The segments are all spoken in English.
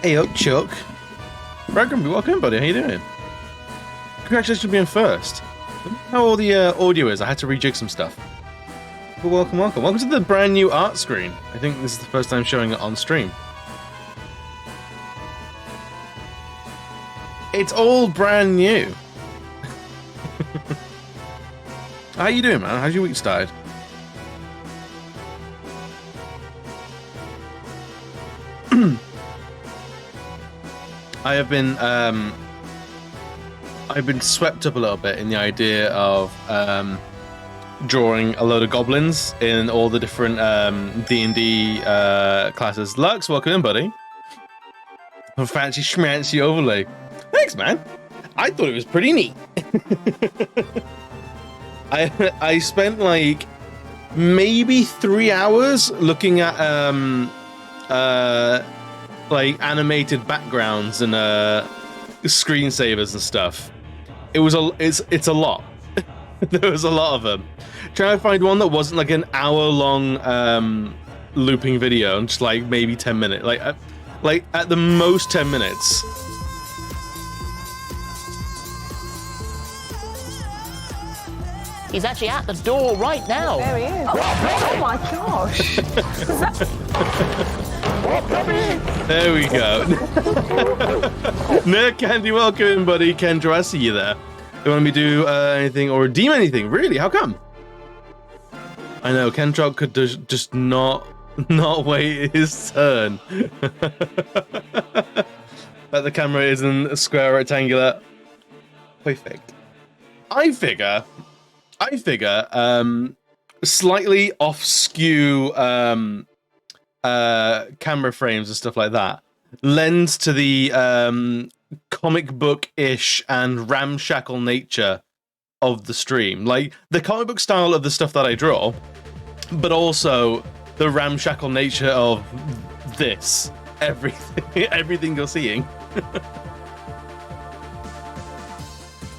Hey up, Chuck. Ragramby, welcome in, buddy. How you doing? Congratulations on being first. How all the audio is, I had to rejig some stuff. But welcome, welcome. Welcome to the brand new art screen. I think this is the first time showing it on stream. It's all brand new. How you doing, man? How's your week started? I've been swept up a little bit in the idea of drawing a load of goblins in all the different D&D classes. Lux, welcome in, buddy. A fancy schmancy overlay. Thanks, man. I thought it was pretty neat. I spent like maybe 3 hours looking at like animated backgrounds and screensavers and stuff. It's a lot. There was a lot of them. Trying to find one that wasn't like an hour-long looping video and just like maybe 10 minutes, like at the most 10 minutes. He's actually at the door right now. There he is. Oh my gosh. There we go. Nerd Candy, welcome in, buddy. Kendra, I see you there. They want me to do anything or redeem anything? Really? How come? I know, Kendra could just not wait his turn. But the camera isn't square, rectangular. Perfect. I figure slightly off skew camera frames and stuff like that lends to the comic book-ish and ramshackle nature of the stream. Like the comic book style of the stuff that I draw, but also the ramshackle nature of this. Everything you're seeing.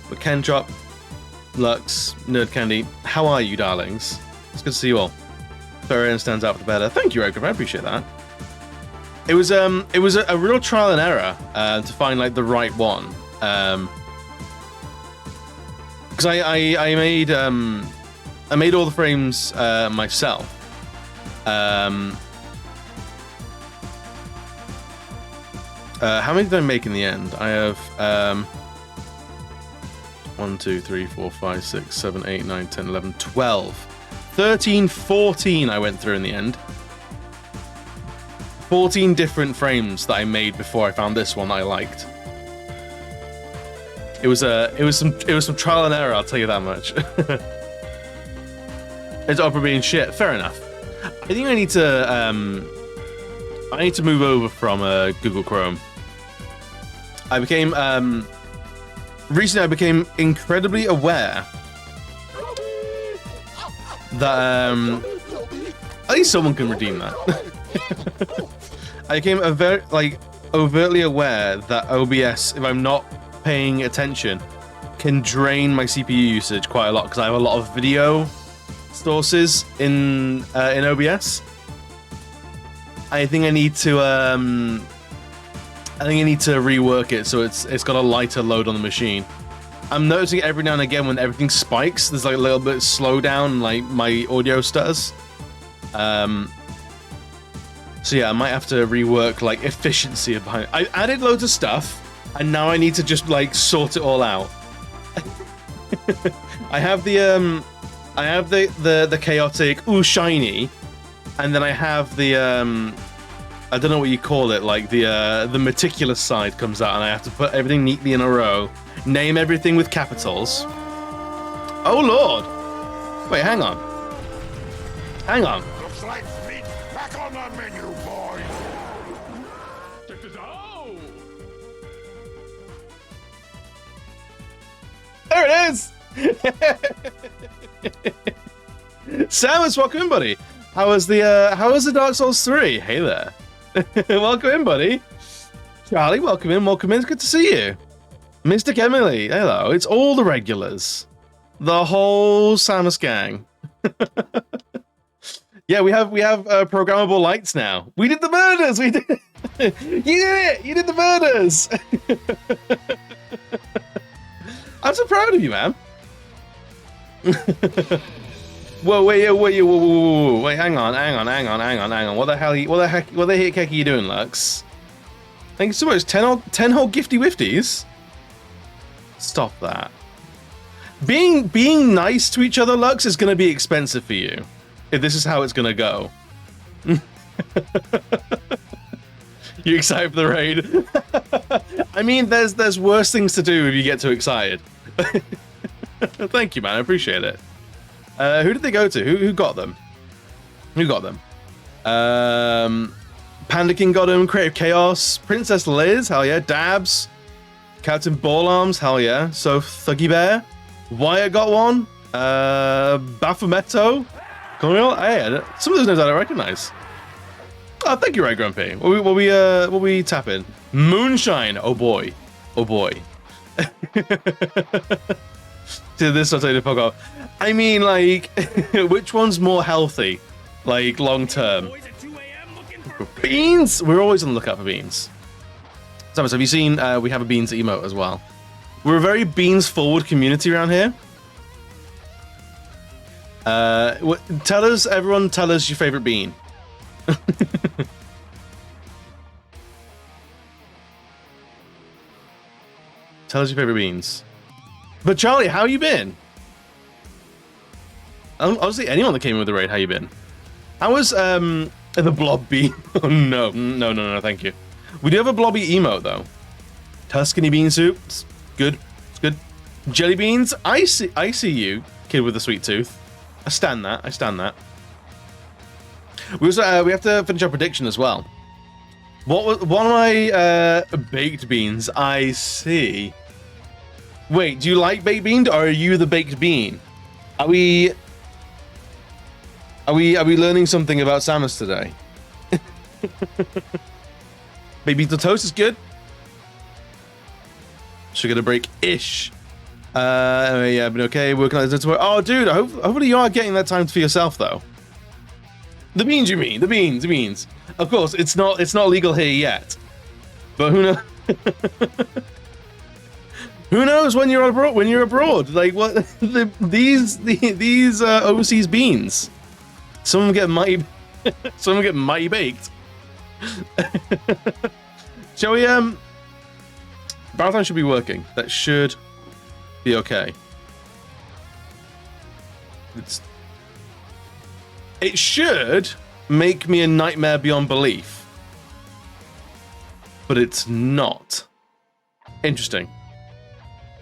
But Kendrop, Lux, Nerd Candy, how are you, darlings? It's good to see you all. Thorian stands out for the better. Thank you, Oakham. I appreciate that. It was a real trial and error to find like the right one. Because I made all the frames myself. How many did I make in the end? I have 1, 2, 3, 4, 5, 6, 7, 8, 9, 10, 11, 12. 13, 14 I went through in the end. 14 different frames that I made before I found this one that I liked. It was some trial and error, I'll tell you that much. It's Opera being shit. Fair enough. I think I need to move over from Google Chrome. Recently I became incredibly aware that at least someone can redeem that. I became overtly aware that OBS, if I'm not paying attention, can drain my CPU usage quite a lot because I have a lot of video sources in OBS. I think I need to rework it so it's got a lighter load on the machine. I'm noticing every now and again when everything spikes, there's like a little bit of slowdown, like my audio stutters. So yeah, I might have to rework like efficiency behind it. I added loads of stuff, and now I need to just like sort it all out. I have the chaotic ooh shiny, and then I have the I don't know what you call it, like the meticulous side comes out, and I have to put everything neatly in a row, name everything with capitals. Oh Lord! Wait, hang on. Hang on. Looks like meat back on the menu, boys. There it is! Samus, welcome in, buddy. How was the Dark Souls 3? Hey there. Welcome in, buddy. Charlie, welcome in, welcome in. It's good to see you. Mystic Emily, hello. It's all the regulars. The whole Samus gang. Yeah, we have programmable lights now. We did the murders. We did. You did it. You did the murders. I'm so proud of you, man. Whoa, wait, hang on. What the heck are you doing, Lux? Thank you so much. 10 whole gifty wifties. Stop that. Being nice to each other, Lux, is gonna be expensive for you. If this is how it's gonna go. You excited for the raid? I mean, there's worse things to do if you get too excited. Thank you, man. I appreciate it. Who did they go to? Who got them? Who got them? Panda King got him. Creative Chaos. Princess Liz. Hell yeah. Dabs. Captain Ball Arms. Hell yeah. So Thuggy Bear. Wyatt got one. Baphometto. Hey, some of those names I don't recognize. Oh, thank you, Ray Grumpy. What we tapping? Moonshine. Oh boy. Oh boy. To this, I'll tell you the fuck off. I mean, like, which one's more healthy? Like, long term? Beans? We're always on the lookout for beans. Thomas, have you seen we have a beans emote as well? We're a very beans forward community around here. Everyone tell us your favorite bean. Tell us your favorite beans. But Charlie, how you been? Honestly, anyone that came in with the raid, how you been? How was the blob bean? Oh no, thank you. We do have a blobby emote though. Tuscany bean soup, it's good. It's good. Jelly beans, I see you, kid with the sweet tooth. I stand that. We also we have to finish our prediction as well. One of my baked beans? I see. Wait, do you like baked beans, or are you the baked bean? Are we learning something about Samus today? Baby the toast is good. Sugar to break ish. Yeah, but okay. Working on this. Oh, dude. Hopefully you are getting that time for yourself, though. The beans, you mean? The beans. Of course, it's not legal here yet. But who knows? Who knows when you're abroad? Like what? These overseas beans. Some of them get mighty. Some of them get mighty baked. Shall we? Marathon should be working. That should be okay. It should make me a nightmare beyond belief, but it's not. Interesting.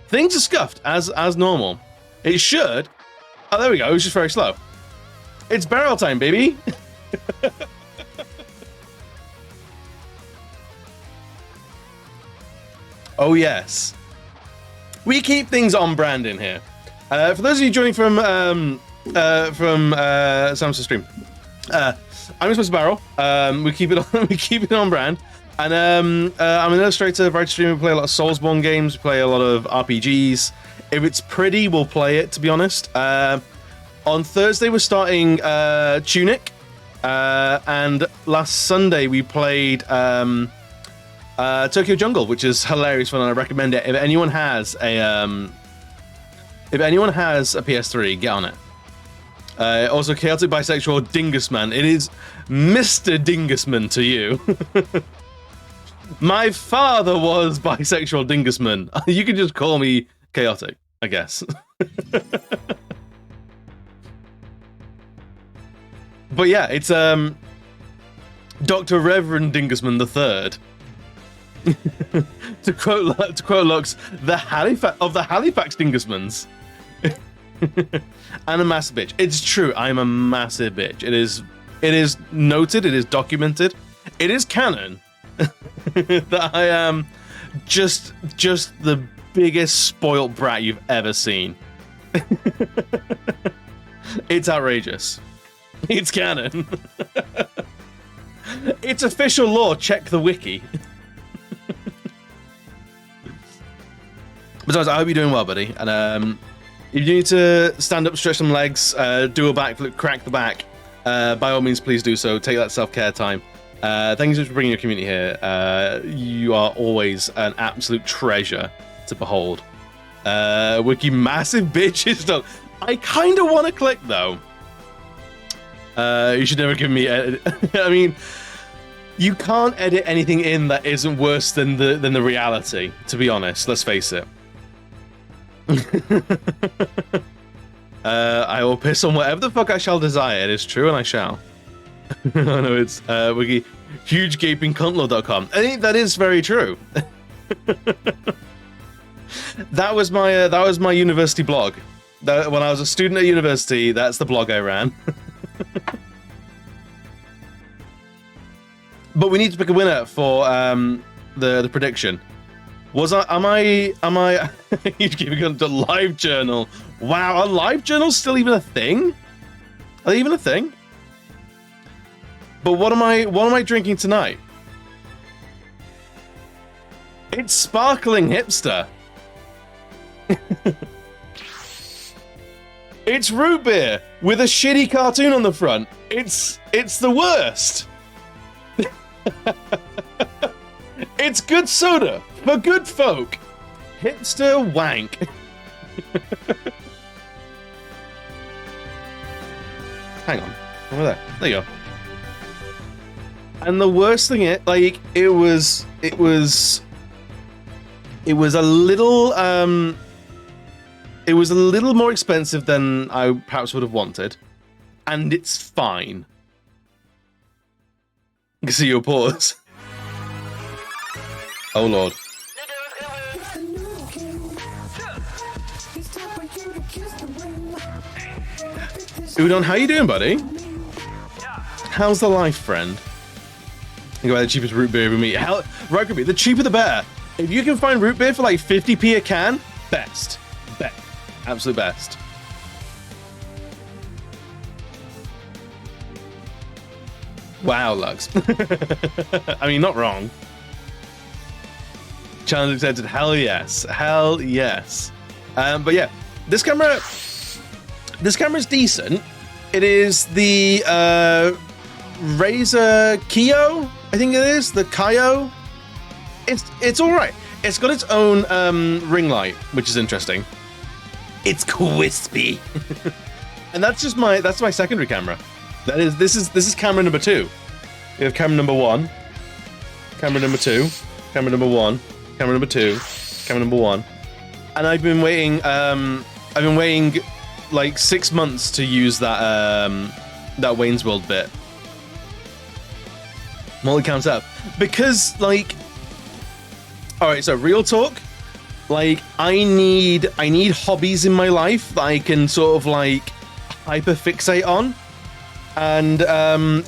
Things are scuffed as normal. It should. Oh, there we go. It was just very slow. It's barrel time, baby. Oh yes. We keep things on brand in here. For those of you joining from Sam's stream, I'm Mr. Barrel. We keep it on brand. And I'm an illustrator, writer, streamer. We play a lot of Soulsborne games. We play a lot of RPGs. If it's pretty, we'll play it. To be honest, on Thursday we're starting Tunic, and last Sunday we played Tokyo Jungle, which is hilarious fun, and I recommend it. If anyone has a PS3, get on it. Also, Chaotic Bisexual Dingusman. It is Mr. Dingusman to you. My father was bisexual Dingusman. You can just call me Chaotic, I guess. But yeah, it's Dr. Reverend Dingus the Third. to quote Lux, the Halifax Dingusmans. And a massive bitch. It's true, I'm a massive bitch. It is noted, it is documented, it is canon that I am just the biggest spoilt brat you've ever seen. It's outrageous. It's canon. It's official law, check the wiki. Besides, I hope you're doing well, buddy. And if you need to stand up, stretch some legs, do a backflip, crack the back, by all means, please do so. Take that self-care time. Thank you so much for bringing your community here. You are always an absolute treasure to behold. Wiki massive bitches, though. I kind of want to click, though. You should never give me edit. I mean, you can't edit anything in that isn't worse than the reality, to be honest. Let's face it. I will piss on whatever the fuck I shall desire. It is true, and I shall. No, it's wiki 𝘽𝙍𝙐𝙎 I think that is very true. That was my university blog. When I was a student at university, that's the blog I ran. But we need to pick a winner for the prediction. Am I you keep going to live journal? Wow, are live journals still even a thing? Are they even a thing? But what am I drinking tonight? It's sparkling hipster. It's root beer with a shitty cartoon on the front. It's the worst. It's good soda for good folk. Hipster wank. Hang on. Over there. There you go. And the worst thing is, like, it was a little more expensive than I perhaps would have wanted, and it's fine. You can see your pause. Oh lord. Udon, how you doing, buddy? How's the life, friend? You go buy the cheapest root beer ever meet. Hell, right, could be the cheaper the better. If you can find root beer for like 50p a can, best. Absolute best. Wow, Lux. I mean, not wrong. Challenge accepted. Hell yes. Hell yes. But yeah, this camera's decent. It is the Razer Kyo, I think it is, the Kyo. It's all right. It's got its own ring light, which is interesting. It's crispy. And that's my secondary camera. This is camera number 2. We have camera number 1, camera number 2, camera number 1, camera number 2, camera number 1. And I've been waiting like 6 months to use that Wayne's World bit. Multi-cams up. Because, like, alright, so real talk, like, I need hobbies in my life that I can sort of like hyperfixate on. And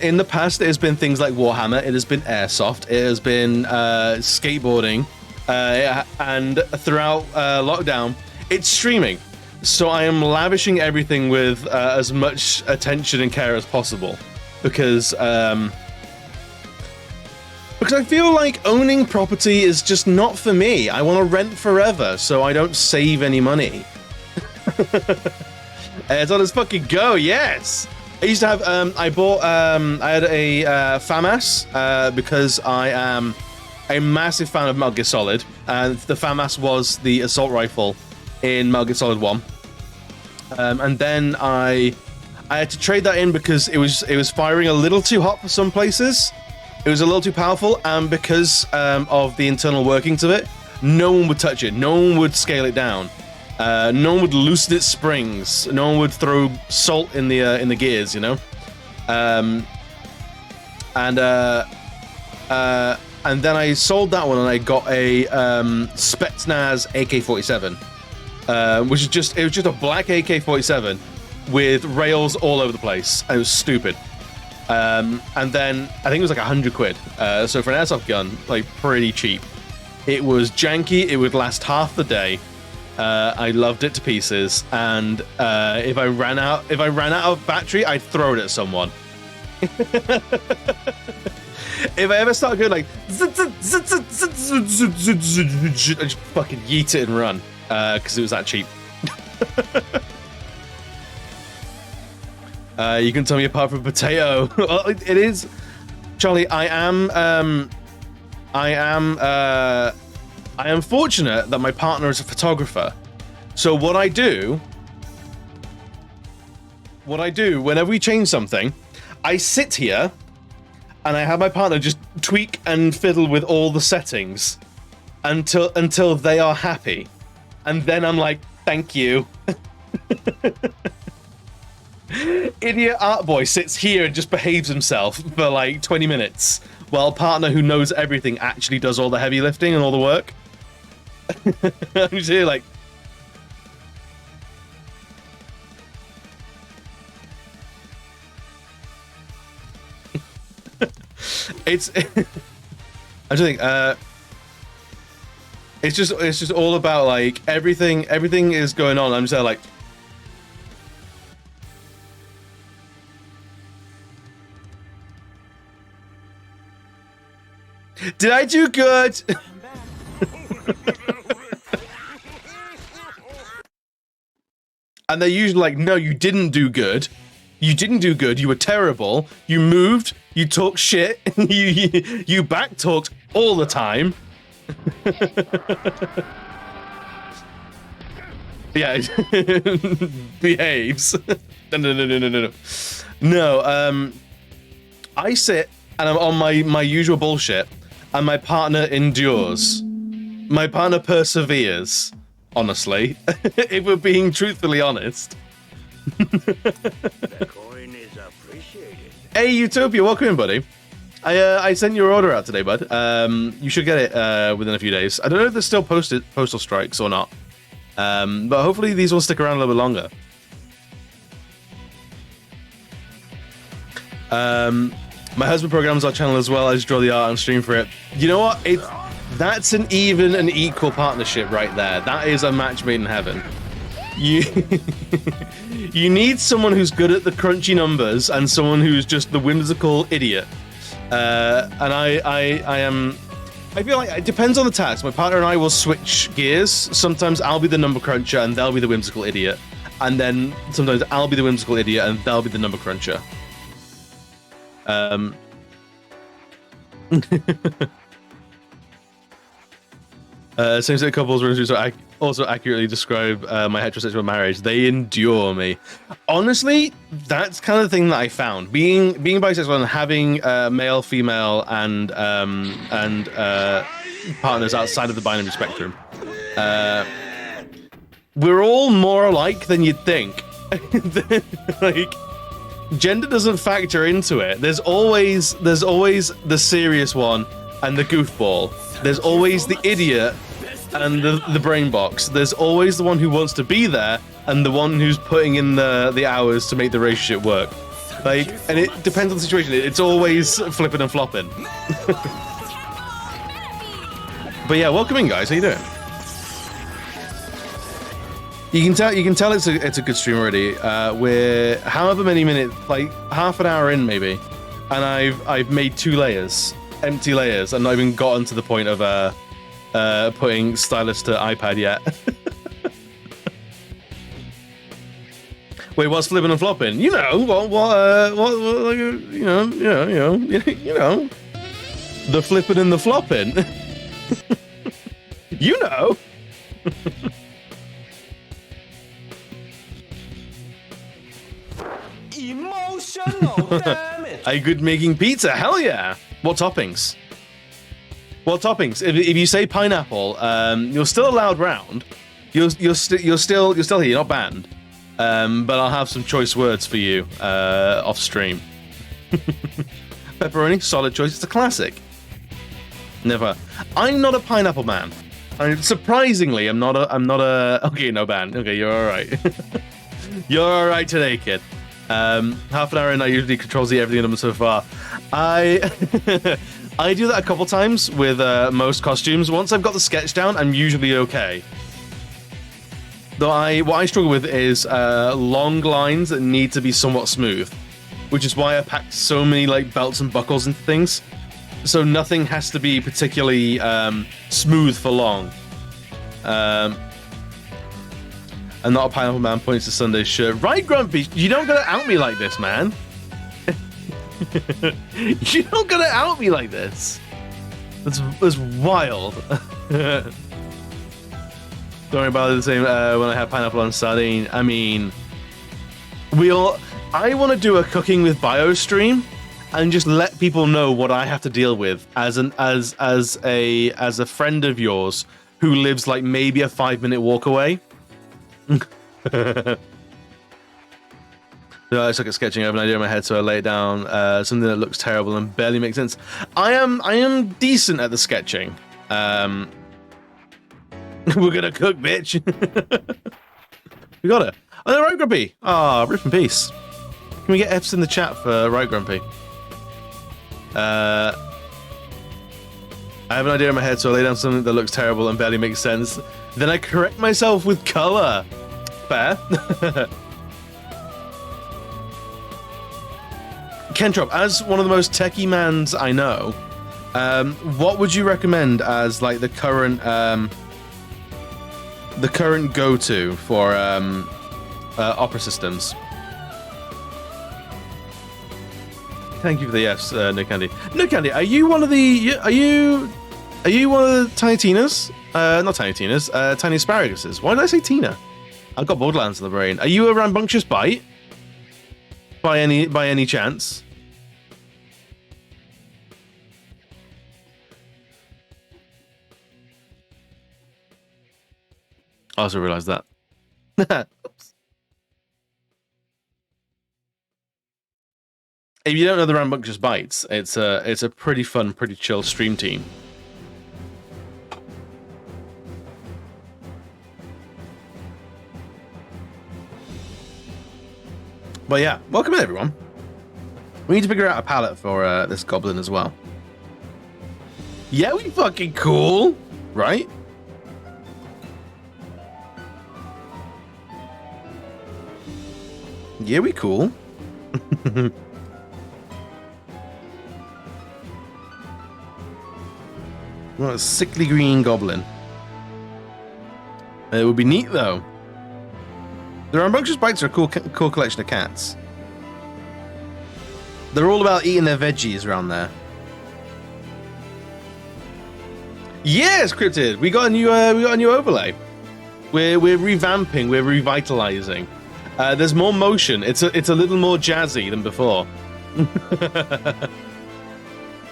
in the past it has been things like Warhammer, it has been airsoft, it has been skateboarding, and throughout lockdown it's streaming. So I am lavishing everything with as much attention and care as possible, because I feel like owning property is just not for me. I want to rent forever, so I don't save any money. It's on its fucking go, yes! I used to have, I had a FAMAS, because I am a massive fan of Metal Gear Solid, and the FAMAS was the assault rifle in Metal Gear Solid 1. And then I had to trade that in because it was firing a little too hot for some places. It was a little too powerful, and because of the internal workings of it, no one would touch it. No one would scale it down. No one would loosen its springs. No one would throw salt in the gears, you know. and then I sold that one and I got a Spetsnaz AK-47, which is just a black AK-47 with rails all over the place. It was stupid. And then I think it was like 100 quid. So for an airsoft gun, like pretty cheap. It was janky. It would last half the day. I loved it to pieces. And if I ran out of battery, I'd throw it at someone. If I ever start going like, I just fucking yeet it and run, because it was that cheap. You can tell me apart from potato. Well, it is, Charlie. I am fortunate that my partner is a photographer. So what I do whenever we change something, I sit here and I have my partner just tweak and fiddle with all the settings until they are happy, and then I'm like, thank you. Idiot art boy sits here and just behaves himself for like 20 minutes while partner who knows everything actually does all the heavy lifting and all the work. I'm just here like, it's I just think it's just all about like everything is going on. I'm just like, did I do good? And they're usually like, no, you didn't do good. You didn't do good. You were terrible. You moved. You talked shit. you back talked all the time. Yeah, behaves. No. No. I sit and I'm on my usual bullshit, and my partner endures. My partner perseveres. Honestly, if we're being truthfully honest. The coin is appreciated. Hey, Utopia, welcome in, buddy. I sent your order out today, bud. You should get it within a few days. I don't know if there's still postal strikes or not, but hopefully these will stick around a little bit longer. My husband programs our channel as well. I just draw the art and stream for it. You know what? That's an even and equal partnership right there. That is a match made in heaven. You need someone who's good at the crunchy numbers and someone who's just the whimsical idiot. And I feel like it depends on the task. My partner and I will switch gears. Sometimes I'll be the number cruncher and they'll be the whimsical idiot. And then sometimes I'll be the whimsical idiot and they'll be the number cruncher. Same-sex couples also accurately describe my heterosexual marriage. They endure me. Honestly, that's kind of the thing that I found. Being bisexual and having male, female, and partners outside of the binary spectrum. We're all more alike than you'd think. Like, gender doesn't factor into it. There's always the serious one and the goofball. There's always the idiot and the brain box. There's always the one who wants to be there and the one who's putting in the hours to make the relationship work. Like, and it depends on the situation. It's always flipping and flopping. But yeah, welcome in, guys. How you doing? You can tell it's a good stream already. We're however many minutes, like half an hour in maybe, and I've made 2 layers. Empty layers. I've not even gotten to the point of putting stylus to iPad yet. Wait, what's flipping and flopping? You know what you know, the flipping and the flopping. You know. Emotional damage. Are you good making pizza? Hell yeah! What toppings? What toppings? If you say pineapple, you're still allowed round. You're still here. You're not banned. But I'll have some choice words for you off stream. pepperoni, solid choice. It's a classic. Never. I'm not a pineapple man. Surprisingly, I'm not a. Okay, no ban. Okay, you're all right. You're all right today, kid. Half an hour in, I usually control Z everything in them so far. I I do that a couple times with most costumes. Once I've got the sketch down, I'm usually okay. Though what I struggle with is long lines that need to be somewhat smooth, which is why I packed so many like belts and buckles and things. So nothing has to be particularly smooth for long. I'm not a pineapple man, points to Sunday's shirt. Right, Grumpy, you don't gotta out me like this, man. You don't gotta out me like this. That's wild. Don't worry about it the same when I have pineapple on sardine. I mean, I want to do a cooking with bio stream and just let people know what I have to deal with as a friend of yours who lives like maybe a 5-minute walk away. I suck at sketching. I have an idea in my head, so I lay it down. Something that looks terrible and barely makes sense. I am decent at the sketching. We're gonna cook, bitch. We got it. Oh, Right Grumpy. Ah, rip in peace. Can we get F's in the chat for Right Grumpy? I have an idea in my head, so I lay down something that looks terrible and barely makes sense. Then I correct myself with color. Fair. Kentrop, as one of the most techie mans I know, what would you recommend as like the current go-to for opera systems? Thank you for the yes, No Candy. No Candy, are you one of the Tiny Tinas? Not Tiny Tinas, Tiny Asparaguses. Why did I say Tina? I've got Borderlands in the brain. Are you a Rambunctious Bite? By any chance? I also realized that. Oops. If you don't know the Rambunctious Bites, it's a pretty fun, pretty chill stream team. But yeah, welcome in everyone. We need to figure out a palette for this goblin as well. Yeah, we fucking cool, right? Yeah, we cool. What a sickly green goblin. It would be neat though. The Rambunctious Bites are a cool collection of cats. They're all about eating their veggies around there. Yes, Cryptid, we got a new overlay. We're revamping, we're revitalizing. There's more motion. It's a little more jazzy than before.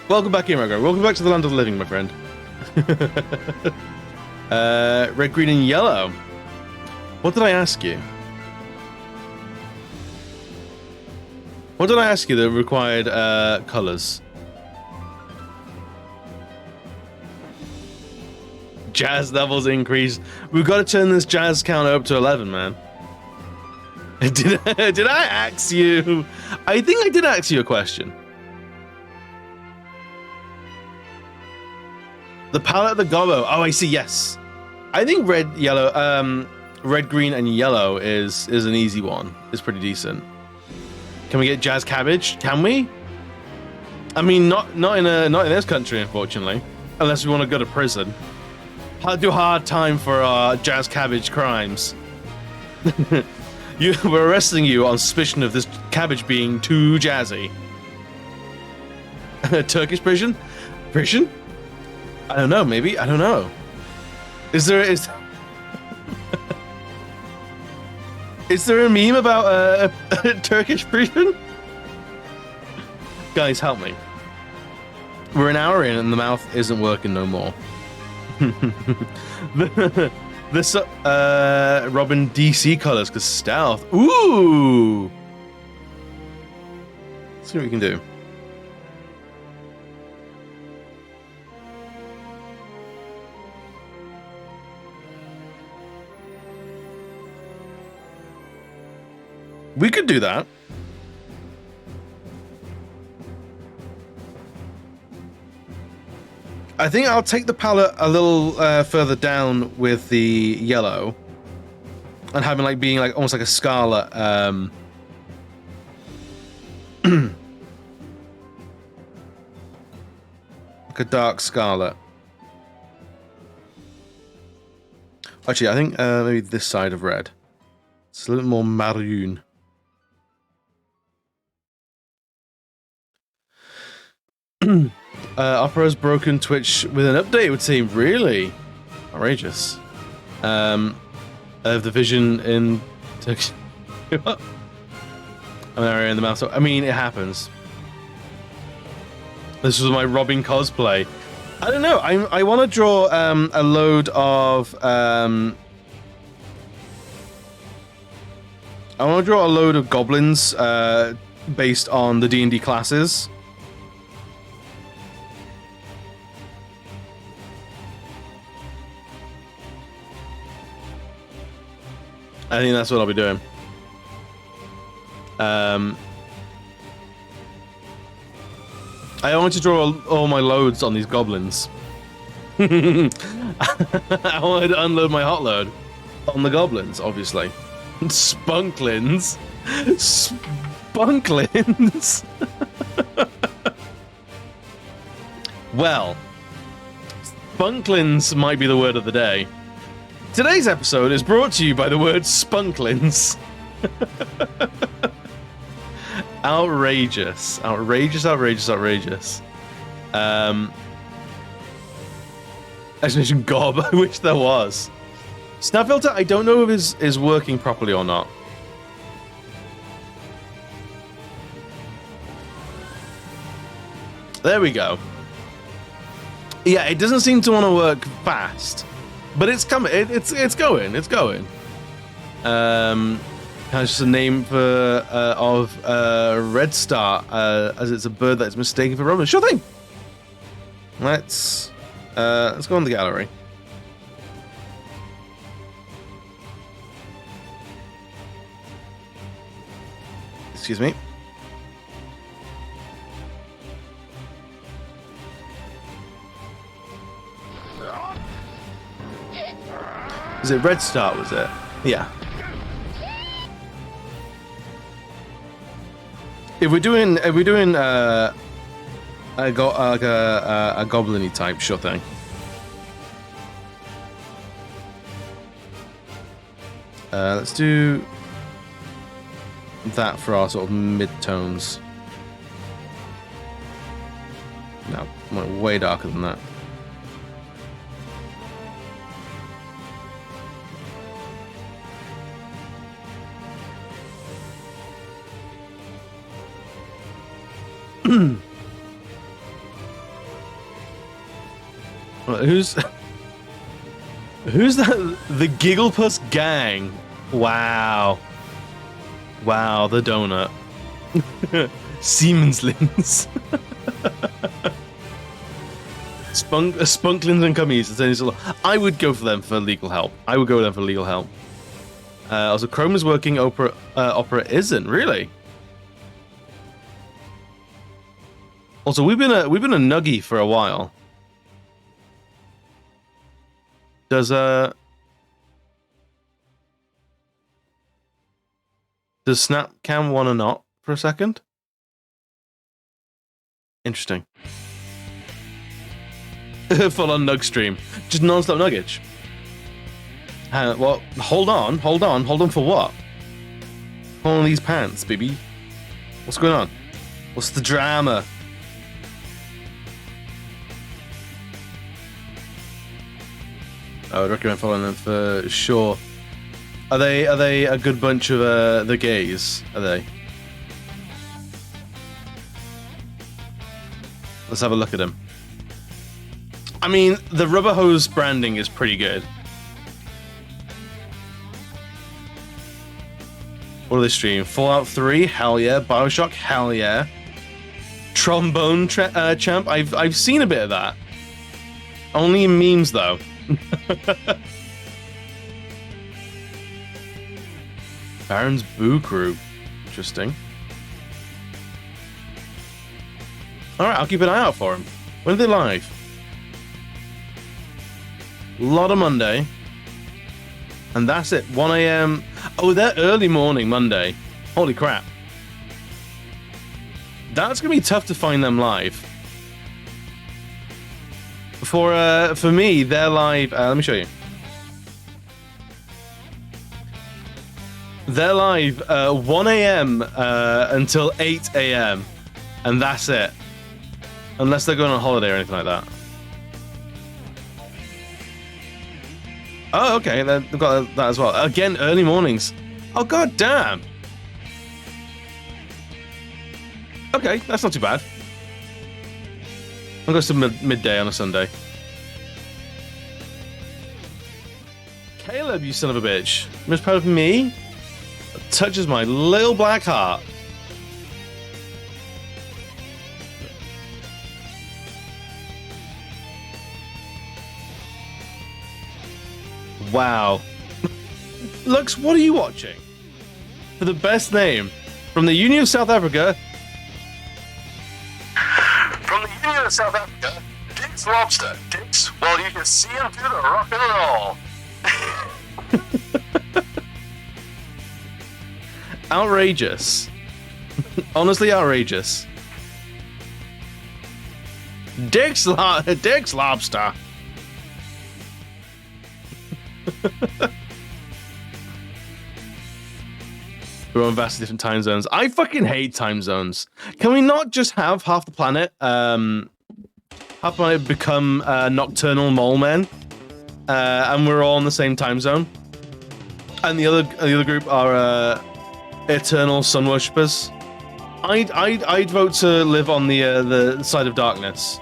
Welcome back, Imago. Welcome back to the land of the living, my friend. Red, green, and yellow. What did I ask you? What did I ask you that required colors? Jazz levels increased. We've got to turn this jazz counter up to 11, man. Did I ask you? I think I did ask you a question. The palette of the gobbo. Oh, I see. Yes, I think red, green, and yellow is an easy one. It's pretty decent. Can we get jazz cabbage? Can we? I mean, not in this country, unfortunately, unless we want to go to prison. I'll do a hard time for jazz cabbage crimes. We're arresting you on suspicion of this cabbage being too jazzy. Turkish prison? Prison? I don't know. Maybe I don't know. Is there a meme about a Turkish prison? Guys, help me. We're an hour in and the mouth isn't working no more. This Robin DC colors because stealth. Ooh. Let's see what we can do. We could do that. I think I'll take the palette a little further down with the yellow, and having like being like almost like a scarlet. Like a dark scarlet. Actually, I think maybe this side of red. It's a little more maroon. Opera's broken Twitch with an update, it would seem. Really? Outrageous. Of the vision in Turkish. What? An area in the mouth. So, I mean, it happens. This was my Robin cosplay. I don't know. I want to draw a load of I want to draw a load of goblins based on the D&D classes. I think that's what I'll be doing. I want to draw all my loads on these goblins. I wanted to unload my hot load on the goblins, obviously. Spunklins. Spunklins. Well, spunklins might be the word of the day. Today's episode is brought to you by the word spunklins. Outrageous. Outrageous, outrageous, outrageous. Exclamation gob. I wish there was. Snap filter, I don't know if is working properly or not. There we go. Yeah, it doesn't seem to want to work fast, but it's coming. It's going. It's going. That's just a name for of Red Star, as it's a bird that is mistaken for Roman. Sure thing. Let's go in the gallery. Excuse me. Is it Red Star? Was it? Yeah. If we're doing a goblin-y type, sure thing. Let's do that for our sort of mid-tones. No, way darker than that. Who's that? The Gigglepuss gang. Wow. Wow, the donut. Siemenslins. Spunklins and Cummies. I would go for them for legal help. I would go with them for legal help. Also, Chrome is working. Opera isn't really. Also, we've been a nuggie for a while. Does Snapcam want to not for a second? Interesting. Full on nug stream, just non-stop nuggage. Well, hold on for what? Hold on these pants, baby. What's going on? What's the drama? I would recommend following them for sure. Are they a good bunch of the gays? Are they? Let's have a look at them. I mean, the rubber hose branding is pretty good. What do they stream? Fallout 3? Hell yeah. Bioshock? Hell yeah. Trombone champ? I've seen a bit of that. Only in memes though. Baron's Boo Crew. Interesting. Alright, I'll keep an eye out for them. When are they live? A lot of Monday. And that's it. 1 a.m. Oh, they're early morning Monday. Holy crap. That's going to be tough to find them live. For me, they're live. Let me show you. They're live 1 a.m. Until 8 a.m. And that's it. Unless they're going on holiday or anything like that. Oh, okay. They've got that as well. Again, early mornings. Oh, god damn. Okay, that's not too bad. I'll go to midday on a Sunday. Caleb, you son of a bitch. Most proud of me? It touches my little black heart. Wow. Lux, what are you watching? For the best name. From the Union of South Africa. From the Union of South Africa, Dick's Lobster. Dick's, well, you can see him do the rock and roll. Outrageous. Honestly outrageous. Dick's Lobster. We're on vastly different time zones. I fucking hate time zones. Can we not just have half the planet become nocturnal mole men, and we're all in the same time zone, and the other group are eternal sun worshippers? I'd vote to live on the side of darkness.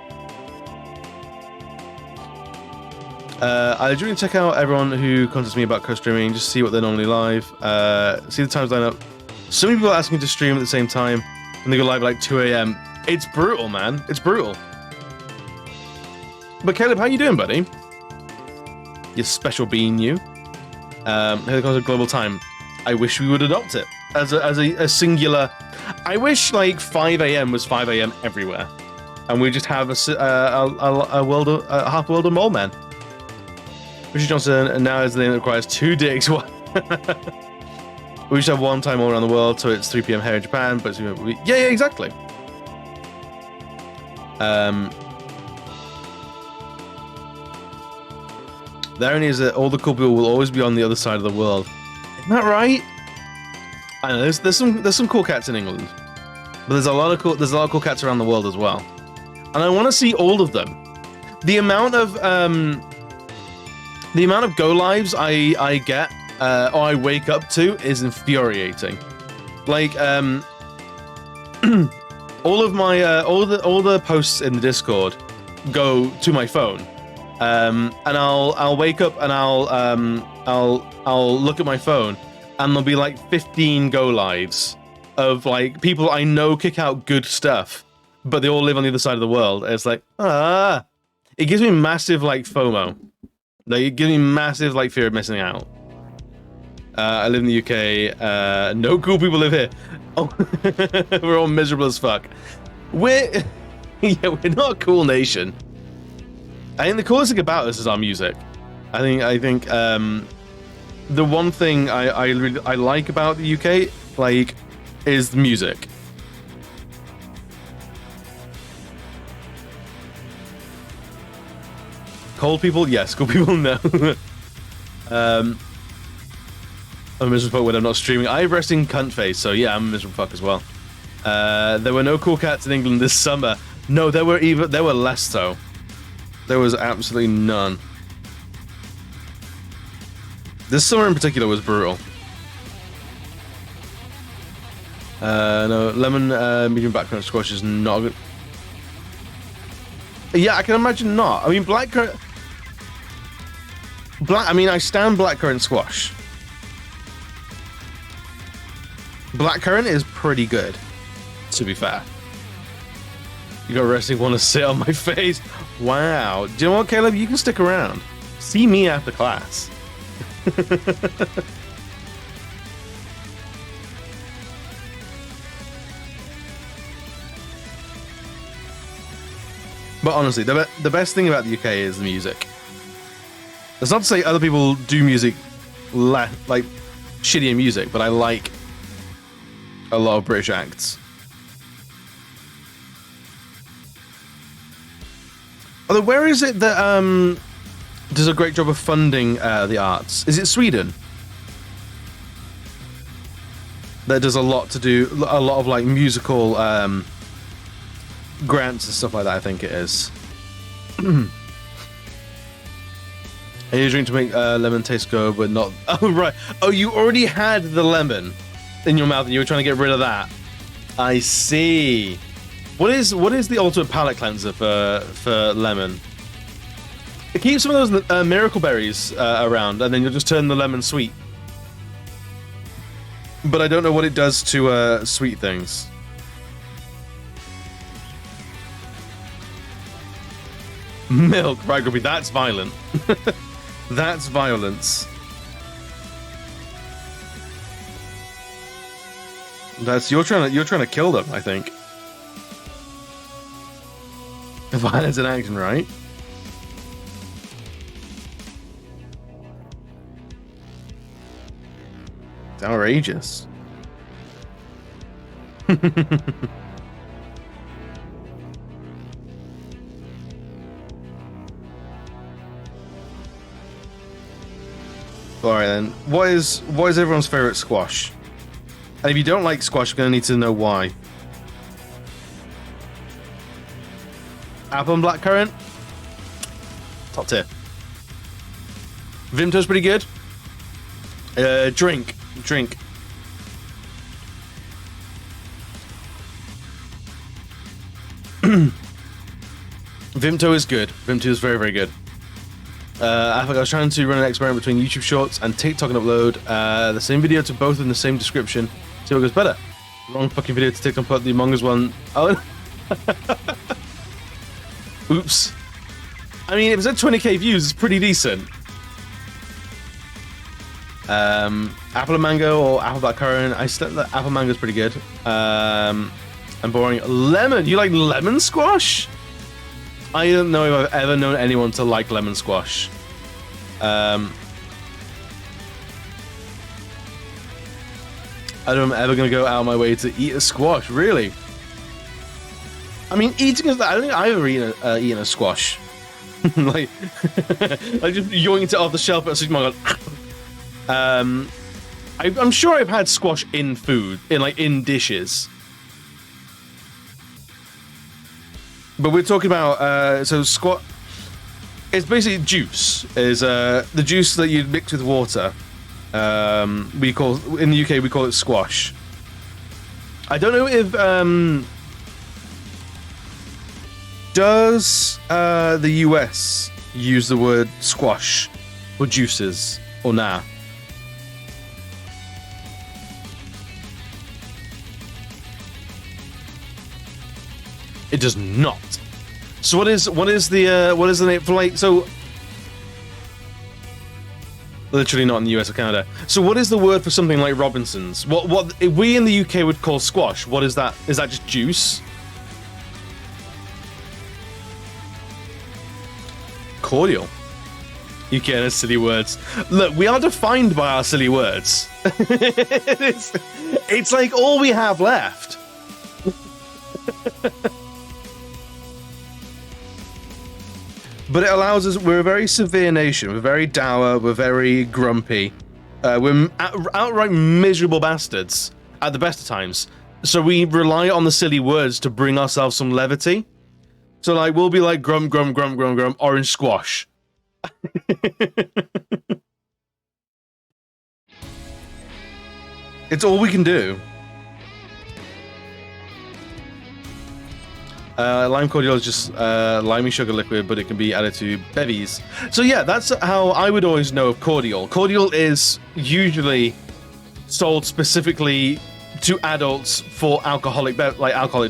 I do check out everyone who contacts me about co-streaming, just see what they're normally live, see the times line up. So many people are asking to stream at the same time, and they go live at like 2 a.m. It's brutal, man. It's brutal. But Caleb, how you doing, buddy? You special being, you. Here comes a global time. I wish we would adopt it as a singular. I wish like 5 a.m. was 5 a.m. everywhere, and we just have a half world of mole men. Richard Johnson, and now is the name that requires 2 dicks. We just have one time all around the world, so it's 3 p.m. here in Japan, but it's, yeah, exactly. The irony is that all the cool people will always be on the other side of the world. Isn't that right? I know there's some cool cats in England, but there's a lot of cool cats around the world as well, and I want to see all of them. The amount of go lives I get or I wake up to is infuriating. Like all of my all the posts in the Discord go to my phone, and I'll wake up and I'll look at my phone, and there'll be like 15 go lives of like people I know kick out good stuff, but they all live on the other side of the world. And it's like it gives me massive like FOMO. Like, it gives me massive like fear of missing out. I live in the UK. No cool people live here. Oh, we're all miserable as fuck. We're not a cool nation. I think the coolest thing about us is our music. I think the one thing I like about the UK like is the music. Cold people, yes. Cool people, no. I'm a miserable fuck when I'm not streaming. I have resting cunt face, so yeah, I'm a miserable fuck as well. There were no cool cats in England this summer. No, there were less so. There was absolutely none. This summer in particular was brutal. No, lemon medium blackcurrant squash is not good. Yeah, I can imagine not. I mean, I stand blackcurrant squash. Blackcurrant is pretty good, to be fair. You got resting want to sit on my face. Wow. Do you know what, Caleb? You can stick around. See me after class. But honestly, the best thing about the UK is the music. That's not to say other people do music like shittier music, but I like a lot of British acts. Although, where is it that does a great job of funding the arts? Is it Sweden? That does a lot of like musical grants and stuff like that, I think it is. And you drink to make lemon taste go, but not... Oh, right. Oh, you already had the lemon in your mouth and you were trying to get rid of that. I see. What is the ultimate palate cleanser for lemon? Keep some of those miracle berries around, and then you'll just turn the lemon sweet. But I don't know what it does to sweet things. Milk, right, Grumpy, that's violent. That's violence. You're trying to kill them, I think. Violence in action, right? It's outrageous. Alright then. What is everyone's favorite squash? And if you don't like squash, you're gonna need to know why. Apple and blackcurrant? Top tier. Vimto's pretty good. Drink. Vimto is good. Vimto is very, very good. I think I was trying to run an experiment between YouTube Shorts and TikTok and upload the same video to both in the same description. See what goes better. Wrong fucking video to TikTok, put the Among Us one. Oh. Oops. I mean, it was at 20k views. It's pretty decent. Apple and mango or apple blackcurrant. I still apple mango is pretty good. And boring. Lemon. You like lemon squash? I don't know if I've ever known anyone to like lemon squash. I don't know if I'm ever going to go out of my way to eat a squash, really. I mean, eating is... I don't think I've ever eaten a squash. like just yoinked it off the shelf at a supermarket. I'm sure I've had squash in food, in dishes. But we're talking about so squash. It's basically juice. Is the juice that you mix with water. We call in the UK we call it squash. I don't know if does the US use the word squash for juices or nah? It does not. So what is the name for like so? Literally not in the US or Canada. So what is the word for something like Robinsons? What if we in the UK would call squash? What is that? Is that just juice? Cordial. UK has silly words. Look, we are defined by our silly words. it's like all we have left. But it allows us, we're a very severe nation, we're very dour, we're very grumpy. We're outright miserable bastards at the best of times. So we rely on the silly words to bring ourselves some levity. So like, we'll be like grum, grum, grum, grum, grum, orange squash. It's all we can do. Lime cordial is just limey sugar liquid, but it can be added to bevies. So yeah, that's how I would always know of cordial. Cordial is usually sold specifically to adults for alcoholic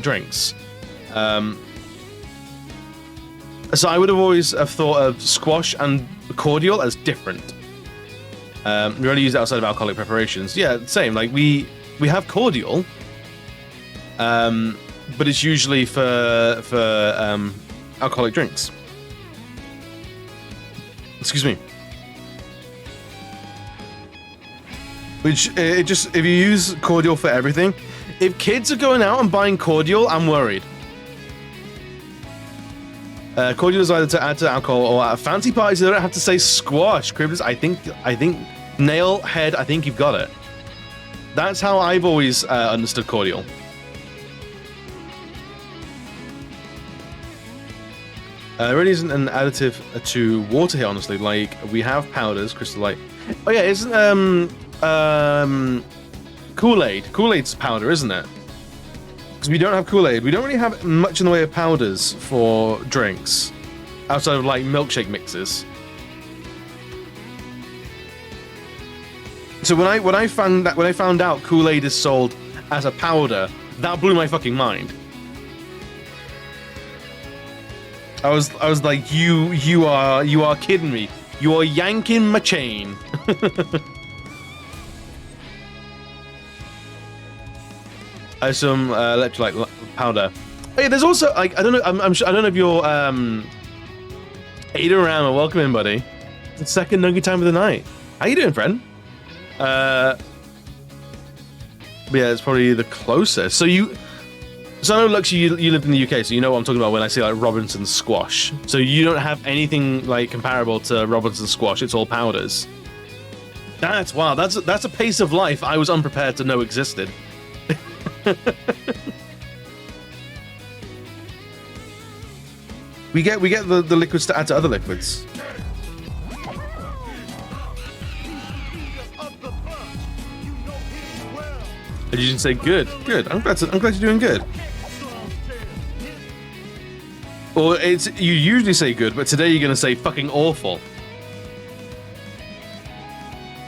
drinks. So I would have always thought of squash and cordial as different. We only use it outside of alcoholic preparations. Yeah, same. Like we have cordial. But it's usually for alcoholic drinks. Excuse me. Which, if you use cordial for everything, if kids are going out and buying cordial, I'm worried. Cordial is either to add to alcohol or at fancy parties, they don't have to say squash. Cribbers, I think, Nailhead, I think you've got it. That's how I've always understood cordial. There really isn't an additive to water here, honestly. Like, we have powders, Crystal Light. Oh yeah, isn't Kool-Aid? Kool-Aid's powder, isn't it? Because we don't have Kool-Aid. We don't really have much in the way of powders for drinks, outside of like milkshake mixes. So when I found out Kool-Aid is sold as a powder, that blew my fucking mind. I was like, you are kidding me. You are yanking my chain. I have some electrolyte powder. Hey, there's also like I don't know. I'm sure, I don't know if you're Ada Rama. Welcome in, buddy. It's the second nugget time of the night. How you doing, friend? But yeah, it's probably the closest. So I know, Lux, you lived in the UK, so you know what I'm talking about when I say like Robinson squash. So you don't have anything like comparable to Robinson squash. It's all powders. That's wow. That's a pace of life I was unprepared to know existed. we get the liquids to add to other liquids. You didn't say good. I'm glad you're doing good. Or you usually say good, but today you're gonna say fucking awful.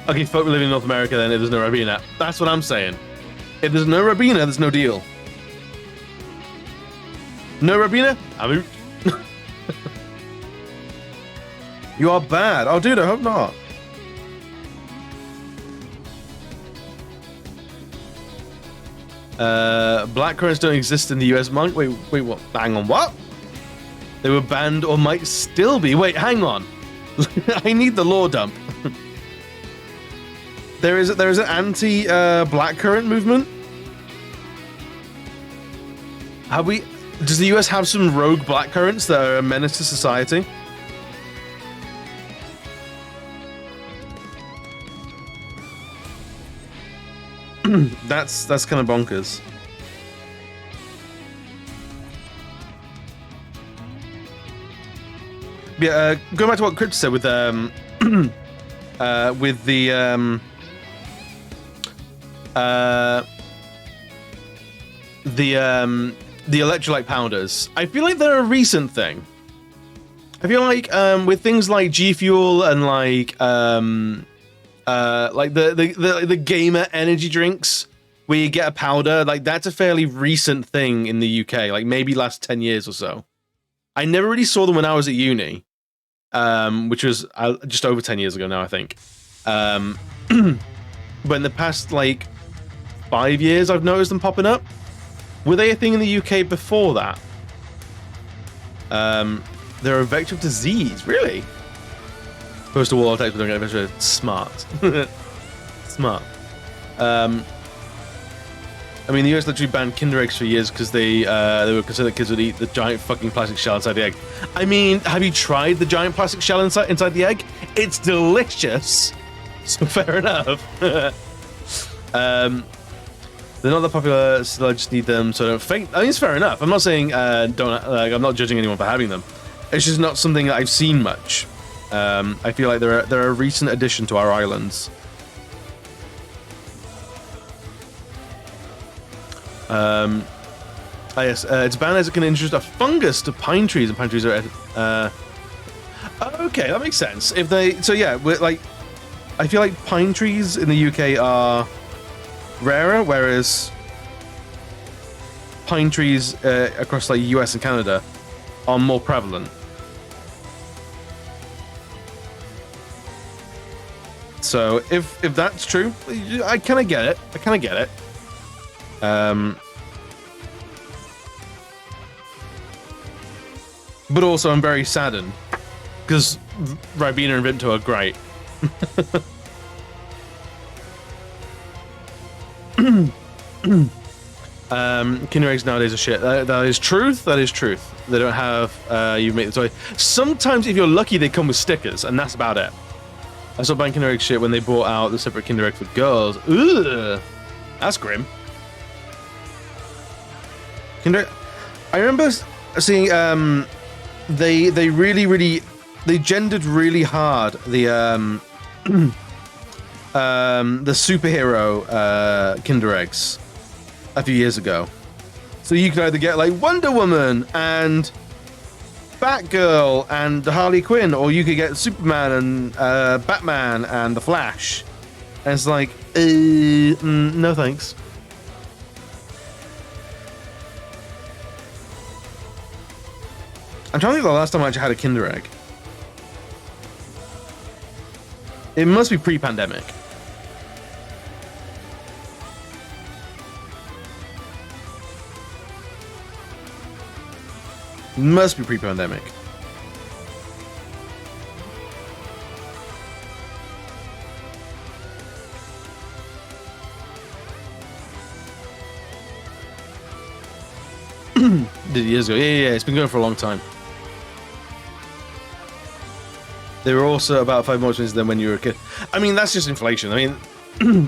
Okay, folk living in North America then if there's no Rabina. That's what I'm saying. If there's no Rabina, there's no deal. No Rabina? I'm out. You are bad. Oh, dude, I hope not. Blackcurrants don't exist in the US, Monk. Wait, what? Hang on, what? They were banned or might still be. Wait, hang on. I need the lore dump. There is an anti blackcurrant movement. Does the US have some rogue blackcurrants that are a menace to society? That's kind of bonkers. Yeah, going back to what Crypto said with the electrolyte powders. I feel like they're a recent thing. I feel like with things like G Fuel and like the gamer energy drinks where you get a powder, like that's a fairly recent thing in the UK, like maybe last 10 years or so. I never really saw them when I was at uni, which was just over 10 years ago now, I think. But in the past like 5 years, I've noticed them popping up. Were they a thing in the UK before that? They're a vector of disease, really? Postal wall attacks, but don't get vector. Smart. Smart. I mean, the US literally banned Kinder Eggs for years because they were concerned that kids would eat the giant fucking plastic shell inside the egg. I mean, have you tried the giant plastic shell inside the egg? It's delicious. So fair enough. They're not that popular, so I just need them so I don't faint. I mean, it's fair enough. I'm not saying I'm not judging anyone for having them. It's just not something that I've seen much. I feel like they're a recent addition to our islands. Yes, it's banned as it can introduce a fungus to pine trees, and pine trees are okay, that makes sense. If they, so yeah, like, I feel like pine trees in the UK are rarer, whereas pine trees across like US and Canada are more prevalent. So if that's true, I kind of get it. But also, I'm very saddened because Ribena and Vimto are great. Kinder eggs nowadays are shit. That is truth. That is truth. They don't have you make the toy. Sometimes, if you're lucky, they come with stickers, and that's about it. I saw buying Kinder egg shit when they brought out the separate Kinder egg for girls. Ugh, that's grim. Kinder, I remember seeing they really they gendered really hard the superhero Kinder eggs a few years ago. So you could either get like Wonder Woman and Batgirl and Harley Quinn, or you could get Superman and Batman and the Flash. And it's like, no thanks. I'm trying to think of the last time I actually had a Kinder egg. It must be pre-pandemic. Must be pre-pandemic. Did years ago. Yeah, it's been going for a long time. They were also about 5 more expensive than when you were a kid. I mean, that's just inflation. I mean,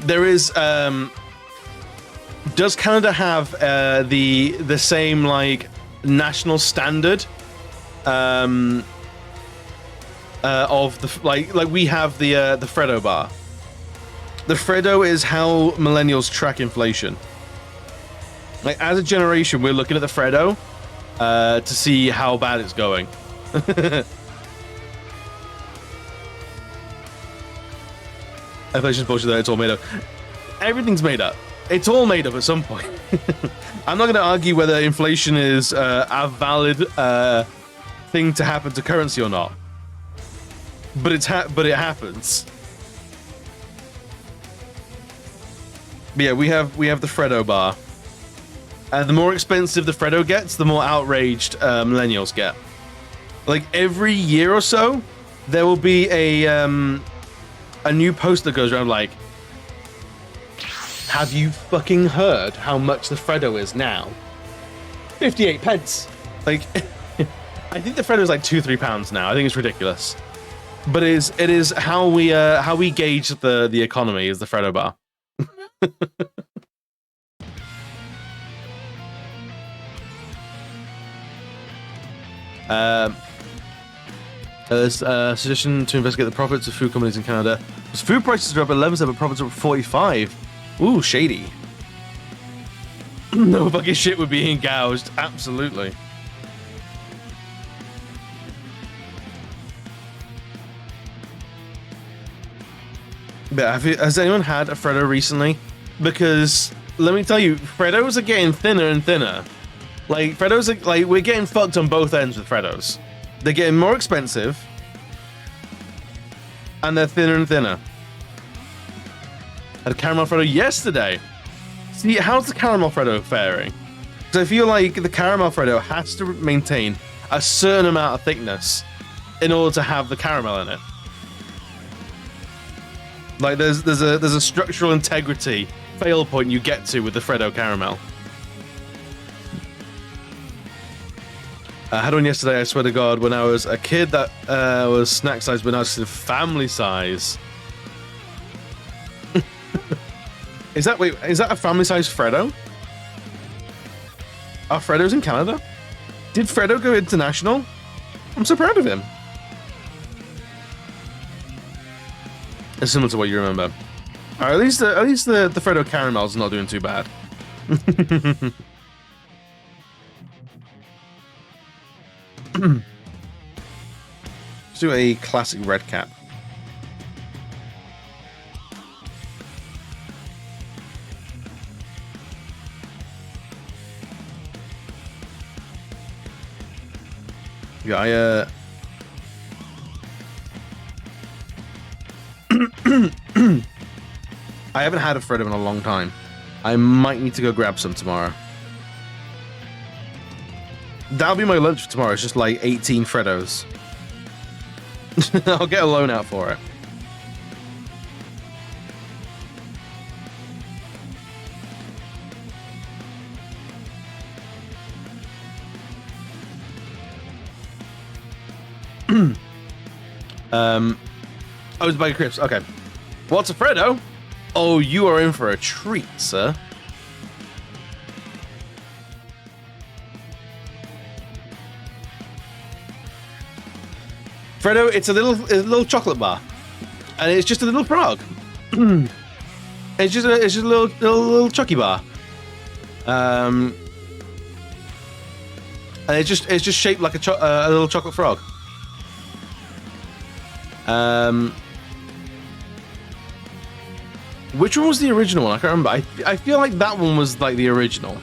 there is. Does Canada have the same like national standard of the like we have the Freddo bar? The Freddo is how millennials track inflation. Like as a generation, we're looking at the Freddo to see how bad it's going. Inflation's bullshit though, it's all made up. Everything's made up. It's all made up at some point. I'm not going to argue whether inflation is a valid thing to happen to currency or not. But it happens. But yeah, we have the Freddo bar. The more expensive the Freddo gets, the more outraged millennials get. Like every year or so, there will be a new post that goes around like, have you fucking heard how much the Freddo is now? 58 pence. Like, I think the Freddo is like £2-3 now. I think it's ridiculous. But it is how we gauge the economy is the Freddo bar. There's a suggestion to investigate the profits of food companies in Canada. Because food prices are up 11%, but profits are up 45%. Ooh, shady. No fucking shit would be being gouged. Absolutely. But has anyone had a Freddo recently? Because let me tell you, Freddos are getting thinner and thinner. Like Freddos are like we're getting fucked on both ends with Freddos. They're getting more expensive, and they're thinner and thinner. I had a caramel Freddo yesterday. See, how's the caramel Freddo faring? Because I feel like the caramel Freddo has to maintain a certain amount of thickness in order to have the caramel in it. Like there's a structural integrity fail point you get to with the Freddo caramel. I had one yesterday, I swear to God, when I was a kid that was snack size, but now it's family size. Is that a family size Freddo? Are Freddos in Canada? Did Freddo go international? I'm so proud of him. It's similar to what you remember. Or at least the Freddo caramel's not doing too bad. Let's do a classic red cap. Yeah, I haven't had a Freddo in a long time. I might need to go grab some tomorrow. That'll be my lunch for tomorrow. It's just like 18 Freddos. I'll get a loan out for it. Oh, it's a bag of crisps. Okay. What's a Freddo? Oh, you are in for a treat, sir. Freddo, it's a little chocolate bar, and it's just a little frog. It's just a little chucky bar. And it's just shaped like a little chocolate frog. Which one was the original one? I can't remember. I feel like that one was like the original,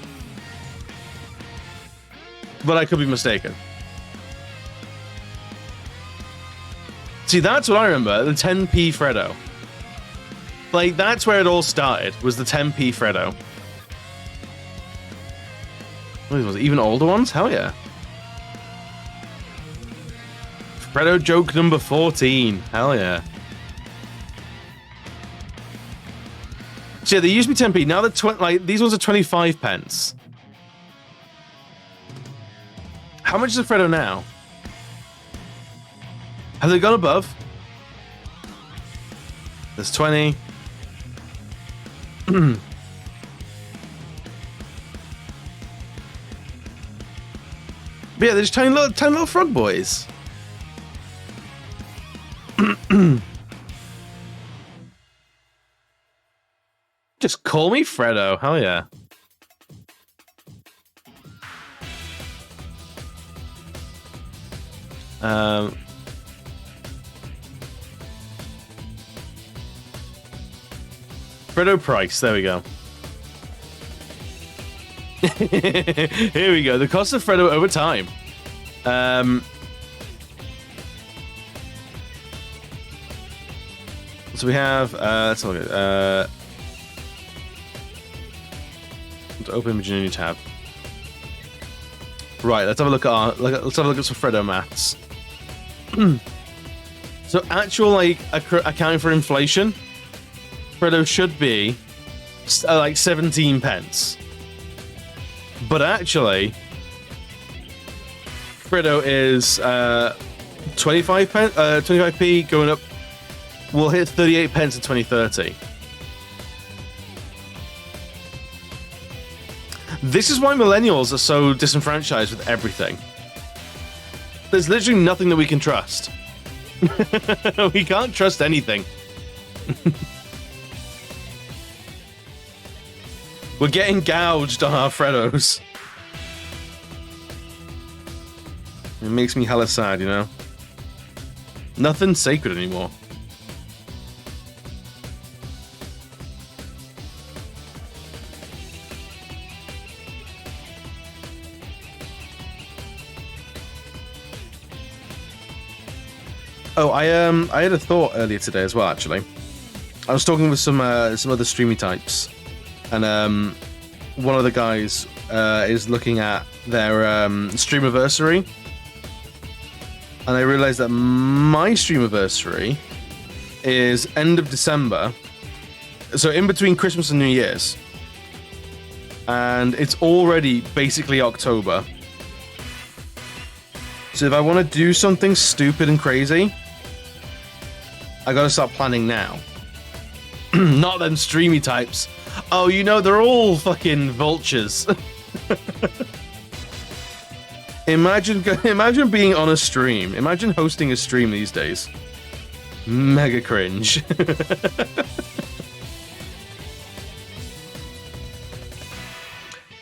but I could be mistaken. See, that's what I remember, the 10p Freddo. Like, that's where it all started, was the 10p Freddo. What was it, even older ones? Hell yeah. Freddo joke number 14. Hell yeah. So yeah, they used to be 10p, now they're like, these ones are 25 pence. How much is a Freddo now? Have they gone above? There's 20. But yeah, they're just tiny little frog boys. Just call me Freddo. Hell yeah. Freddo price, there we go. Here we go. The cost of Freddo over time. So we have let's look at let's open a new tab. Right, let's have a look at some Freddo maths. So actual like accounting for inflation, Freddo should be like 17 pence. But actually, Freddo is 25p going up. We'll hit 38 pence in 2030. This is why millennials are so disenfranchised with everything. There's literally nothing that we can trust. We can't trust anything. We're getting gouged on our Freddos. It makes me hella sad, you know? Nothing's sacred anymore. Oh, I had a thought earlier today as well, actually. I was talking with some other streamy types, and one of the guys is looking at their streamiversary, and I realized that my streamiversary is end of December, so in between Christmas and New Year's, and it's already basically October. So if I want to do something stupid and crazy, I gotta start planning now. Not them streamy types. Oh, you know, they're all fucking vultures. Imagine being on a stream. Imagine hosting a stream these days. Mega cringe. But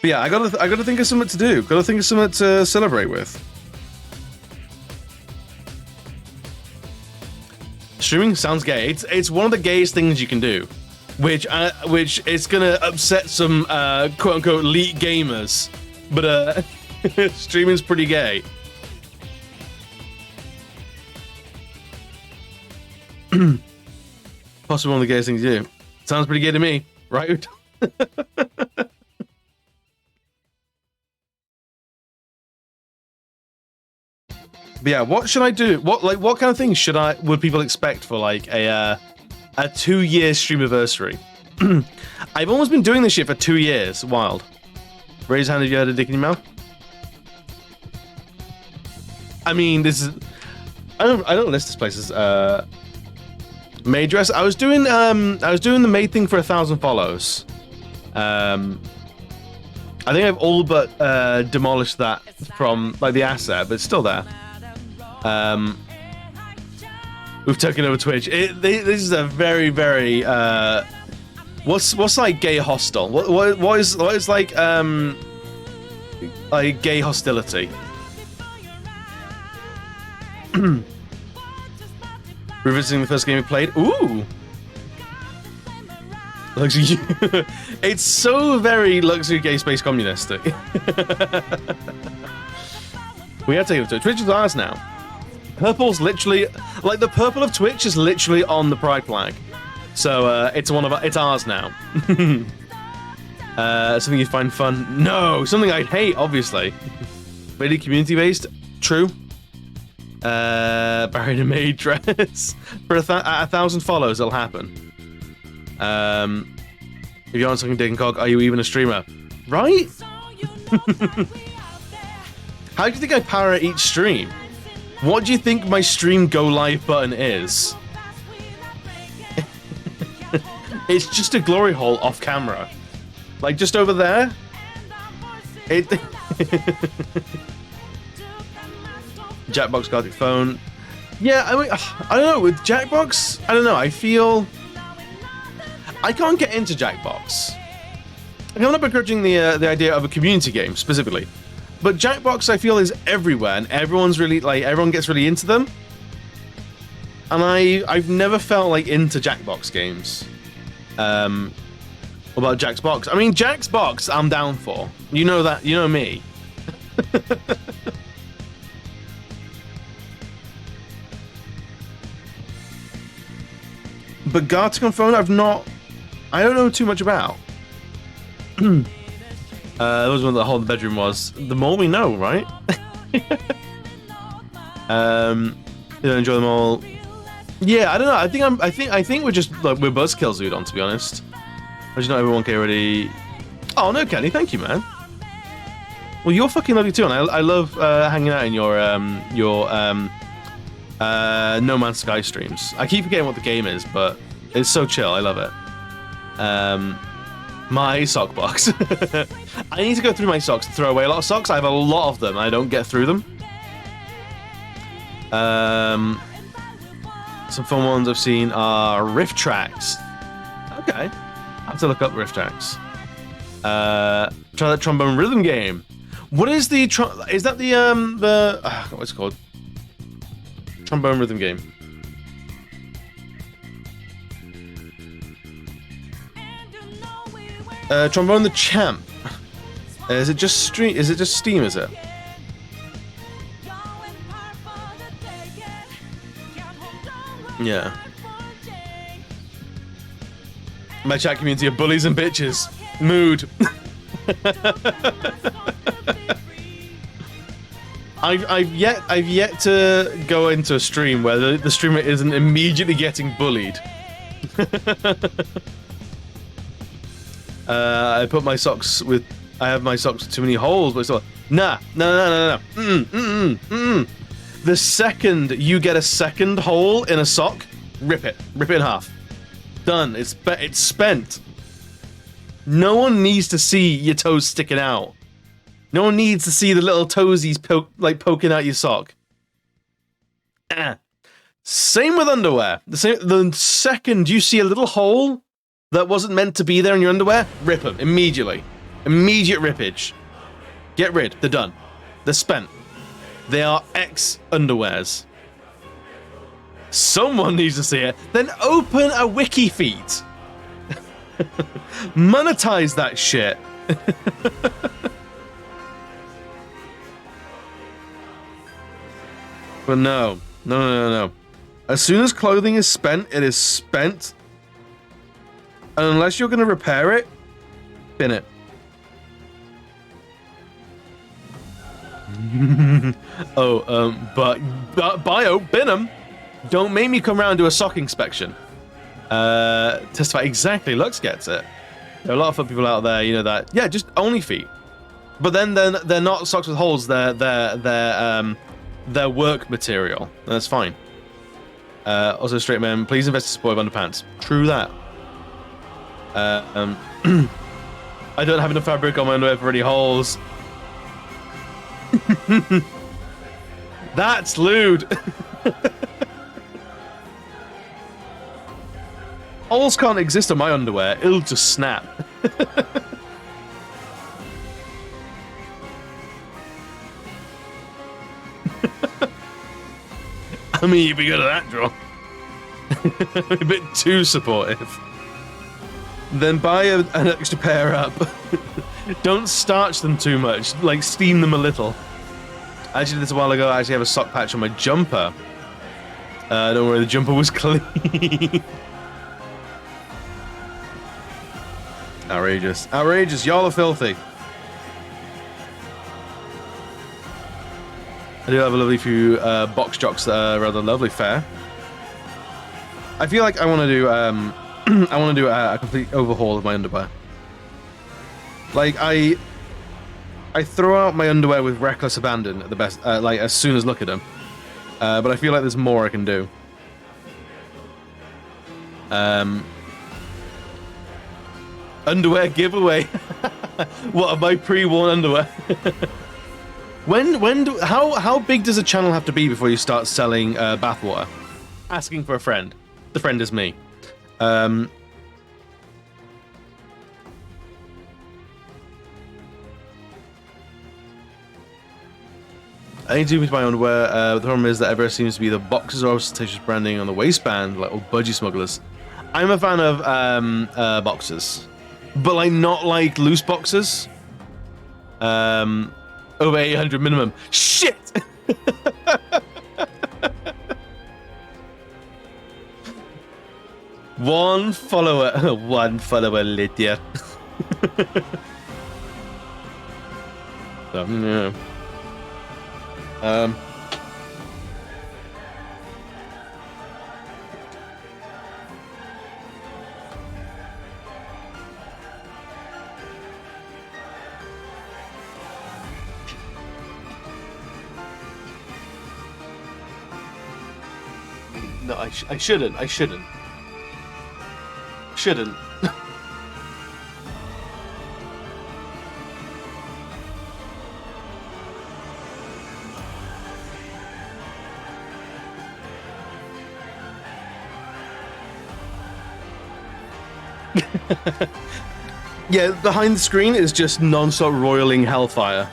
yeah, I gotta think of something to do. Gotta think of something to celebrate with. Streaming sounds gay. It's one of the gayest things you can do, which is gonna upset some quote unquote elite gamers, but streaming's pretty gay. Possibly one of the gayest things you do. Sounds pretty gay to me, right? But yeah, what should I do? What kind of things would people expect for like a 2-year streamiversary? I've almost been doing this shit for 2 years. Wild. Raise your hand if you had a dick in your mouth. I mean, this is. I don't list this place as maid dress. I was doing the maid thing for 1,000 follows. I think I've all but demolished that from like the asset, but it's still there. We've taken over Twitch. This is a very, very what's like gay hostile? What is like gay hostility? Revisiting the first game we played. Ooh. Luxury. It's so very luxury gay space communistic. We have to take it to Twitch is ours now. Purple's literally like the purple of Twitch is literally on the pride flag. So it's ours now. Something you find fun? No, something I'd hate, obviously. Really community based? True. Buried a maid dress. For at 1,000 follows, it'll happen. If you aren't sucking dick and cock, are you even a streamer? Right? How do you think I power each stream? What do you think my stream go live button is? It's just a glory hole off camera. Like just over there. Jackbox got your phone. Yeah, I mean, I don't know, with Jackbox, I don't know, I feel I can't get into Jackbox. I'm not begrudging the idea of a community game specifically, but Jackbox I feel is everywhere, and everyone gets really into them. And I've never felt like into Jackbox games. What about Jack's Box? I mean, Jack's Box I'm down for. You know that, you know me. But Gartic phone, I don't know too much about. That was when the whole bedroom was. The more we know, right? You enjoy them all. Yeah, I don't know. I think we're just like we're buzzkills, Udon, to be honest. I just not everyone can already. Oh no, Kenny, thank you, man. Well, you're fucking lovely too, and I love hanging out in your No Man's Sky streams. I keep forgetting what the game is, but it's so chill. I love it. My sock box. I need to go through my socks to throw away a lot of socks. I have a lot of them. I don't get through them. Some fun ones I've seen are riff tracks. Okay, I have to look up riff tracks. Try that trombone rhythm game. What is the is that the what's it called? Trombone rhythm game. Trombone the Champ. Is it just Steam? Is it? Yeah. My chat community of bullies and bitches. Mood. I've yet to go into a stream where the streamer isn't immediately getting bullied. I have my socks with too many holes, but it's all no. The second you get a second hole in a sock, rip it in half. Done. It's spent. No one needs to see your toes sticking out. No one needs to see the little toesies poking out your sock. Same with underwear. The second you see a little hole that wasn't meant to be there in your underwear, rip them immediately. Immediate rippage. Get rid. They're done. They're spent. They are ex-underwears. Someone needs to see it. Then open a wiki feed. Monetize that shit. But no. As soon as clothing is spent, it is spent. And unless you're going to repair it, bin it. But Bio Binham, don't make me come around and do a sock inspection. Testify exactly. Lux gets it. There are a lot of people out there, you know that. Yeah, just only feet. But then they're not socks with holes. They're work material. That's fine. Also, straight man, please invest in support of underpants. True that. I don't have enough fabric on my underwear for any holes. That's lewd. Holes can't exist on my underwear. It'll just snap. I mean, you'd be good at that, draw. A bit too supportive. Then buy an extra pair up. Don't starch them too much. Like, steam them a little. I actually did this a while ago. I actually have a sock patch on my jumper. Don't worry, the jumper was clean. Outrageous. Outrageous. Y'all are filthy. I do have a lovely few box jocks that are rather lovely. Fair. I feel like I want to do I want to do a complete overhaul of my underwear. Like I throw out my underwear with reckless abandon at the best, like as soon as look at them. But I feel like there's more I can do. Underwear giveaway. What are my pre-worn underwear? How big does a channel have to be before you start selling bathwater? Asking for a friend. The friend is me. I need to do with my underwear. The problem is that everywhere seems to be the boxes or ostentatious branding on the waistband, like old budgie smugglers. I'm a fan of boxes, but like not like loose boxes. Over 800 minimum. Shit! One follower, Lydia. So, yeah. No, I shouldn't. Shouldn't. Yeah, behind the screen is just non-stop roiling hellfire.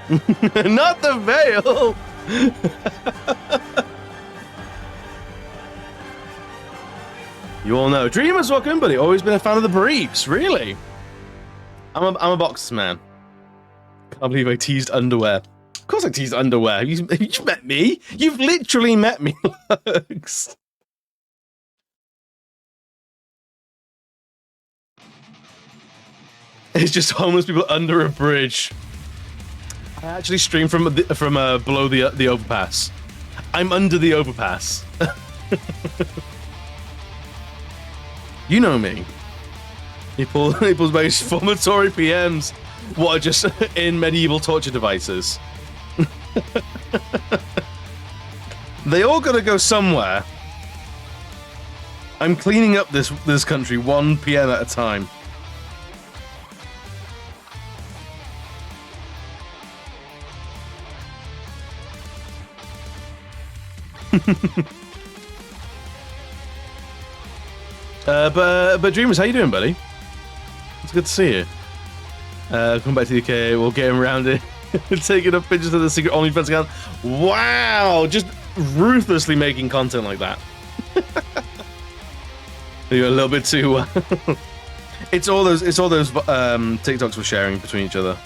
Not the veil! You all know. Dreamers, welcome, buddy. Always been a fan of the briefs. Really? I'm a boxer man. Can't believe I teased underwear. Of course I teased underwear. Have you met me? You've literally met me, Lux. It's just homeless people under a bridge. I actually stream from below the overpass. I'm under the overpass. You know me. He pulls my formatory PMs. What are just in medieval torture devices? They all gotta go somewhere. I'm cleaning up this country 1 PM at a time. But Dreamers, how you doing, buddy? It's good to see you. Come back to the UK. We'll get him around it. Taking up pictures of the secret OnlyFans account. Wow, just ruthlessly making content like that. You're a little bit too. It's all those TikToks we're sharing between each other.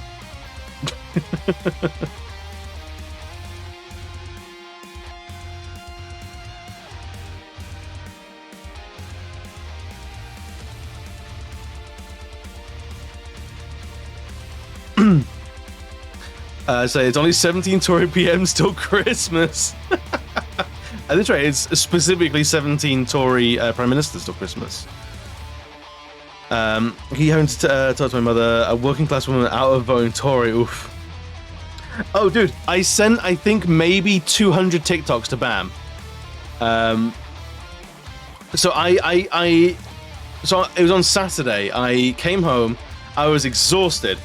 Say it's only 17 Tory PMs till Christmas. And that's right. It's specifically 17 Tory Prime Ministers till Christmas. He having to talk to my mother, a working class woman out of voting Tory. Oof. Oh, dude, I sent I think maybe 200 TikToks to Bam. So so it was on Saturday. I came home. I was exhausted.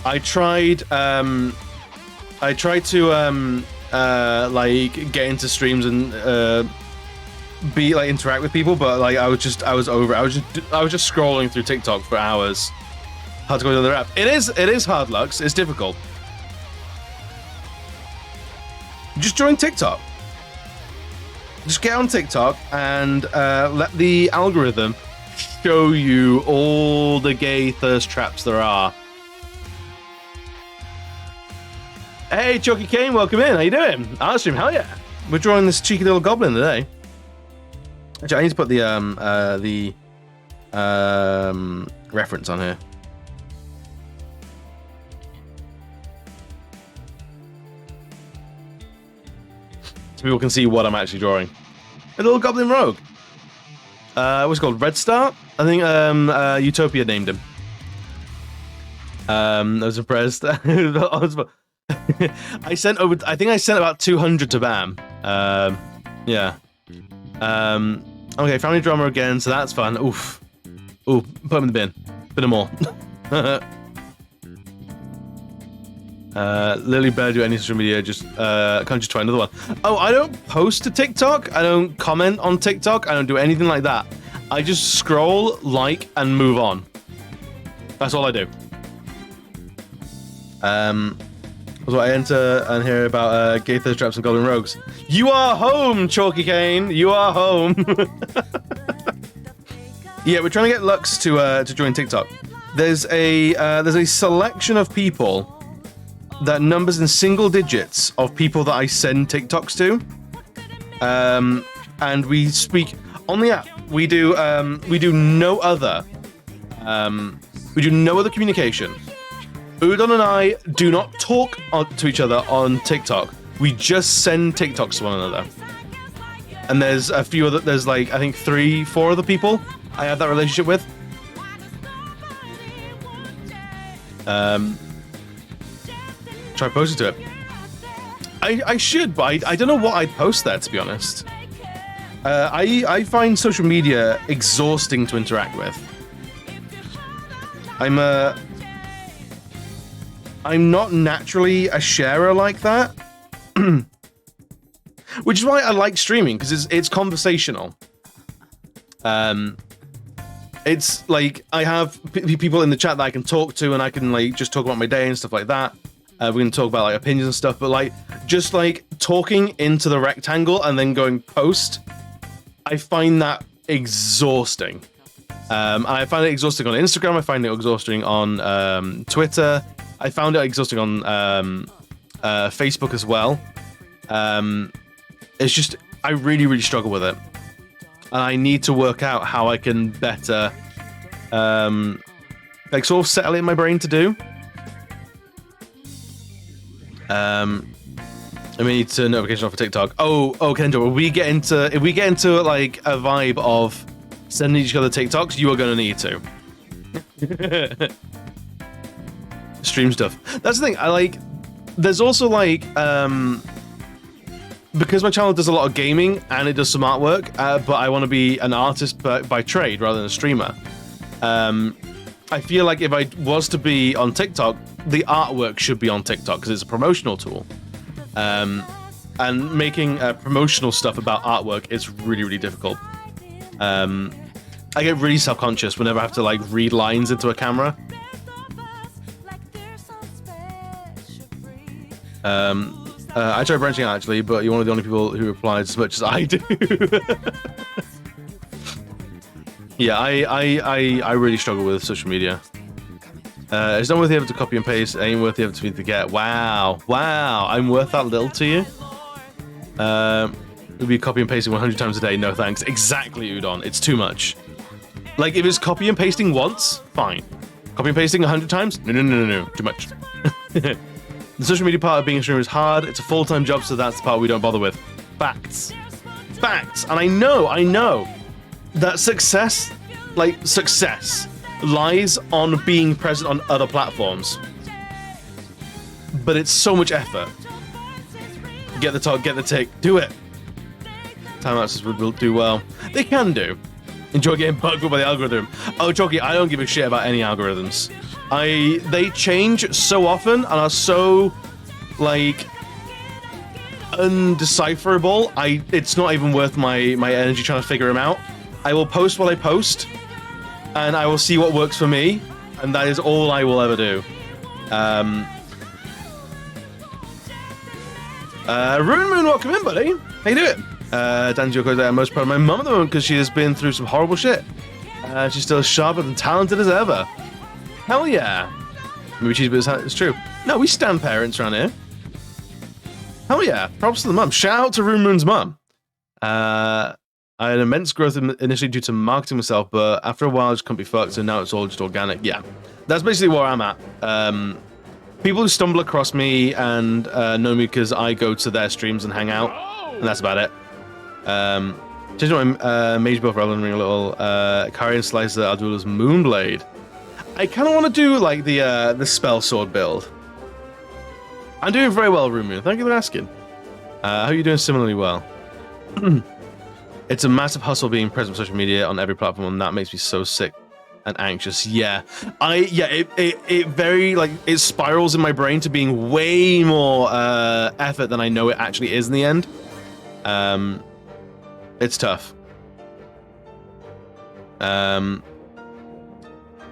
I tried to like get into streams and be like interact with people, but like I was over. I was just scrolling through TikTok for hours. Had to go to the other app. It is hard, Lux. It's difficult. Just join TikTok. Just get on TikTok and let the algorithm show you all the gay thirst traps there are. Hey, 𝘽𝙍𝙎𝙃, welcome in. How you doing? Artstream, hell yeah. We're drawing this cheeky little goblin today. Actually, I need to put the reference on here. So people can see what I'm actually drawing. A little goblin rogue. What's it called? Red Star? I think Utopia named him. I was impressed. I think I sent about 200 to Bam. Yeah. Okay, family drama again, so that's fun. Oof. Ooh, put him in the bin. Bin them all. Lily Bear do any social media, can't just try another one. Oh, I don't post to TikTok. I don't comment on TikTok. I don't do anything like that. I just scroll, like, and move on. That's all I do. So I enter and hear about gay thirst traps and golden rogues. You are home, 𝘽𝙍𝙎𝙃. You are home. Yeah, we're trying to get Lux to join TikTok. There's a selection of people that numbers in single digits of people that I send TikToks to, and we speak on the app. We do no other communication. Udon and I do not talk to each other on TikTok. We just send TikToks to one another. And there's a few other, there's like, I think 3-4 other people I have that relationship with. Try posting to it. I should, but I don't know what I'd post there, to be honest. I find social media exhausting to interact with. I'm not naturally a sharer like that, which is why I like streaming, because it's conversational. It's like I have people in the chat that I can talk to, and I can like just talk about my day and stuff like that. We can talk about like opinions and stuff, but like just like talking into the rectangle and then going post, I find that exhausting. I find it exhausting on Instagram. I find it exhausting on Twitter. I found it exhausting on Facebook as well. It's just, I really, really struggle with it. And I need to work out how I can better, like sort of settle it in my brain to do. I mean, it's a notification off of TikTok. Oh, Kendra, if we get into like a vibe of sending each other TikToks, you are going to need to. Stream stuff. That's the thing. I like. There's also like, because my channel does a lot of gaming and it does some artwork, but I want to be an artist by trade rather than a streamer. I feel like if I was to be on TikTok, the artwork should be on TikTok because it's a promotional tool. And making promotional stuff about artwork is really, really difficult. I get really self-conscious whenever I have to like read lines into a camera. I tried branching out actually, but you're one of the only people who replied as much as I do. Yeah, I really struggle with social media. It's not worth the effort to copy and paste. It ain't worth the effort for me to get. Wow, I'm worth that little to you. It'll be copy and pasting 100 times a day. No thanks. Exactly, Udon. It's too much. Like if it's copy and pasting once, fine. Copy and pasting 100 times? No. Too much. The social media part of being a streamer is hard. It's a full-time job, so that's the part we don't bother with. Facts. Facts. And I know that success lies on being present on other platforms. But it's so much effort. Get the talk, get the tick, do it. Timeouts will do well. They can do. Enjoy getting bugged by the algorithm. Oh, Chalky, I don't give a shit about any algorithms. They change so often and are so, like, undecipherable. It's not even worth my energy trying to figure them out. I will post what I post, and I will see what works for me, and that is all I will ever do. Rune Moon, welcome in, buddy. How you doing? Dan Joko, I'm most proud of my mum at the moment because she has been through some horrible shit. She's still as sharp and talented as ever. Hell yeah. Maybe she's a bit, it's true. No, we stand parents around here. Hell yeah. Props to the mum. Shout out to Rune Moon's mum. I had immense growth initially due to marketing myself, but after a while I just couldn't be fucked, so now it's all just organic. Yeah. That's basically where I'm at. People who stumble across me and know me because I go to their streams and hang out, and that's about it. Changing my mage build for Elden Ring a little. Carian Slicer Ardula's Moonblade. I kind of want to do like the spell sword build. I'm doing very well, Rune Moon. Thank you for asking. How are you doing similarly well? It's a massive hustle being present on social media on every platform, and that makes me so sick and anxious. Yeah, it very like it spirals in my brain to being way more effort than I know it actually is in the end. It's tough.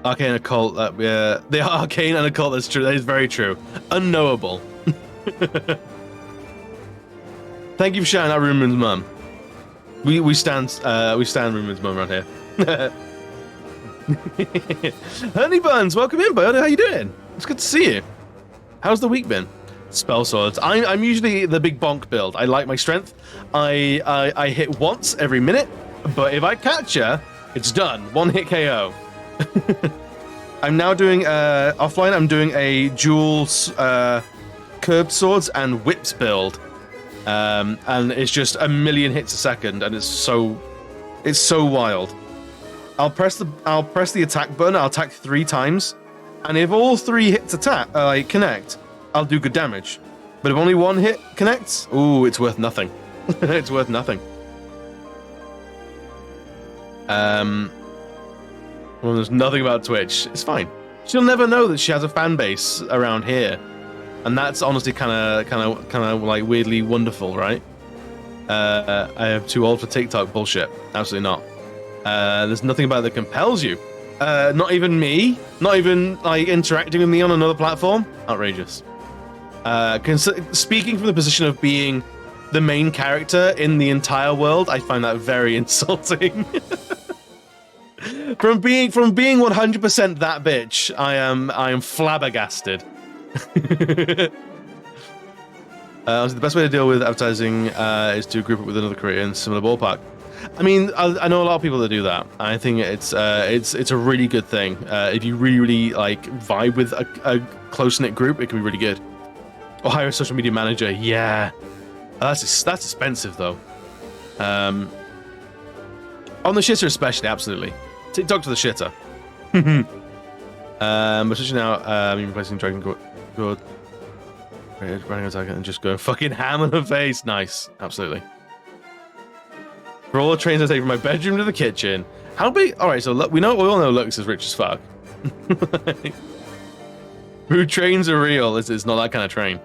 Arcane occult. Yeah, the arcane and occult. That's true. That is very true. Unknowable. Thank you for shouting out Rune Moon's mum. We stand Rune Moon's mum around here. Honey Buns, welcome in, bud. How you doing? It's good to see you. How's the week been? Spell swords. I'm usually the big bonk build. I like my strength. I hit once every minute, but if I catch her, it's done. One hit KO. I'm now doing offline. I'm doing a dual curved swords and whips build, and it's just a million hits a second, and it's so wild. I'll press the attack button. I'll attack 3 times, and if all 3 hits connect, I'll do good damage. But if only 1 hit connects, ooh, it's worth nothing. It's worth nothing. Well, there's nothing about Twitch. It's fine. She'll never know that she has a fan base around here, and that's honestly kind of like weirdly wonderful, right? I am too old for TikTok bullshit. Absolutely not. There's nothing about it that compels you. Not even me. Not even like interacting with me on another platform. Outrageous. Speaking from the position of being the main character in the entire world, I find that very insulting. From being 100% that bitch, I am flabbergasted. The best way to deal with advertising is to group it with another creator in similar ballpark. I mean, I know a lot of people that do that. I think it's a really good thing. If you really like vibe with a close-knit group, it can be really good. Or hire a social media manager. Yeah, that's expensive though. On the shitter especially, absolutely. TikTok to the shitter. But especially now, I'm replacing Dragon God, running attack and just going fucking ham on the face. Nice, absolutely. For all the trains I take from my bedroom to the kitchen. How big? All right, so look, we all know Lux is rich as fuck. Who trains are real? It's not that kind of train.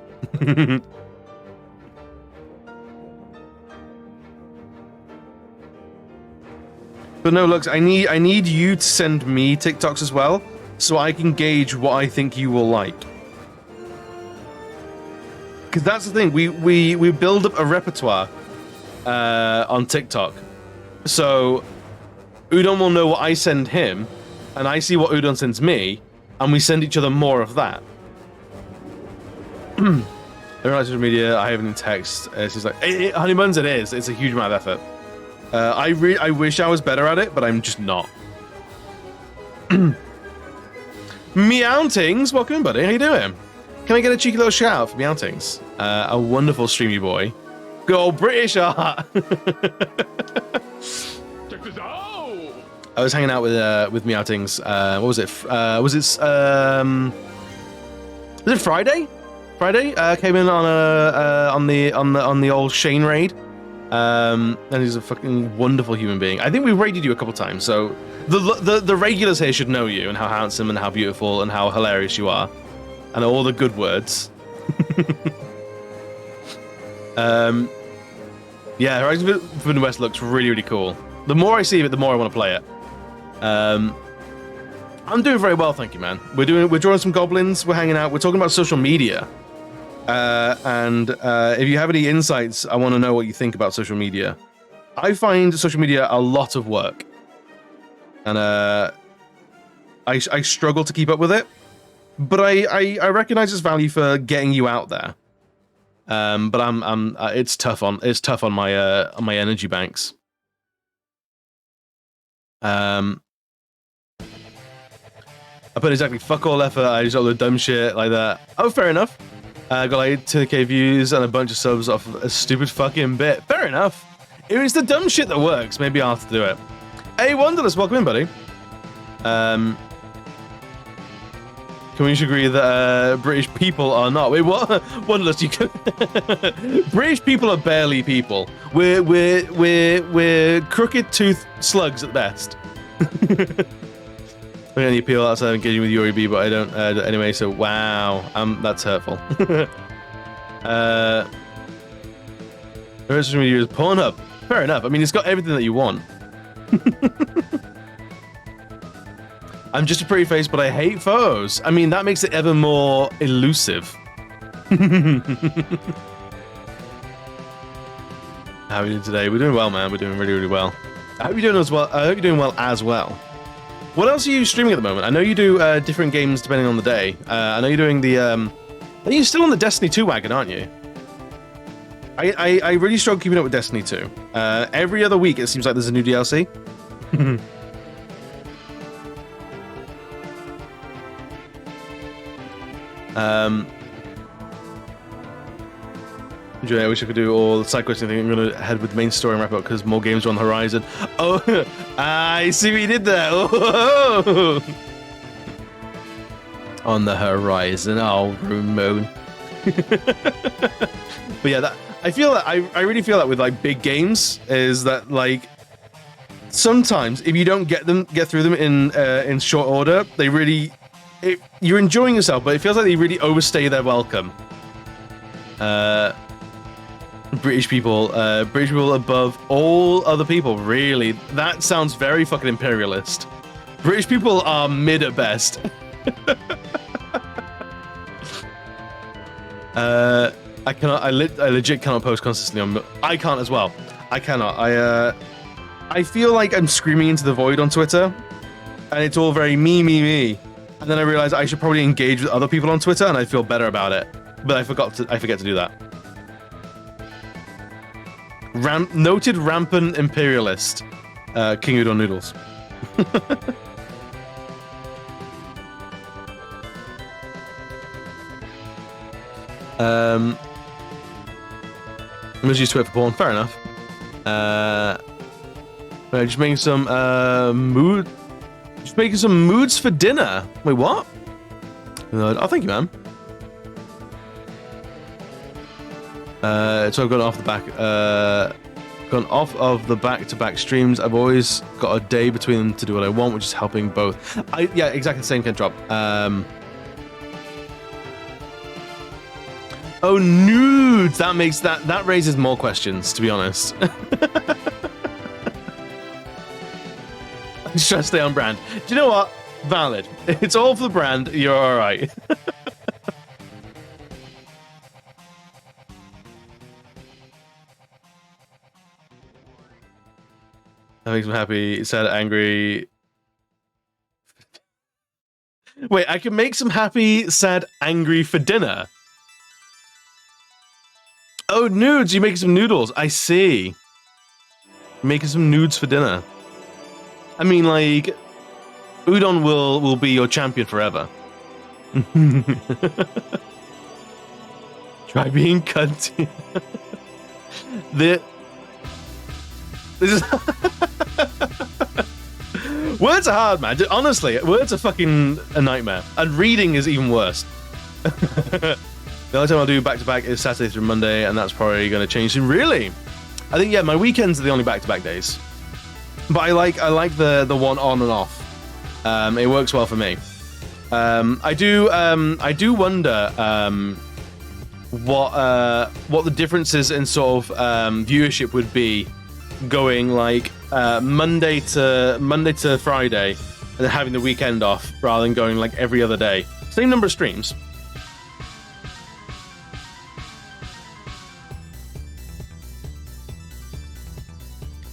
But no, Lux, I need you to send me TikToks as well, so I can gauge what I think you will like. Because that's the thing, we build up a repertoire on TikTok. So Udon will know what I send him, and I see what Udon sends me, and we send each other more of that. I don't like social media. I haven't in text. It's just like Honey Buns. It is. It's a huge amount of effort. I wish I was better at it, but I'm just not. Meowntings, welcome in, buddy. How you doing? Can I get a cheeky little shout out for Meowtings? A wonderful streamy boy. Good old British art. Check this out. I was hanging out with Meowtings. What was it? Was it Friday? Came in on the old Shane raid. And he's a fucking wonderful human being. I think we raided you a couple times, so the regulars here should know you and how handsome and how beautiful and how hilarious you are, and all the good words. Yeah, Horizon Forbidden West looks really, really cool. The more I see of it, the more I want to play it. I'm doing very well, thank you, man. We're drawing some goblins. We're hanging out. We're talking about social media. And if you have any insights, I want to know what you think about social media. I find social media a lot of work, and I struggle to keep up with it. But I recognize its value for getting you out there. But it's tough on my energy banks. I put exactly fuck all effort. I just upload dumb shit like that. Oh, fair enough. Got like 2K views and a bunch of subs off a stupid fucking bit. Fair enough. If it's the dumb shit that works, maybe I'll have to do it. Hey, Wanderless, welcome in, buddy. Can we each agree that British people are not? Wait, what? Wanderless, you can. British people are barely people. We're crooked tooth slugs at best. I only appeal outside of engaging with Yuri B, but I don't anyway. So wow, that's hurtful. Social media is Pornhub. Fair enough. I mean, it's got everything that you want. I'm just a pretty face, but I hate photos. I mean, that makes it ever more elusive. How are we doing today? We're doing well, man. We're doing really, really well. I hope you're doing as well. I hope you're doing well as well. What else are you streaming at the moment? I know you do different games depending on the day. I know you're doing the. I think you're still on the Destiny 2 wagon, aren't you? I really struggle keeping up with Destiny 2. Every other week, it seems like there's a new DLC. I wish I could do all the side questing thing. I'm going to head with the main story and wrap up because more games are on the horizon. Oh, I see what you did there. Oh. On the horizon. Oh, Ramon. But yeah, I feel that I really feel that with like big games is that like sometimes if you don't get through them in short order, they really you're enjoying yourself, but it feels like they really overstay their welcome. British people above all other people. Really, that sounds very fucking imperialist. British people are mid at best. I legit cannot post consistently on. I can't as well. I cannot. I feel like I'm screaming into the void on Twitter, and it's all very me. And then I realize I should probably engage with other people on Twitter, and I feel better about it. But I forget to do that. Noted rampant imperialist, King Udon Noodles. I'm just used to it for porn. Fair enough. Just making some Just making some moods for dinner. Wait, what? Oh, thank you, man. So I've gone off of the back-to-back streams. I've always got a day between them to do what I want, which is helping both. Yeah, exactly the same kind of drop. Oh, nudes! That raises more questions, to be honest. Just try to stay on brand. Do you know what? Valid. It's all for the brand. You're all right. That makes me happy, sad, angry. Wait, I can make some happy, sad, angry for dinner. Oh, nudes! You making some noodles? I see. Making some nudes for dinner. I mean, like, udon will be your champion forever. Try being cunty. This is words are hard, man. Honestly, words are fucking a nightmare, and reading is even worse. The only time I'll do back-to-back is Saturday through Monday, and that's probably going to change soon. Really? I think, yeah, my weekends are the only back-to-back days. But I like the one on and off. It works well for me. I do wonder what the differences in sort of viewership would be going like Monday to Friday and then having the weekend off rather than going like every other day. Same number of streams.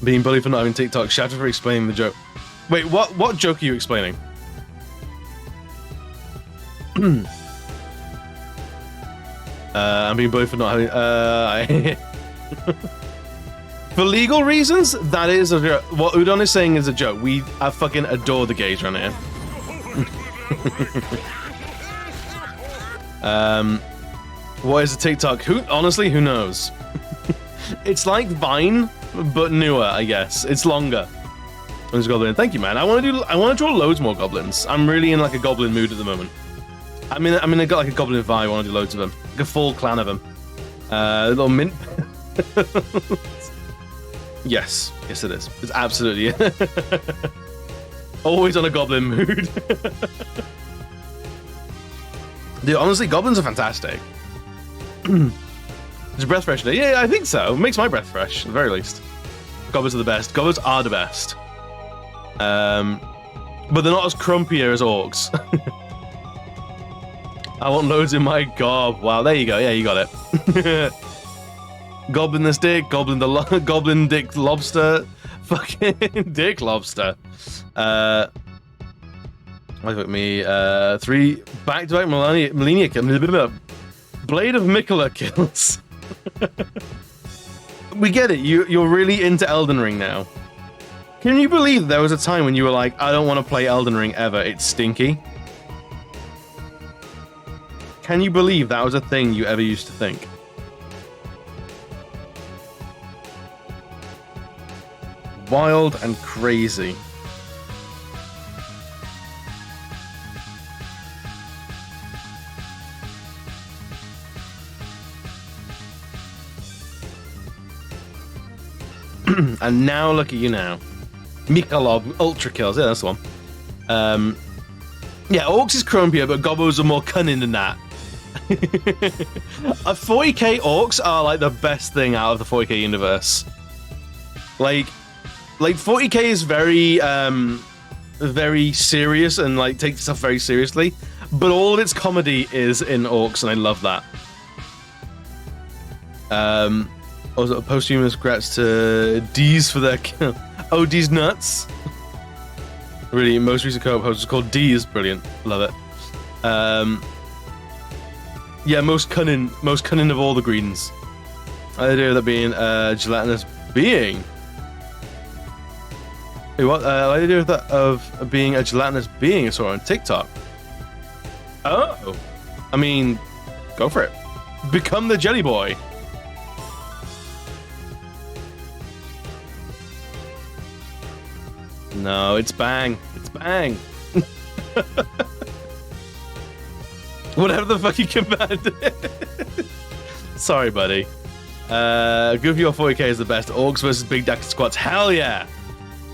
Being bullied for not having TikTok. Shout out for explaining the joke. Wait, what joke are you explaining? I'm being bullied for not having. For legal reasons, that is a joke. What Udon is saying is a joke. I fucking adore the gays around here. What is a TikTok? Honestly, who knows? It's like Vine, but newer, I guess. It's longer. There's goblin. Thank you, man. I want to draw loads more goblins. I'm really in like a goblin mood at the moment. I got like a goblin vibe. I want to do loads of them. Like a full clan of them. Little mint. Yes, it is. It's absolutely always on a goblin mood. Dude, honestly, goblins are fantastic. Is your breath fresh today? Yeah, I think so. It makes my breath fresh, at the very least. Goblins are the best. Goblins are the best. But they're not as crumpier as orcs. I want loads in my gob. Wow, there you go. Yeah, you got it. Goblin the stick, goblin dick lobster, fucking dick lobster. Wait with me. 3 back-to-back Millennia kills. Blade of Mikola kills. We get it. You're really into Elden Ring now. Can you believe there was a time when you were like, I don't want to play Elden Ring ever. It's stinky. Can you believe that was a thing you ever used to think? Wild and crazy. And now look at you now. Mikolov ultra kills. Yeah, that's the one. Yeah, orcs is crumpier, but gobos are more cunning than that. 40k orcs are like the best thing out of the 40k universe. Like 40k is very very serious and like takes stuff very seriously, but all of its comedy is in orcs, and I love that. Also, posthumous congrats to D's for their kill. Oh, D's nuts. Really, most recent co-op host is called D's. Brilliant, love it. Yeah, most cunning of all the greens. I idea of that being a gelatinous being. Wait, what? I idea of that of being a gelatinous being I saw on TikTok. Oh, I mean, go for it. Become the jelly boy. No, it's bang. It's bang. Whatever the fuck you command. Sorry, buddy. Goofy or 40k is the best. Orcs versus Big Deck squats. Hell yeah.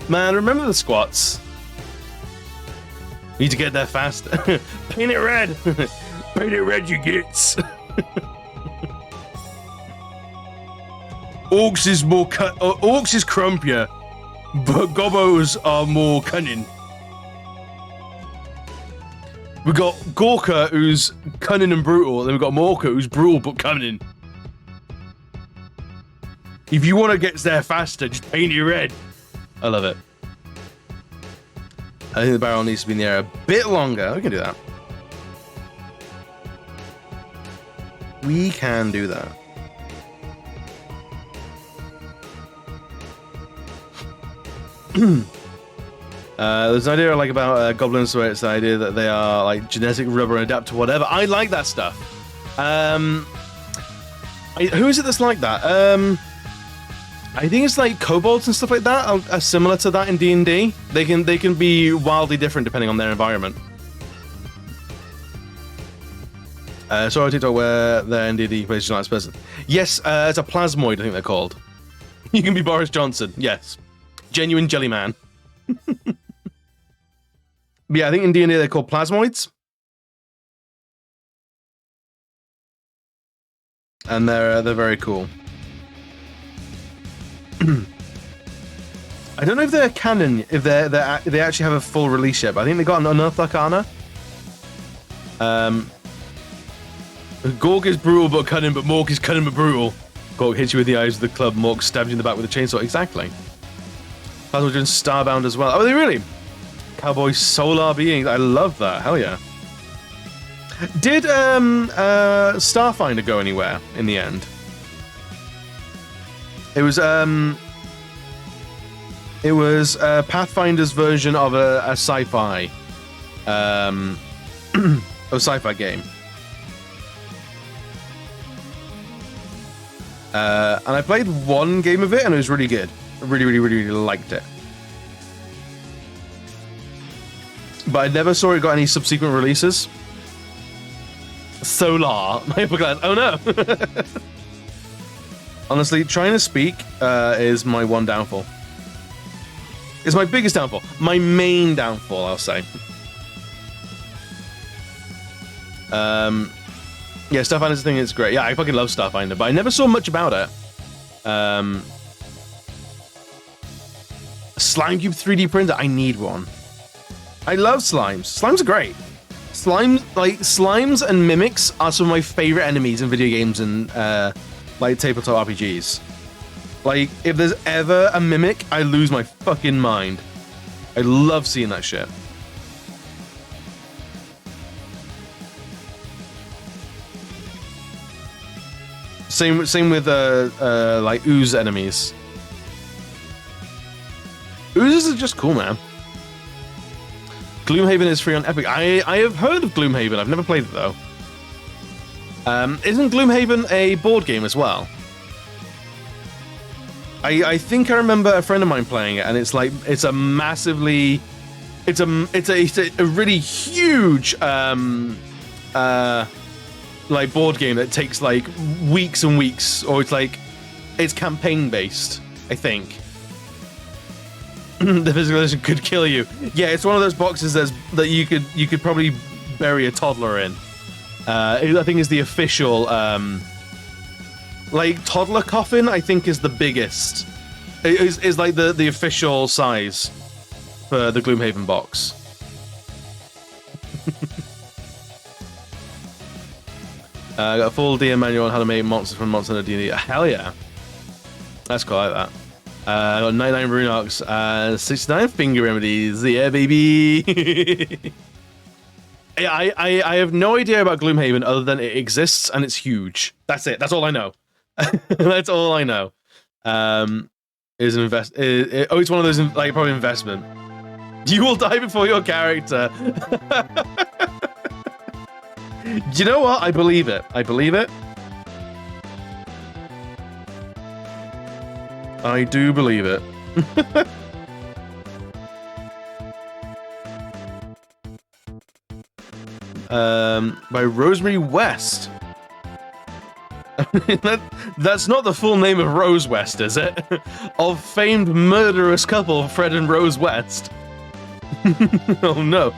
Man, remember the squats. Need to get there fast. Paint it red. Paint it red, you gits. Orcs is more Orcs is crumpier, but gobos are more cunning. We got Gorka, who's cunning and brutal, and then we got Morka, who's brutal but cunning. If you want to get there faster, just paint it red. I love it. I think the barrel needs to be in the air a bit longer. We can do that. We can do that. There's an idea like about goblins where it's the idea that they are like genetic rubber and adapt to whatever. I like that stuff. Who is it that's like that? I think it's like kobolds and stuff like that are similar to that in D&D. They can be wildly different depending on their environment. So I TikTok where they're in D&D places like person. Yes, it's a plasmoid, I think they're called. You can be Boris Johnson. Yes, genuine jelly man. But yeah, I think in D&D they're called plasmoids. And they're very cool. I don't know if they're canon, if they actually have a full release yet, but I think they got an Unearthed Arcana. Gorg is brutal but cunning, but Mork is cunning but brutal. Gorg hits you with the eyes of the club, Mork stabs you in the back with a chainsaw. Exactly. Puzzle doing Starbound as well. Oh, are they really? Cowboy solar beings. I love that. Hell yeah. Did Starfinder go anywhere in the end? It was Pathfinder's version of a sci-fi a sci-fi game. And I played one game of it and it was really good. I really liked it. But I never saw it got any subsequent releases. Solar. Oh no. Honestly, trying to speak is my one downfall. It's my biggest downfall. My main downfall, I'll say. Yeah, Starfinder's thing is great. Yeah, I fucking love Starfinder, but I never saw much about it. Slime Cube 3D printer. I need one. I love slimes. Slimes are great. Slimes and mimics are some of my favorite enemies in video games and like tabletop RPGs. Like, if there's ever a mimic, I lose my fucking mind. I love seeing that shit. Same with like ooze enemies. Oozes are just cool, man. Gloomhaven is free on Epic. I have heard of Gloomhaven. I've never played it though. Isn't Gloomhaven a board game as well? I think I remember a friend of mine playing it, and it's like it's a massively, it's a really huge like board game that takes like weeks and weeks, or it's campaign based, I think. The physical edition could kill you. Yeah, it's one of those boxes that you could probably bury a toddler in. I think is the official like toddler coffin. I think is the biggest. Is like the official size for the Gloomhaven box. I got a full DM manual on how to make monsters from Monster Hunter D&D. Hell yeah, that's cool. I like that. I got 99 rune arcs and 69 finger remedies. Yeah, baby. Yeah, I have no idea about Gloomhaven other than it exists and it's huge. That's it. That's all I know. That's all I know. Is an it's one of those like probably investment. You will die before your character. You know what? I believe it. I believe it. I do believe it. By Rosemary West. That's not the full name of Rose West, is it? Of famed murderous couple Fred and Rose West. Oh no.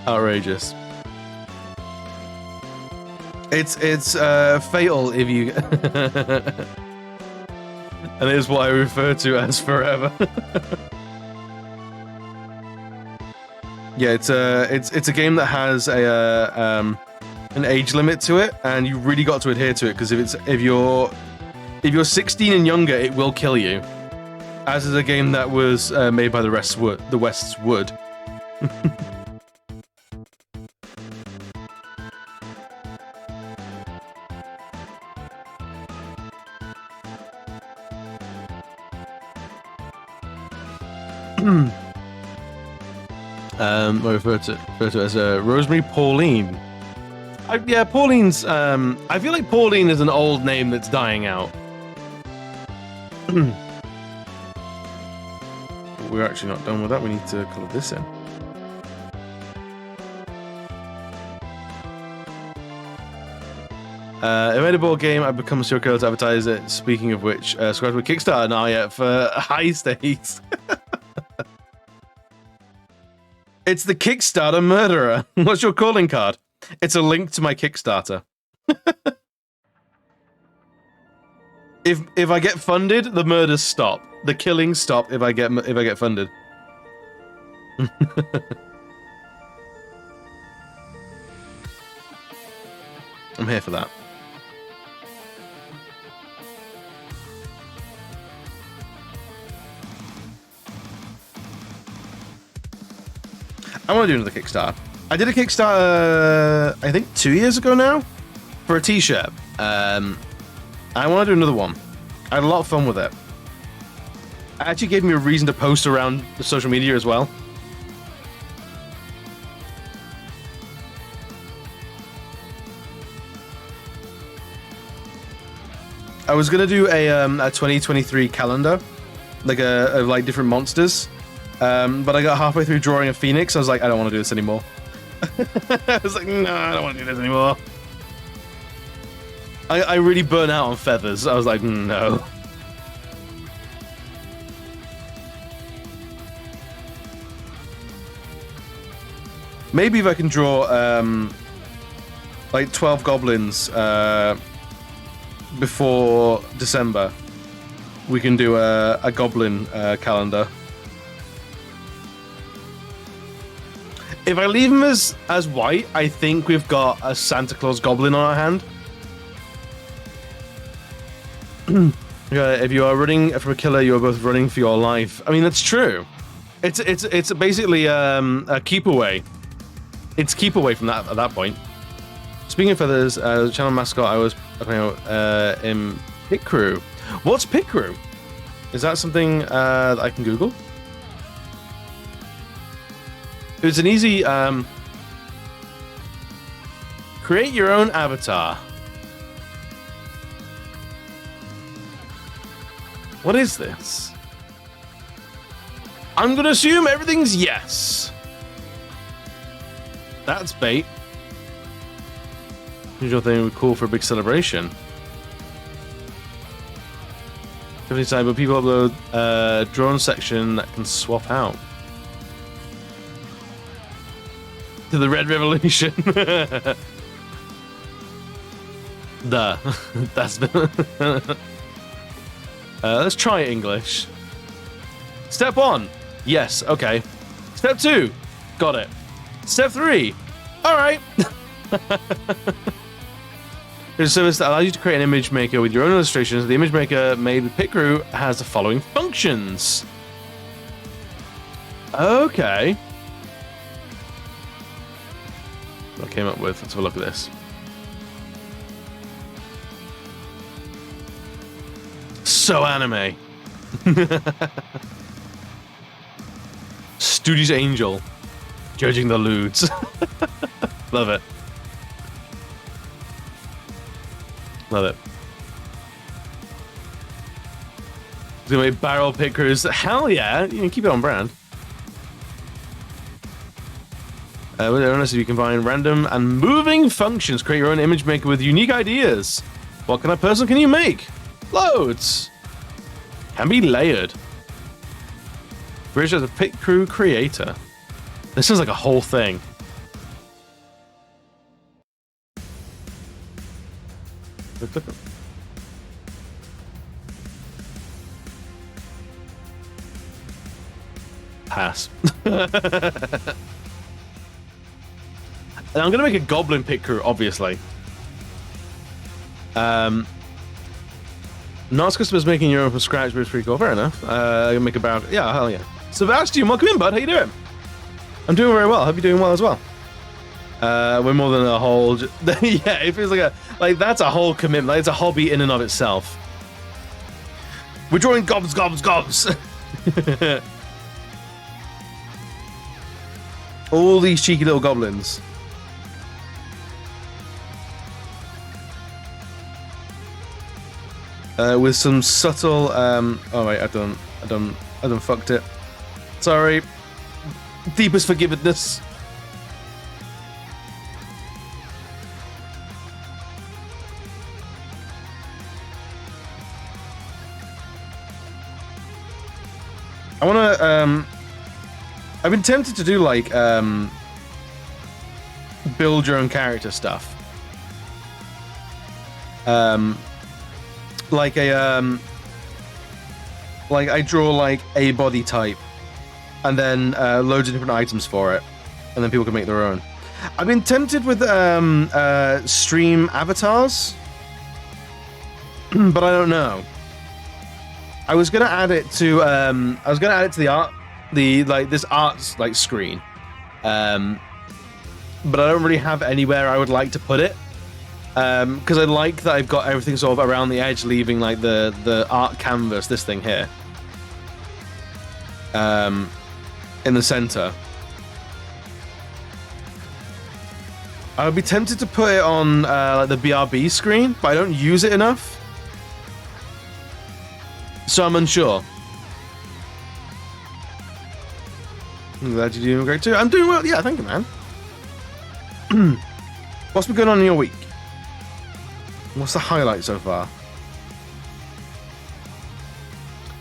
Outrageous. It's fatal if you and it is what I refer to as forever. Yeah, it's a game that has an age limit to it, and you really got to adhere to it, because if you're 16 and younger, it will kill you. As is a game that was made by the West's Wood. I refer to as Rosemary Pauline. Yeah, Pauline's. I feel like Pauline is an old name that's dying out. We're actually not done with that. We need to color this in. If I made a board game, I'd become a serial killer to advertise it. Speaking of which, subscribe to Kickstarter now yet for high stakes. It's the Kickstarter murderer. What's your calling card? It's a link to my Kickstarter. If I get funded, the murders stop. The killings stop if I get funded. I'm here for that. I want to do another Kickstarter. I did a Kickstarter, I think 2 years ago now, for a t-shirt. I want to do another one. I had a lot of fun with it. It actually gave me a reason to post around the social media as well. I was gonna do a 2023 calendar, like of like different monsters. But I got halfway through drawing a phoenix. I was like, I don't want to do this anymore. I was like, no, I don't want to do this anymore. I really burnt out on feathers. I was like, no. Maybe if I can draw like 12 goblins before December, we can do a goblin calendar. If I leave them as white, I think we've got a Santa Claus goblin on our hand. If you are running from a killer, you are both running for your life. I mean, that's true. It's basically a keep away. It's keep away from that at that point. Speaking of feathers, the channel mascot I was putting out in Pit Crew. What's Pit Crew? Is that something that I can Google? It was an easy create your own avatar. What is this? I'm gonna assume everything's yes. That's bait. Usual thing would call for a big celebration. Definitely side, but people upload a drawn section that can swap out. To the Red Revolution. Duh. That's let's try English. Step 1. Yes, okay. Step 2. Got it. Step 3. Alright. There's a service that allows you to create an image maker with your own illustrations. The image maker made with Pit Crew has the following functions. Okay. I came up with. Let's have a look at this. So anime. Studios Angel judging the lewds. Love it. Love it. It's gonna be barrel Pit Crews. Hell yeah! You can keep it on brand. With Awareness, you can combine random and moving functions. Create your own image maker with unique ideas. What kind of person can you make? Loads. Can be layered. Bri'ish as a Pit Crew creator. This is like a whole thing. Pass. And I'm gonna make a goblin Pit Crew, obviously. Not customers making your own from scratch, but it's pretty cool. Fair enough. Make a barrel. Yeah, hell yeah. Sebastian, welcome in, bud. How you doing? I'm doing very well. Hope you're doing well as well. We're more than a whole. Yeah, it feels like that's a whole commitment. Like it's a hobby in and of itself. We're drawing gobs. All these cheeky little goblins. With some subtle. Oh wait, I done fucked it. Sorry. Deepest forgiveness. I wanna. I've been tempted to do like build your own character stuff. Like a like I draw like a body type, and then loads of different items for it, and then people can make their own. I've been tempted with stream avatars, but I don't know. I was gonna add it to the art, this arts like screen, but I don't really have anywhere I would like to put it. Because I like that I've got everything sort of around the edge, leaving like the art canvas, this thing here, in the center. I would be tempted to put it on like the BRB screen, but I don't use it enough, so I'm unsure. I'm glad you're doing great too. I'm doing well. Yeah, thank you, man. What's been going on in your week? What's the highlight so far?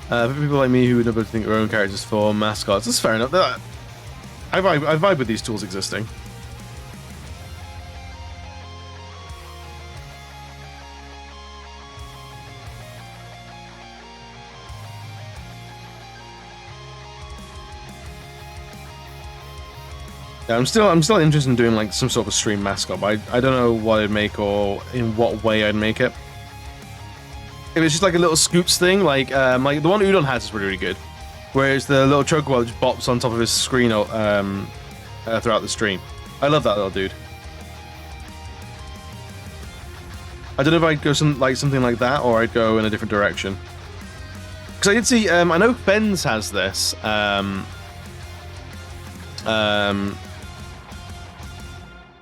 For people like me who would never think their own characters for mascots, that's fair enough. I vibe with these tools existing. Yeah, I'm still interested in doing like some sort of a stream mascot, but I don't know what I'd make or in what way I'd make it. If it's just like a little scoops thing, like the one Udon has is really good, where it's the little chocobo that just bops on top of his screen throughout the stream. I love that little dude. I don't know if I'd go something like that, or I'd go in a different direction. Because I did see, I know Fens has this.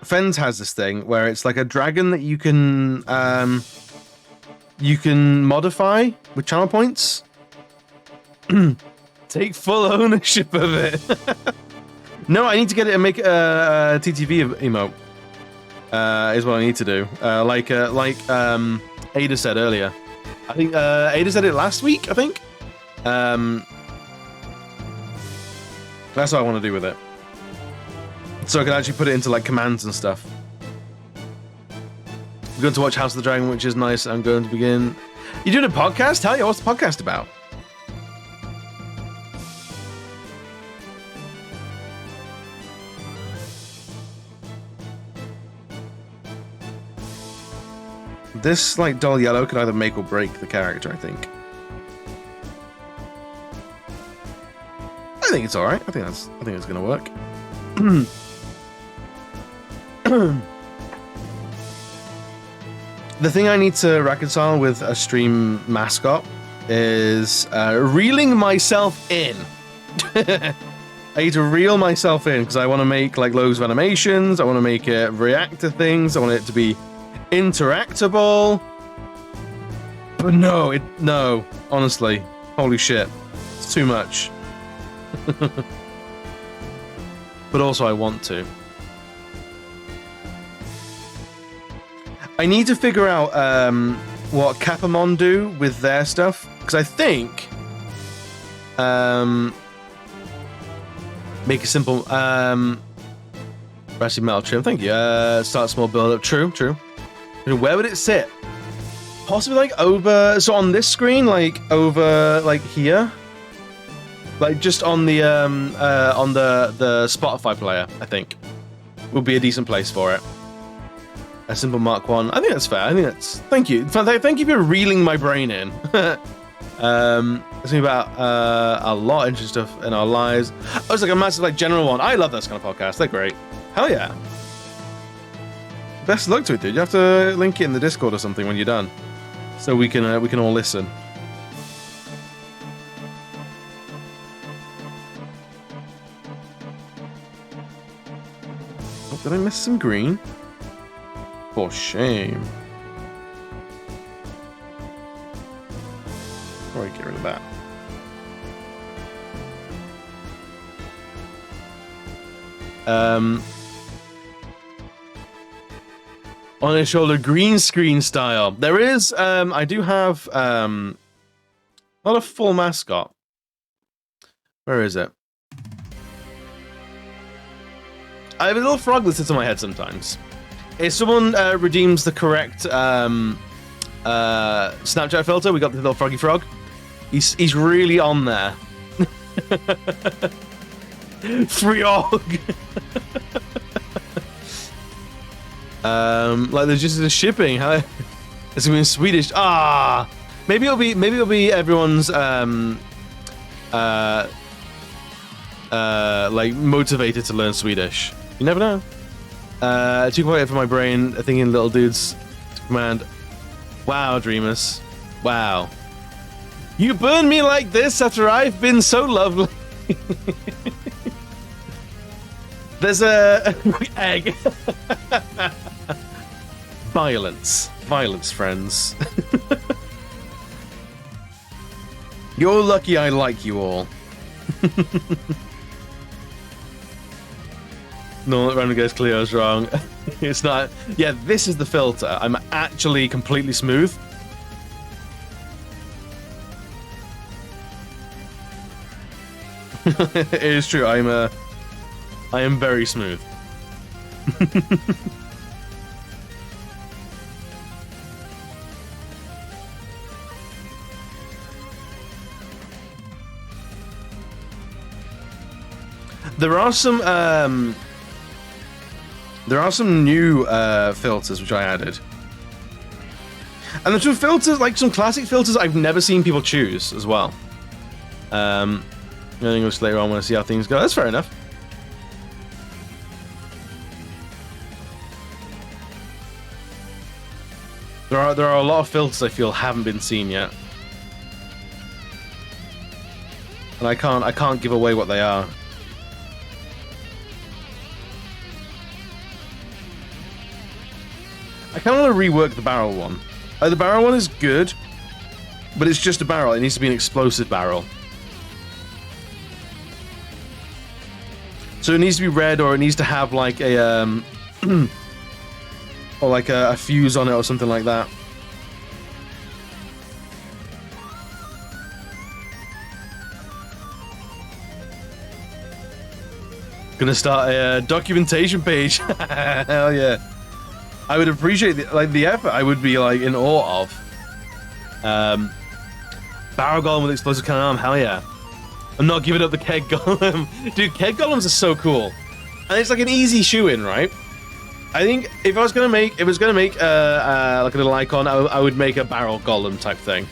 Fens has this thing where it's like a dragon that you can modify with channel points. Take full ownership of it. No, I need to get it and make a TTV emote. Is what I need to do. Like Ada said earlier. I think Ada said it last week. I think. That's what I want to do with it. So I can actually put it into like commands and stuff. I'm going to watch House of the Dragon, which is nice. I'm going to begin. You doing a podcast? Hell yeah, what's the podcast about? This like dull yellow could either make or break the character, I think. I think it's alright. I think it's gonna work. The thing I need to reconcile with a stream mascot is reeling myself in. I need to reel myself in because I want to make like loads of animations. I want to make it react to things. I want it to be interactable. But no, honestly, holy shit, it's too much. But also I want to. I need to figure out what Capamon do with their stuff, because I think make a simple Rusty Metal Trim, thank you. Start small build up. True. Where would it sit? Possibly like over, so on this screen, like over like here. Like just on the Spotify player, I think would be a decent place for it. A simple Mark 1. I think that's fair. I think that's. Thank you. Thank you for reeling my brain in. It's been about a lot of interesting stuff in our lives. Oh, it's like a massive like general one. I love this kind of podcast. They're great. Hell yeah. Best of luck to it, dude. You have to link it in the Discord or something when you're done, so we can all listen. Did I miss some green? For shame. Alright, get rid of that. On his shoulder, green screen style. There is, I do have, not a full mascot. Where is it? I have a little frog that sits on my head sometimes. If someone redeems the correct Snapchat filter, we got the little froggy frog. He's really on there. Frog. Like there's just a shipping. How it's gonna be in Swedish. Ah, maybe it'll be everyone's like motivated to learn Swedish. You never know. Too quiet for my brain. Thinking little dudes to command. Wow, dreamers. Wow. You burn me like this after I've been so lovely. There's a egg. Violence, friends. You're lucky I like you all. No, random goes Cleo's wrong. It's not. Yeah, this is the filter. I'm actually completely smooth. It is true. I am very smooth. There are some new filters which I added. And there's some filters, like some classic filters I've never seen people choose as well. I think later on I want to see how things go. That's fair enough. There are a lot of filters I feel haven't been seen yet. And I can't give away what they are. I kind of want to rework the barrel one. The barrel one is good, but it's just a barrel. It needs to be an explosive barrel. So it needs to be red, or it needs to have like a or like a fuse on it or something like that. Gonna start a documentation page. Hell yeah. I would appreciate the effort. I would be like in awe of. Barrel golem with explosive cannon arm. Hell yeah! I'm not giving up the keg golem, dude. Keg golems are so cool, and it's like an easy shoe-in, right? I think if I was gonna make, like a little icon, I would make a barrel golem type thing.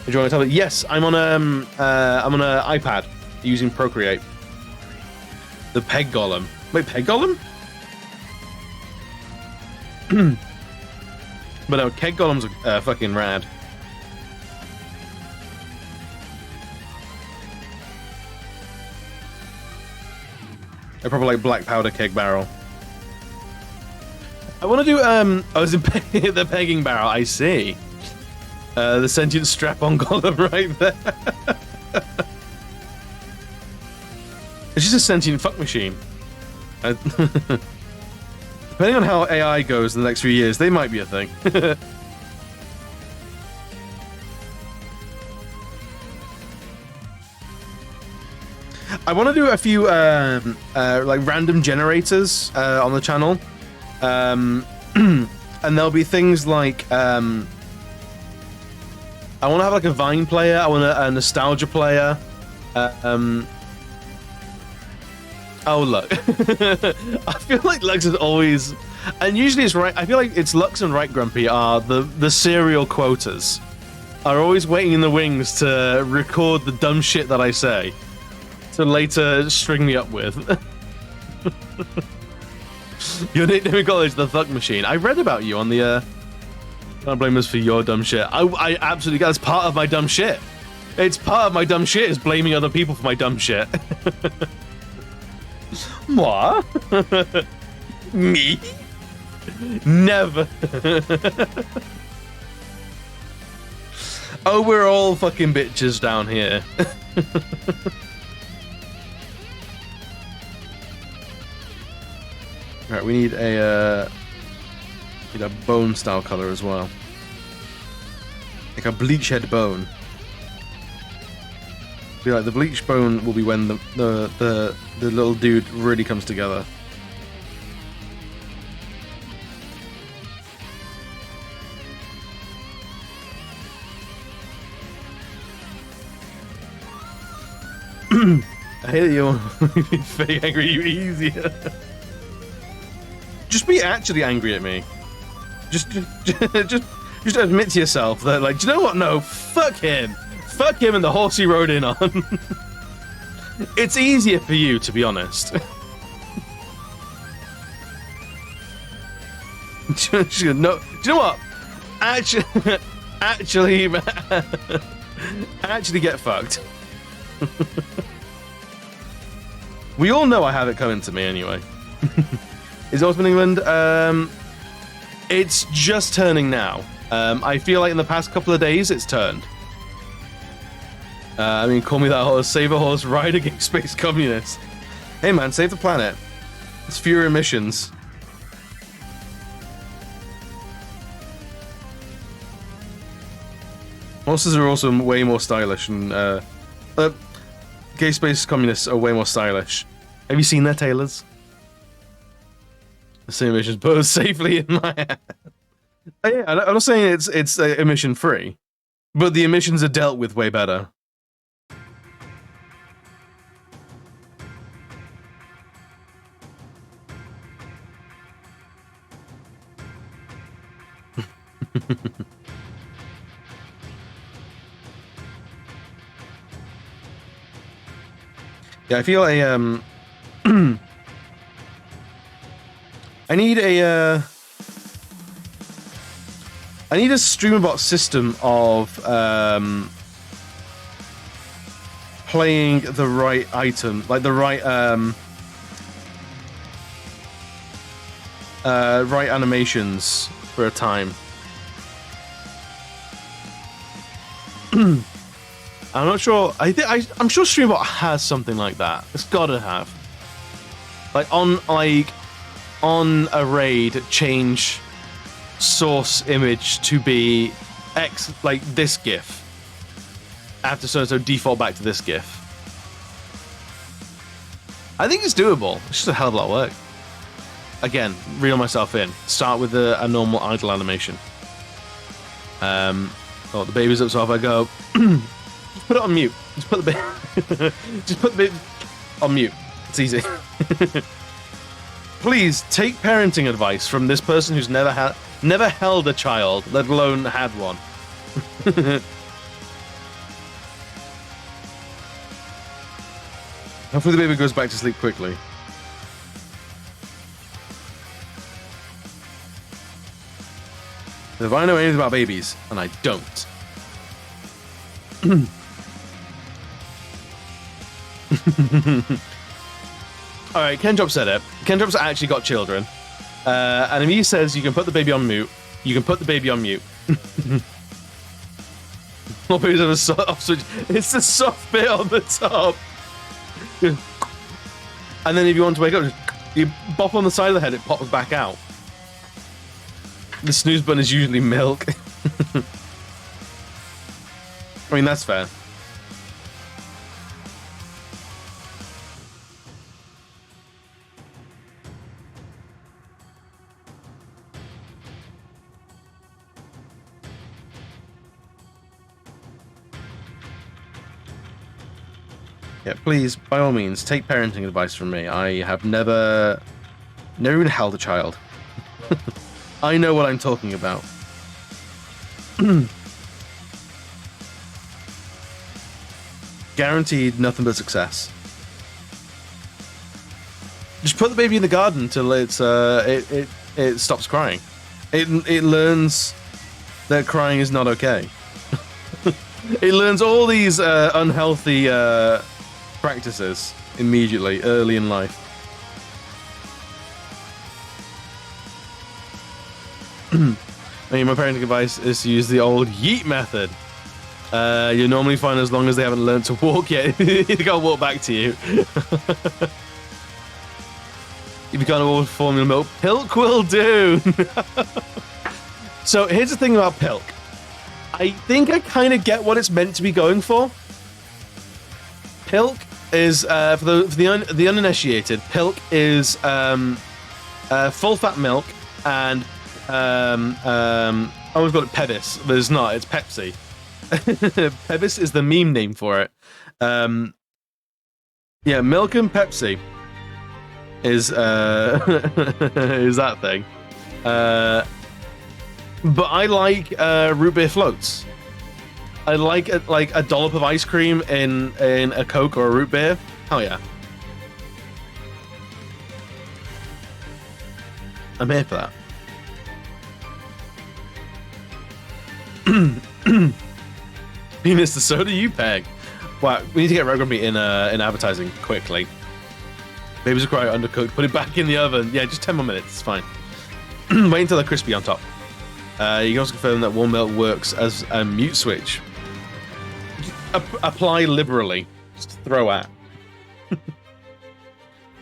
Do you want to tell me? Yes, I'm on an iPad using Procreate. The peg golem. Wait, peg golem? But no, keg golems are fucking rad. They're probably like black powder keg barrel. I want to do I was in the pegging barrel. I see. The sentient strap-on golem right there. It's just a sentient fuck machine. Depending on how AI goes in the next few years, they might be a thing. I want to do a few like random generators on the channel, and there'll be things like I want to have like a Vine player. I want a nostalgia player. Oh look, I feel like Lux is always, and usually it's right. I feel like it's Lux and Right Grumpy are the serial quotas, are always waiting in the wings to record the dumb shit that I say, to later string me up with. Your nickname in college, the fuck machine. I read about you on the. Don't blame us for your dumb shit. I absolutely. That's part of my dumb shit. It's part of my dumb shit is blaming other people for my dumb shit. What? Me? Never. Oh, we're all fucking bitches down here. Alright, we need a bone style color as well. Like a bleach head bone. Be like the bleach bone will be when the little dude really comes together. I hate that you want to be fake angry you easier. Just be actually angry at me. Just admit to yourself that, like, do you know what? No, fuck him. Fuck him and the horse he rode in on. It's easier for you, to be honest. No, do you know what? Actually get fucked. We all know I have it coming to me anyway. Is it Autumn in England? It's just turning now. I feel like in the past couple of days it's turned. I mean, call me that horse, save a horse, ride against space communists. Hey man, save the planet. It's fewer emissions. Horses are also way more stylish, and gay space communists are way more stylish. Have you seen their tailors? The same emissions, but safely in my head. Oh, yeah, I'm not saying it's emission free, but the emissions are dealt with way better. Yeah, I feel I need a streamerbot system of playing the right item, like the right right animations for a time. I'm not sure. I'm sure Streambot has something like that. It's gotta have. Like on a raid, change source image to be X, like this GIF. After so default back to this GIF. I think it's doable. It's just a hell of a lot of work. Again, reel myself in. Start with a normal idle animation. Oh, the baby's up, so off I go. Just put it on mute. Just put the baby on mute. It's easy. Please take parenting advice from this person who's never held a child, let alone had one. Hopefully the baby goes back to sleep quickly. If I know anything about babies, and I don't. Alright, Kendrop said it. Kendrop's actually got children. And if he says you can put the baby on mute, you can put the baby on mute. More babies have a soft switch. It's the soft bit on the top. And then if you want to wake up, you bop on the side of the head, it pops back out. The snooze button is usually milk. I mean, that's fair. Yeah, please, by all means, take parenting advice from me. I have never even held a child. I know what I'm talking about. Guaranteed nothing but success. Just put the baby in the garden till it stops crying. It learns that crying is not okay. It learns all these unhealthy practices immediately, early in life. I mean, my parenting advice is to use the old yeet method. You're normally fine as long as they haven't learned to walk yet. They can't walk back to you. If you can't afford formula milk, Pilk will do. So here's the thing about Pilk. I think I kind of get what it's meant to be going for. Pilk is, for the uninitiated, Pilk is full fat milk and I always got it Pebis, but it's not. It's Pepsi. Pebis is the meme name for it. Yeah, milk and Pepsi is is that thing. But I like root beer floats. I like a dollop of ice cream in a Coke or a root beer. Hell yeah. I'm here for that. Penis the soda you peg. Wow, we need to get Red Grumpy in advertising quickly. Babies are quite undercooked. Put it back in the oven. Yeah, just 10 more minutes. It's fine. Wait until they're crispy on top. You can also confirm that warm milk works as a mute switch. Apply liberally. Just throw at.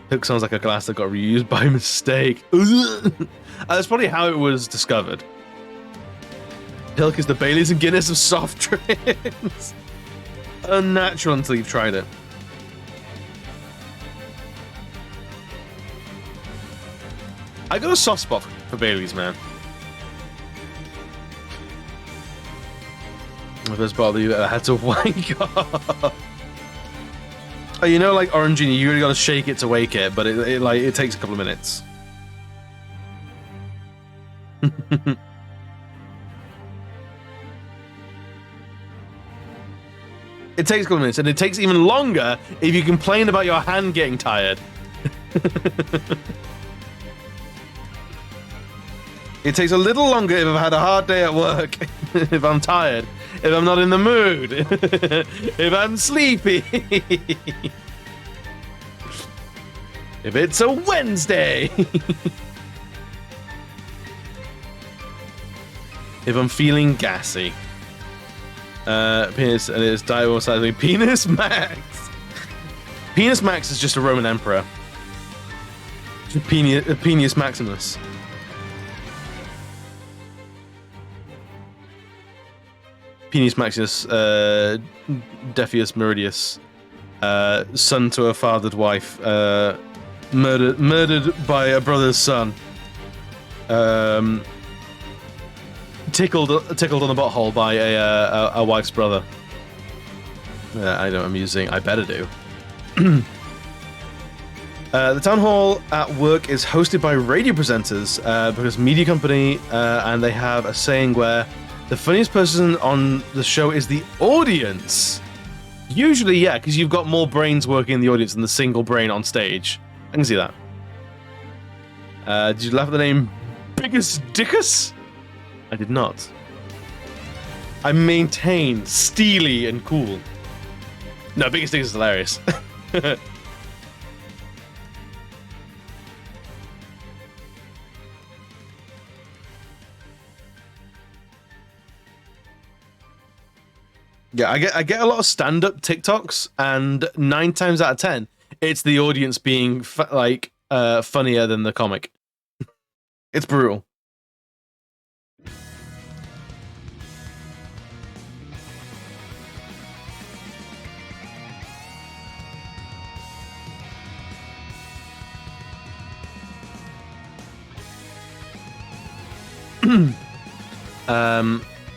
Pilk sounds like a glass that got reused by mistake. That's probably how it was discovered. Pilk is the Baileys and Guinness of soft drinks. Unnatural until you've tried it. I got a soft spot for Baileys, man. The first bottle you ever had to wank off. Oh, you know, like Orangini, you really got to shake it to wake it, but it takes a couple of minutes. It takes a couple of minutes, and it takes even longer if you complain about your hand getting tired. It takes a little longer if I've had a hard day at work, if I'm tired, if I'm not in the mood, if I'm sleepy, if it's a Wednesday, if I'm feeling gassy. Penis, and it's diagonal Penis Max. Penis Max is just a Roman emperor. Penis Maximus. Penis Maximus, Defius Meridius, son to a fathered wife, murdered by a brother's son, tickled on the butthole by a wife's brother. I know I'm using. I better do. The town hall at work is hosted by radio presenters because media company, and they have a saying where the funniest person on the show is the audience. Usually, yeah, because you've got more brains working in the audience than the single brain on stage. I can see that. Did you laugh at the name Biggest Dickus? I did not. I maintain steely and cool. No, Biggest Dickus is hilarious. Yeah, I get a lot of stand-up TikToks, and 9 times out of 10, it's the audience being funnier than the comic. It's brutal.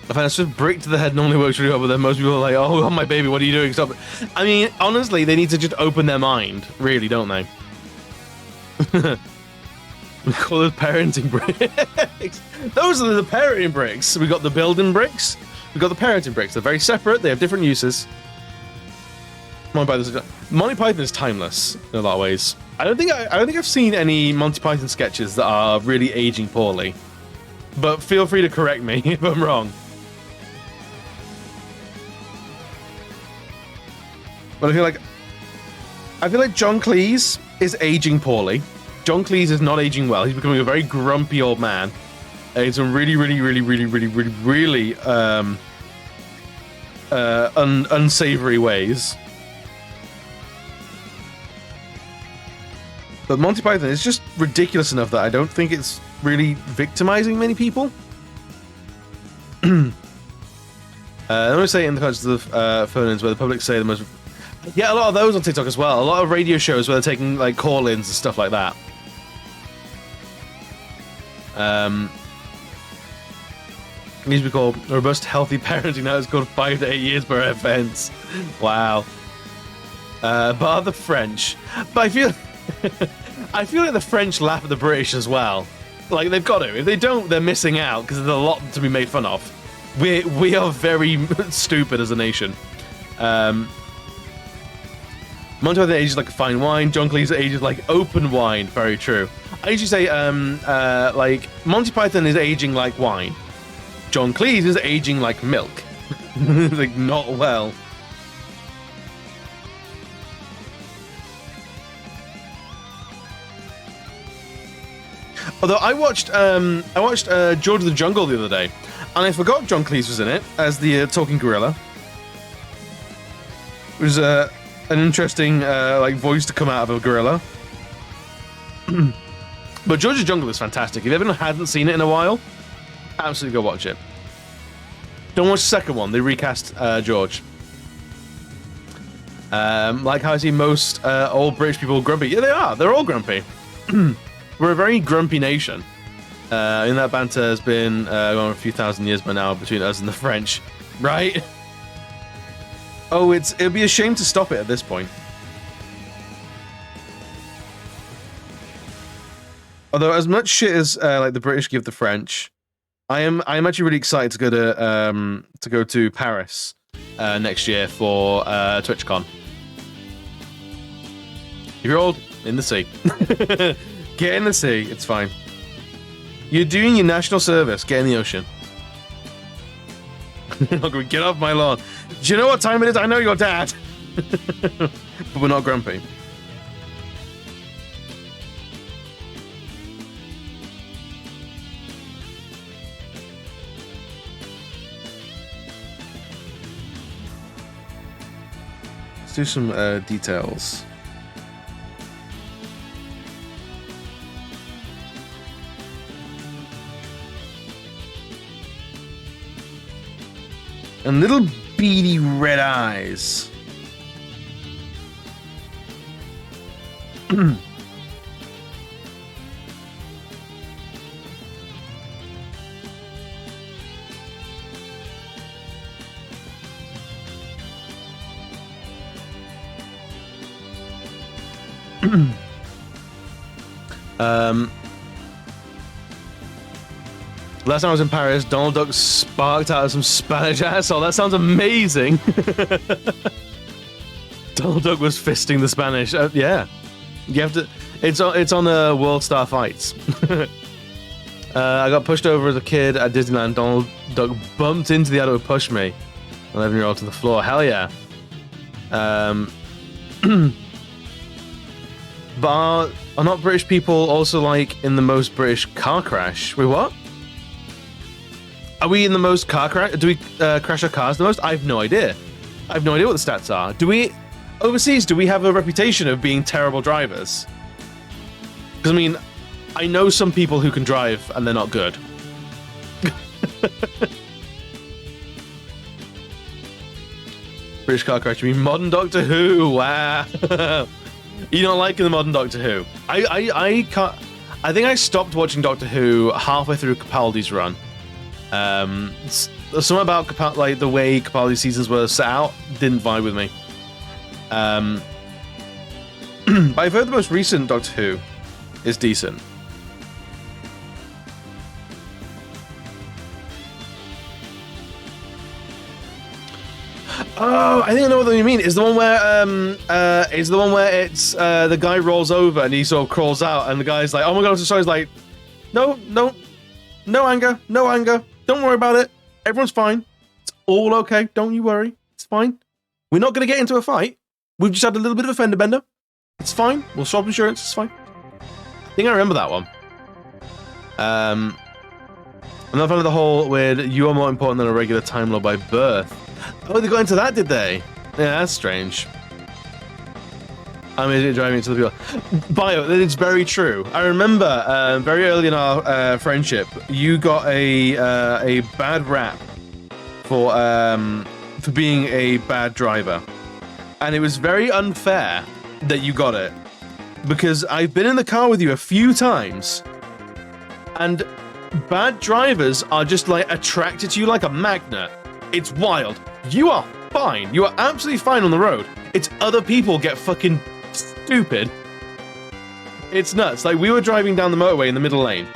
I find a swift brick to the head normally works really well, but then most people are like, oh my baby, what are you doing? Stop. I mean, honestly, they need to just open their mind, really, don't they? We call those parenting bricks. Those are the parenting bricks. We got the building bricks. We got the parenting bricks. They're very separate. They have different uses. Monty Python is timeless in a lot of ways. I don't think I've seen any Monty Python sketches that are really aging poorly. But feel free to correct me if I'm wrong. But I feel like John Cleese is aging poorly. John Cleese is not aging well. He's becoming a very grumpy old man. in some really unsavory ways. But Monty Python is just ridiculous enough that I don't think it's really victimizing many people. Let me say in the context of phone-ins where the public say the most... Yeah, a lot of those on TikTok as well. A lot of radio shows where they're taking like call-ins and stuff like that. It used to be called robust, healthy parenting. Now it's called 5 to 8 years per offense. Wow. Bar the French. But I feel... I feel like the French laugh at the British as well. Like, they've got to. If they don't, they're missing out, because there's a lot to be made fun of. We are very stupid as a nation. Monty Python ages like a fine wine. John Cleese ages like open wine. Very true. I usually say, like, Monty Python is aging like wine. John Cleese is aging like milk. Like, not well. Although I watched George of the Jungle the other day, and I forgot John Cleese was in it as the talking gorilla. It was an interesting like voice to come out of a gorilla. But George of the Jungle is fantastic. If everyone hasn't seen it in a while, absolutely go watch it. Don't watch the second one. They recast George. Like how I see most old British people grumpy. Yeah, they are. They're all grumpy. We're a very grumpy nation. And that banter has been going a few thousand years by now between us and the French, right? Oh, it'd be a shame to stop it at this point. Although, as much shit as like the British give the French, I'm actually really excited to go to Paris next year for TwitchCon. If you're old, in the sea. Get in the sea, it's fine. You're doing your national service, get in the ocean. Get off my lawn. Do you know what time it is? I know your dad. But we're not grumpy. Let's do some details. And little beady red eyes. Last time I was in Paris, Donald Duck sparked out of some Spanish asshole. That sounds amazing. Donald Duck was fisting the Spanish. Yeah, you have to. It's on World Star Fights. I got pushed over as a kid at Disneyland. Donald Duck bumped into the adult who pushed me. 11-year-old to the floor. Hell yeah. But are not British people also like in the most British car crash? Wait, what? Are we in the most car crash? Do we crash our cars the most? I have no idea. I have no idea what the stats are. Do we, overseas, do we have a reputation of being terrible drivers? Because, I mean, I know some people who can drive and they're not good. British car crash, you mean modern Doctor Who? Wow. You don't like the modern Doctor Who? I can't. I think I stopped watching Doctor Who halfway through Capaldi's run. Something about like the way Capaldi's seasons were set out didn't vibe with me. But I've heard the most recent Doctor Who is decent. Oh, I think I know what you mean. Is the one where it's the guy rolls over and he sort of crawls out and the guy's like, oh my god, I'm so sorry. He's like, no anger, don't worry about it, everyone's fine, it's all okay, don't you worry, it's fine, we're not going to get into a fight, we've just had a little bit of a fender bender, it's fine, we'll swap insurance, it's fine. I think I remember that one. I'm not fan of the whole weird, you are more important than a regular Time Lord by birth. Oh, they got into that, did they? Yeah, that's strange. I'm driving into the people. Bio, it's very true. I remember very early in our friendship, you got a bad rap for being a bad driver, and it was very unfair that you got it, because I've been in the car with you a few times, and bad drivers are just like attracted to you like a magnet. It's wild. You are fine. You are absolutely fine on the road. It's other people get fucking stupid. It's nuts. Like, we were driving down the motorway in the middle lane,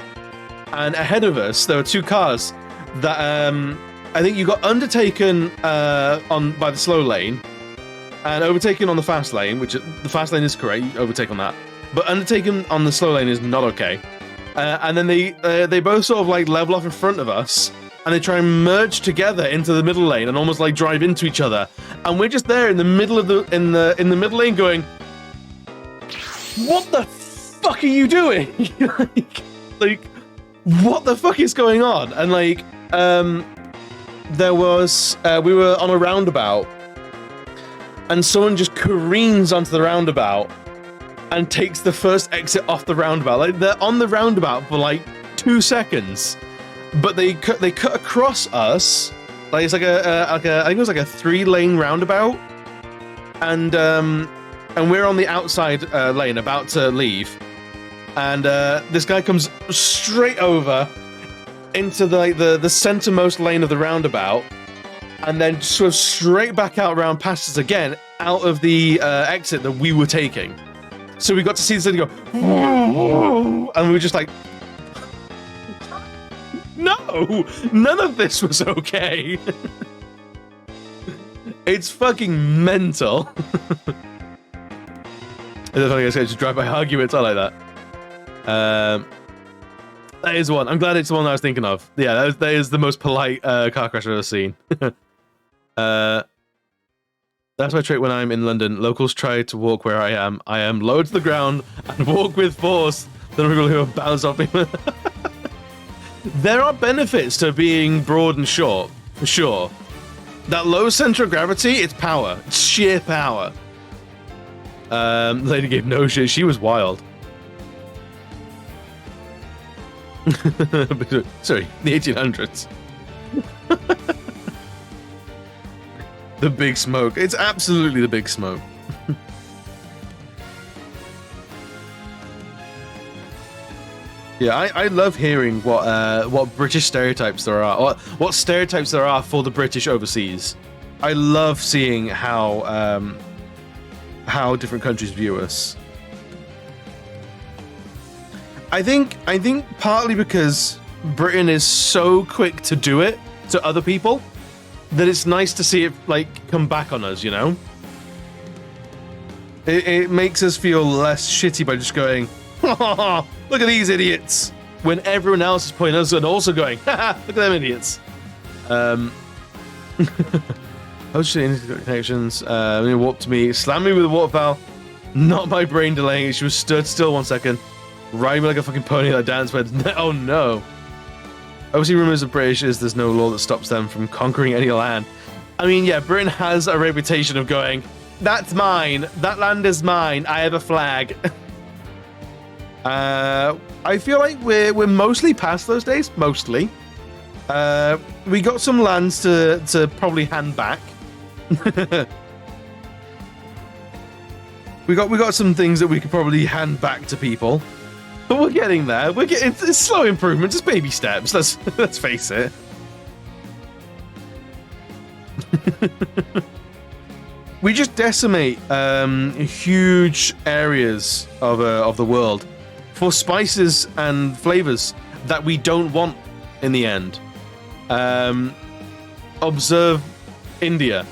and ahead of us there were two cars that I think you got undertaken by the slow lane and overtaken on the fast lane, which the fast lane is correct. You overtake on that, but undertaken on the slow lane is not okay. And then they both sort of like level off in front of us, and they try and merge together into the middle lane and almost like drive into each other. And we're just there in the middle of the in the middle lane going, "What the fuck are you doing?" like, what the fuck is going on? And like, there was we were on a roundabout, and someone just careens onto the roundabout and takes the first exit off the roundabout. Like, they're on the roundabout for like 2 seconds, but they cut across us. Like, it's like I think it was like a 3-lane roundabout, and we're on the outside lane about to leave, and this guy comes straight over into the centermost lane of the roundabout, and then sort of straight back out around past us again, out of the exit that we were taking. So we got to see this thing go, and we were just like, no, none of this was okay. It's fucking mental. It's funny, I just drive by arguments. I like that. That is one. I'm glad it's the one I was thinking of. Yeah, that is the most polite car crash I've ever seen. That's my trick when I'm in London. Locals try to walk where I am. I am low to the ground and walk with force. The people who have bounced off me. There are benefits to being broad and short, for sure. That low center of gravity, it's power. It's sheer power. Lady gave no shit. She was wild. Sorry, the 1800s. The big smoke. It's absolutely the big smoke. Yeah, I love hearing what British stereotypes there are, or what stereotypes there are for the British overseas. I love seeing how different countries view us. I think partly because Britain is so quick to do it to other people that it's nice to see it like come back on us, you know? It makes us feel less shitty by just going, "Ha, look at these idiots," when everyone else is pointing us and also going, "Ha, look at them idiots." Connections. Warp to me, slam me with a water foul. Not my brain delaying. She was stood still 1 second. Ride me like a fucking pony that dance with. Oh no. Obviously, rumors of British is there's no law that stops them from conquering any land. I mean, yeah, Britain has a reputation of going, "That's mine. That land is mine. I have a flag." I feel like we're mostly past those days. Mostly. We got some lands to probably hand back. we got some things that we could probably hand back to people. But we're getting there. It's slow improvement, just baby steps. Let's face it. We just decimate huge areas of the world for spices and flavors that we don't want in the end. Observe India.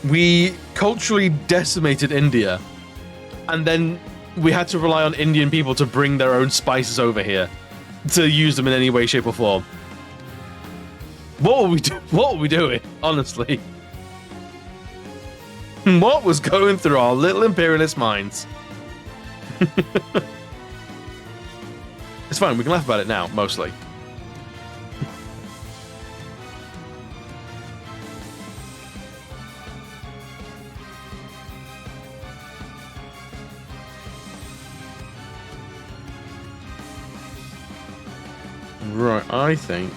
We culturally decimated India, and then we had to rely on Indian people to bring their own spices over here to use them in any way, shape, or form. What were we doing, honestly? What was going through our little imperialist minds? It's fine. We can laugh about it now, mostly. Right, I think.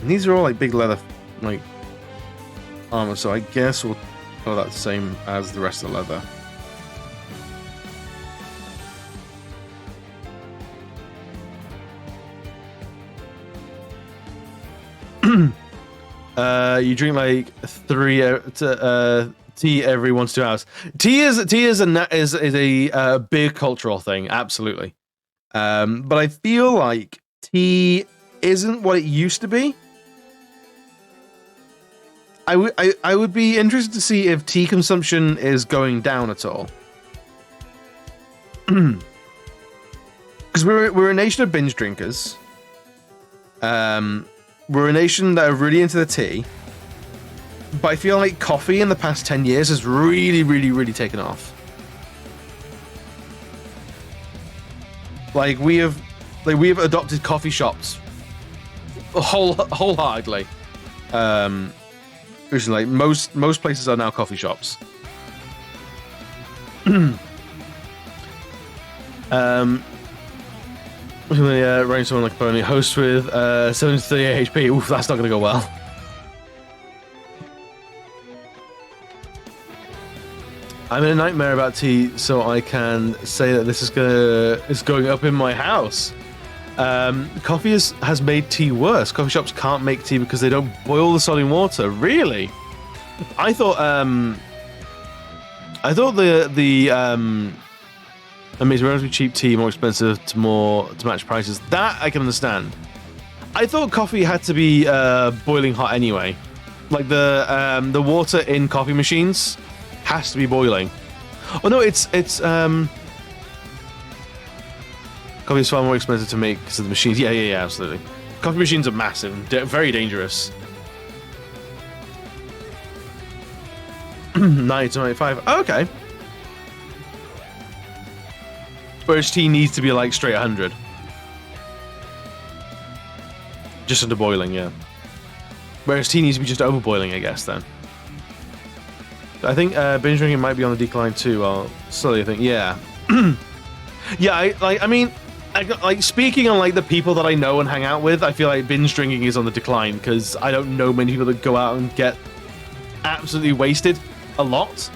And these are all like big leather, like armor. So I guess we'll call that the same as the rest of the leather. You drink like 3 tea every 1 to 2 hours. Tea is a big cultural thing, absolutely. But I feel like tea isn't what it used to be. I would be interested to see if tea consumption is going down at all. Because we're a nation of binge drinkers. We're a nation that are really into the tea. But I feel like coffee in the past 10 years has really taken off. Like we have adopted coffee shops wholeheartedly. Which is like most places are now coffee shops. Running someone like a pony, host with 738 HP. Oof, that's not gonna go well. I'm in a nightmare about tea, so I can say that this is going up in my house. Coffee has made tea worse. Coffee shops can't make tea because they don't boil the salt in water. Really? I thought it makes relatively cheap tea more expensive to match prices. That I can understand. I thought coffee had to be boiling hot anyway. Like the water in coffee machines has to be boiling. Oh no, it's coffee is far more expensive to make because of the machines. Yeah, absolutely. Coffee machines are massive and very dangerous. 90 to 95. Oh, okay. Whereas tea needs to be like straight 100. Just under boiling, yeah. Whereas tea needs to be just over boiling, I guess, then. I think binge drinking might be on the decline too. I'll slowly think, yeah. Yeah, speaking on like the people that I know and hang out with, I feel like binge drinking is on the decline because I don't know many people that go out and get absolutely wasted a lot.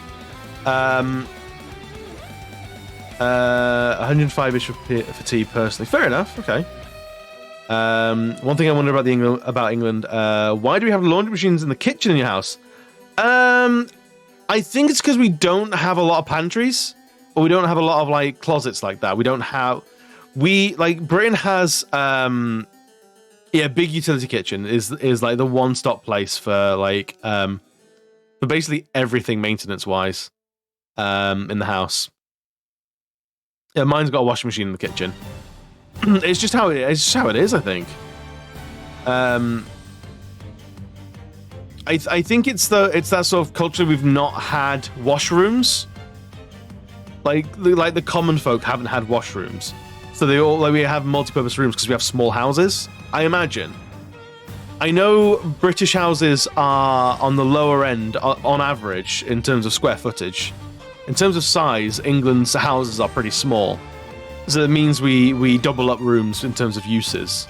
105-ish for tea personally. Fair enough. Okay. One thing I wonder about England. Why do we have laundry machines in the kitchen in your house? I think it's because we don't have a lot of pantries, or we don't have a lot of like closets like that. Britain has big utility kitchen is like the one-stop place for like for basically everything maintenance wise in the house. Yeah, mine's got a washing machine in the kitchen. It's just how it is, I think. I think it's that sort of culture we've not had washrooms. Like the common folk haven't had washrooms, so we have multi-purpose rooms because we have small houses. I imagine. I know British houses are on the lower end on average in terms of square footage. In terms of size, England's houses are pretty small, so it means we double up rooms in terms of uses.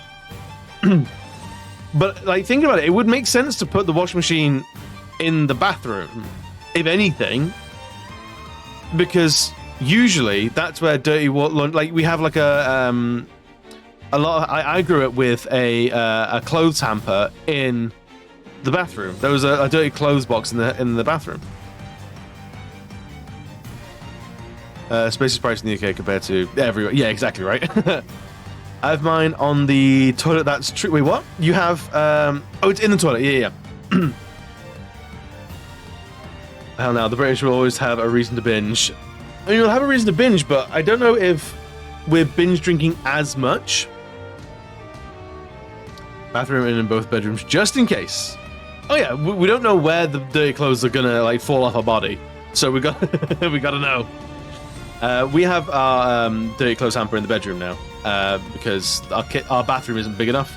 But like, think about it, it would make sense to put the washing machine in the bathroom, if anything, because usually that's where dirty water. Like we have like a lot. I grew up with a clothes hamper in the bathroom. There was a dirty clothes box in the bathroom. Space is priced in the UK compared to everywhere. Yeah, exactly right. I have mine on the toilet. That's true. Wait, what? You have? Oh, it's in the toilet. Yeah. Hell now, the British will always have a reason to binge. I mean, you'll have a reason to binge, but I don't know if we're binge drinking as much. Bathroom in both bedrooms, just in case. Oh yeah, we don't know where the dirty clothes are gonna like fall off our body, so we got we gotta know. We have our dirty clothes hamper in the bedroom now because our bathroom isn't big enough.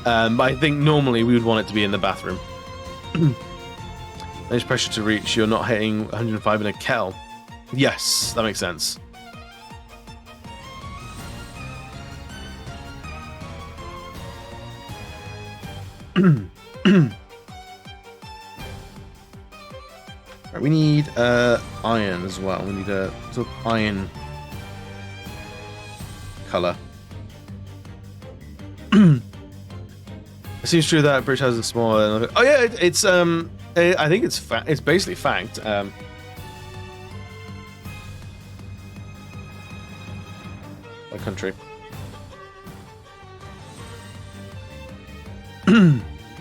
But I think normally we would want it to be in the bathroom. There's pressure to reach. You're not hitting 105 in a kettle. Yes, that makes sense. Right, we need iron as well. We need a sort of iron color. It seems true that British has a small. Oh yeah, it's I think it's it's basically fact. By country.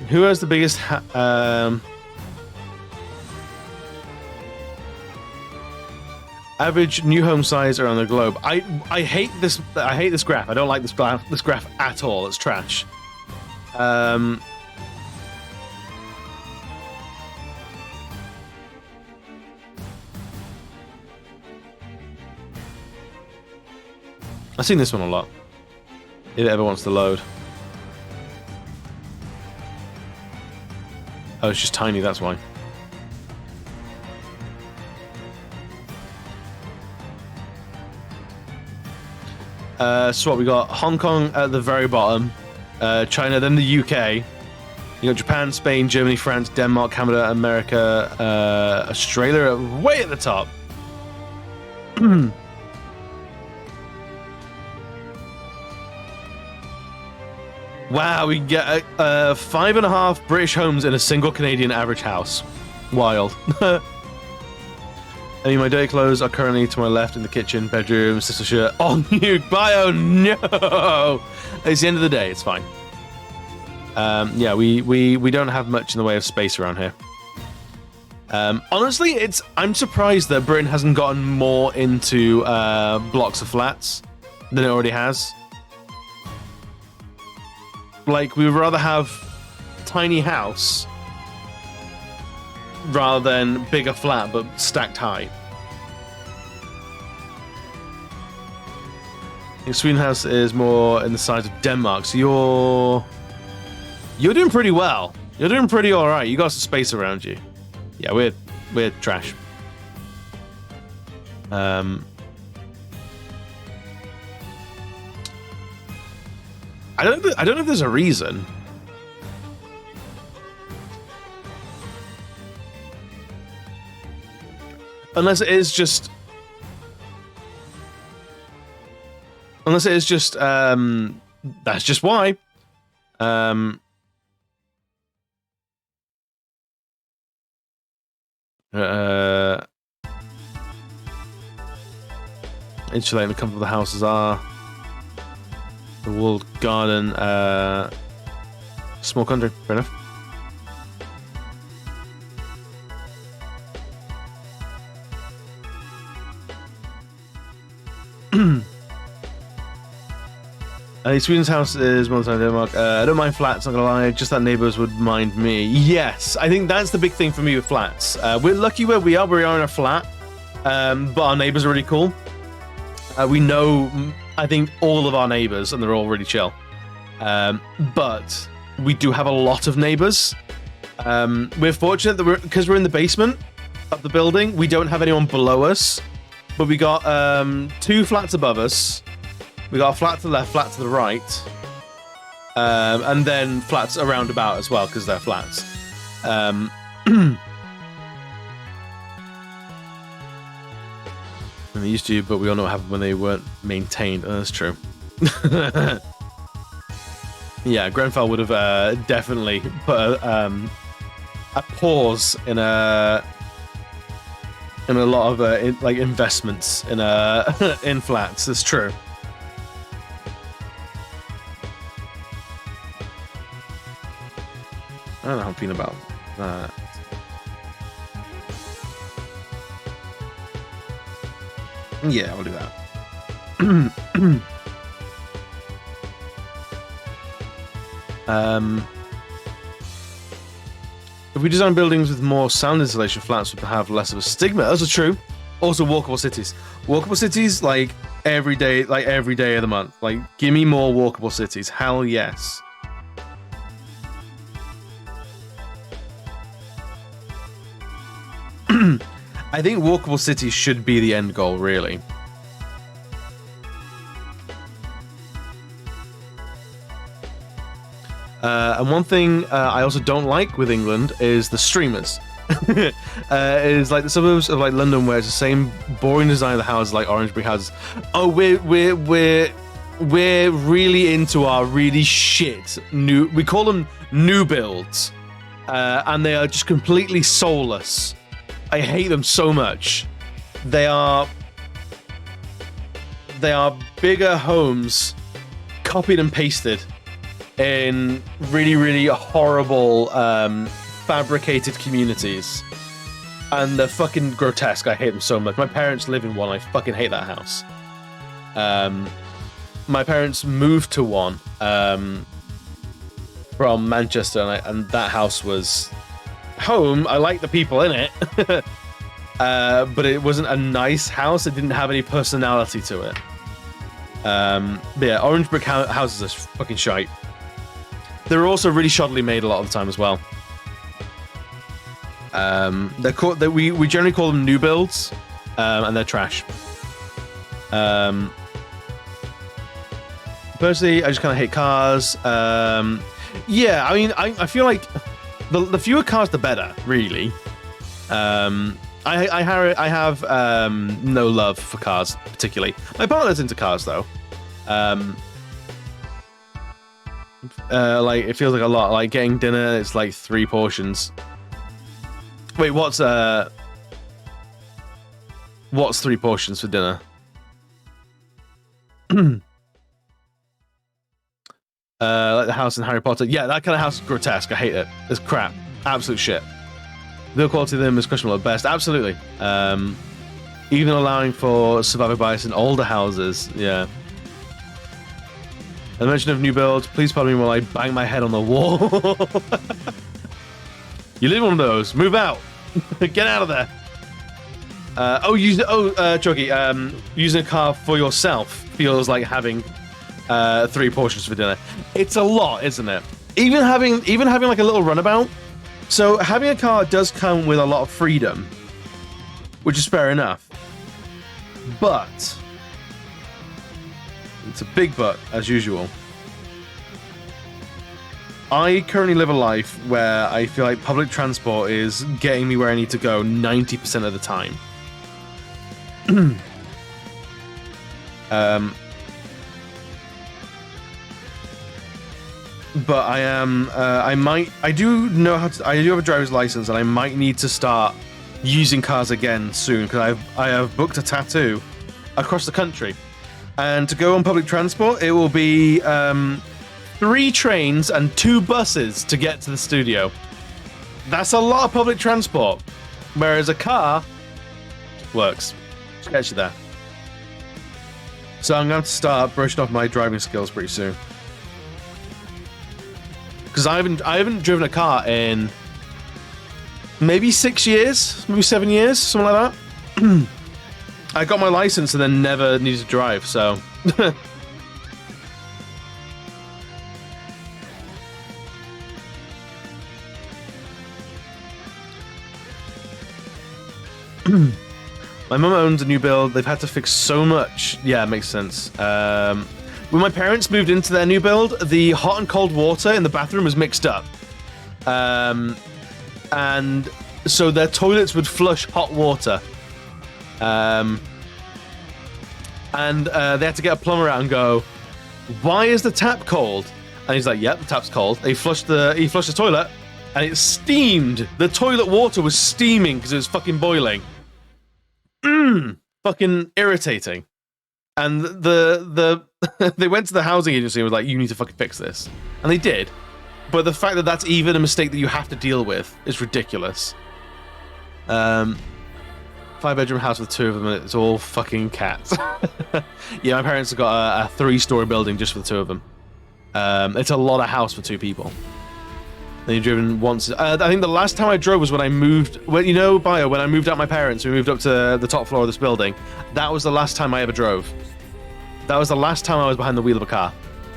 Who has the biggest average new home size around the globe? I hate this. I hate this graph. I don't like this graph at all. It's trash. I've seen this one a lot. If it ever wants to load. Oh, it's just tiny, that's why. So what we got? Hong Kong at the very bottom, China, then the UK. You got Japan, Spain, Germany, France, Denmark, Canada, America, Australia way at the top. Wow, we get 5.5 British homes in a single Canadian average house. Wild. I mean, my dirty clothes are currently to my left in the kitchen, bedroom, sister shirt. Oh, nuke bio, no! It's the end of the day, it's fine. Yeah, we don't have much in the way of space around here. Honestly, I'm surprised that Britain hasn't gotten more into blocks of flats than it already has. Like, we would rather have tiny house rather than bigger flat but stacked high. I think Sweden House is more in the size of Denmark, so you're doing pretty well. You're doing pretty all right. You got some space around you. Yeah, we're trash. I don't know if there's a reason. Unless it is just that's just why. Insulating the comfort of the houses are the walled garden, small country, fair enough. Sweden's house is more than Denmark. I don't mind flats, not gonna lie, just that neighbors would mind me. Yes, I think that's the big thing for me with flats. We're lucky where we are in a flat, but our neighbors are really cool. We know, I think, all of our neighbors, and they're all really chill. But we do have a lot of neighbors. We're fortunate that because we're in the basement of the building, we don't have anyone below us. But we got 2 flats above us. We got a flat to the left, flat to the right. And then flats around about as well, because they're flats. And they used to, but we all know what happened when they weren't maintained. Oh, that's true. Yeah, Grenfell would have definitely put a pause in a lot of like investments in in flats. That's true. I don't know how I'm feeling about that. Yeah, I'll do that. If we design buildings with more sound insulation, flats would have less of a stigma. That's true. Also, walkable cities. Walkable cities, like every day of the month. Like, give me more walkable cities. Hell yes. I think walkable cities should be the end goal, really. And one thing I also don't like with England is the streamers. Is like the suburbs of like London, where it's the same boring design of the houses like orange brick houses. Oh, we're really into our really shit new. We call them new builds, and they are just completely soulless. I hate them so much. They are bigger homes copied and pasted in really, really horrible fabricated communities, and they're fucking grotesque. I hate them so much. My parents live in one. I fucking hate that house. My parents moved to one from Manchester, and that house was home. I like the people in it, but it wasn't a nice house. It didn't have any personality to it. But yeah, orange brick houses are fucking shite. They're also really shoddily made a lot of the time as well. They're called we generally call them new builds, and they're trash. Personally, I just kind of hate cars. Yeah, I mean, I feel like the fewer cars, the better, really. I have no love for cars particularly. My partner's into cars though. Like it feels like a lot. Like getting dinner, it's like 3 portions. Wait, what's 3 portions for dinner? Like the house in Harry Potter. Yeah, that kind of house is grotesque. I hate it. It's crap. Absolute shit. The quality of them is questionable at best. Absolutely. Even allowing for survivor bias in older houses. Yeah. The mention of new builds. Please pardon me while I bang my head on the wall. You live in one of those. Move out. Get out of there. Chuggy. Using a car for yourself feels like having 3 portions for dinner. It's a lot, isn't it? Even having like a little runabout. So having a car does come with a lot of freedom, which is fair enough. But it's a big but, as usual. I currently live a life where I feel like public transport is getting me where I need to go 90% of the time. But I am, I do have a driver's license, and I might need to start using cars again soon, because I have booked a tattoo across the country. And to go on public transport, it will be 3 trains and 2 buses to get to the studio. That's a lot of public transport. Whereas a car works. Just gets you there. So I'm going to have to start brushing off my driving skills pretty soon. Because I haven't driven a car in maybe 6 years, maybe 7 years, something like that. I got my license and then never needed to drive, so. My mum owns a new build. They've had to fix so much. Yeah, it makes sense. When my parents moved into their new build, the hot and cold water in the bathroom was mixed up. And so their toilets would flush hot water. And they had to get a plumber out and go, "Why is the tap cold?" And he's like, "Yep, the tap's cold." He flushed the toilet, and it steamed. The toilet water was steaming because it was fucking boiling. Fucking irritating. And the they went to the housing agency and was like, "You need to fucking fix this," and they did. But the fact that that's even a mistake that you have to deal with is ridiculous. 5-bedroom house with 2 of them, and it's all fucking cats. Yeah, my parents have got a 3-story building just for the 2 of them. It's a lot of house for 2 people. Then you've driven once. I think the last time I drove was when I moved. When you know, Bio, when I moved out my parents, we moved up to the top floor of this building. That was the last time I ever drove. That was the last time I was behind the wheel of a car.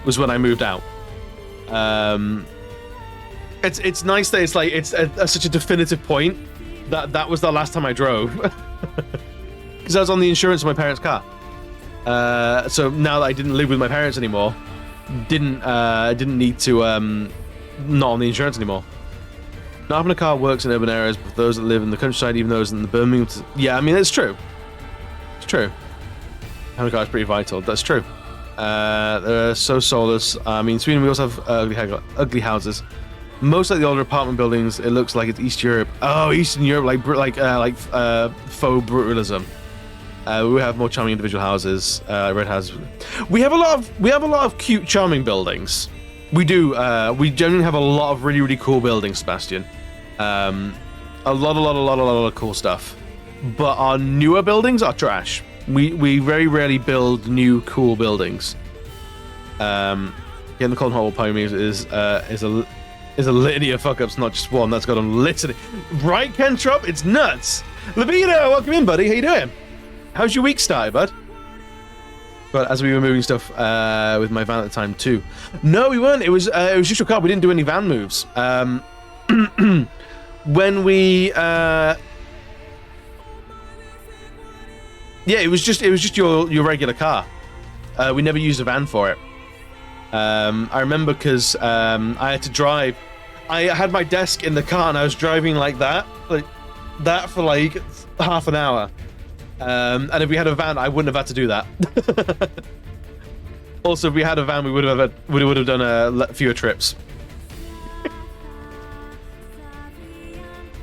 Was when I moved out. It's nice that it's like it's such a definitive point that was the last time I drove. Because I was on the insurance of my parents' car. So now that I didn't live with my parents anymore, didn't need to not on the insurance anymore. Not having a car works in urban areas, but those that live in the countryside, even those in the Birmingham. Yeah, I mean it's true. It's true. Having a car is pretty vital. That's true. They're so soulless. I mean, Sweden, we also have ugly houses. Most like the older apartment buildings, it looks like it's East Europe. Oh, Eastern Europe, like faux brutalism. We have more charming individual houses, red houses. We have a lot of cute, charming buildings. We do. We generally have a lot of really, really cool buildings, Sebastian. A lot of cool stuff. But our newer buildings are trash. We very rarely build new cool buildings. Getting the cold hot ponies is a litany of fuck ups, not just one. That's got a litany, right, Kentrop? It's nuts. Libido, welcome in, buddy. How you doing? How's your week started, bud? But as we were moving stuff with my van at the time too. No, we weren't. It was just your car. We didn't do any van moves. When we yeah, it was just your regular car. We never used a van for it. I remember because I had to drive. I had my desk in the car and I was driving like that for like half an hour. And if we had a van, I wouldn't have had to do that. Also, if we had a van, we would have done fewer trips.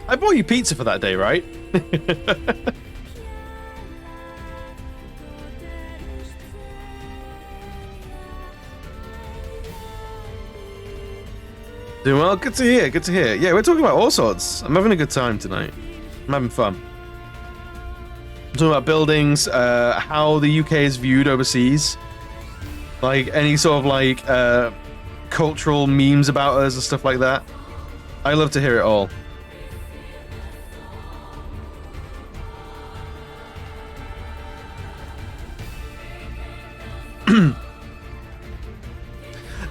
I bought you pizza for that day, right? Doing well, good to hear, good to hear. Yeah, we're talking about all sorts. I'm having a good time tonight. I'm having fun. I'm talking about buildings, how the UK is viewed overseas. Like, any sort of, like, cultural memes about us and stuff like that. I love to hear it all.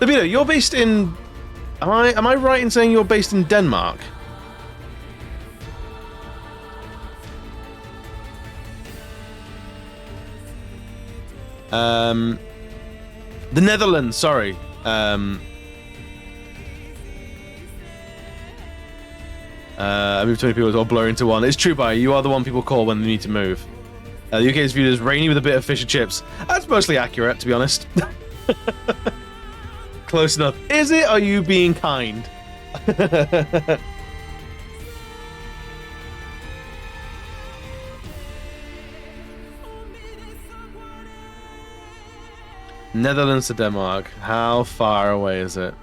Libido, you're based in... Am I right in saying you're based in Denmark? The Netherlands, sorry. I moved 20 people, it's all blur into one. It's true, Bai, you are the one people call when they need to move. The UK is viewed as rainy with a bit of fish and chips. That's mostly accurate, to be honest. Close enough. Is it? Are you being kind? Netherlands to Denmark. How far away is it?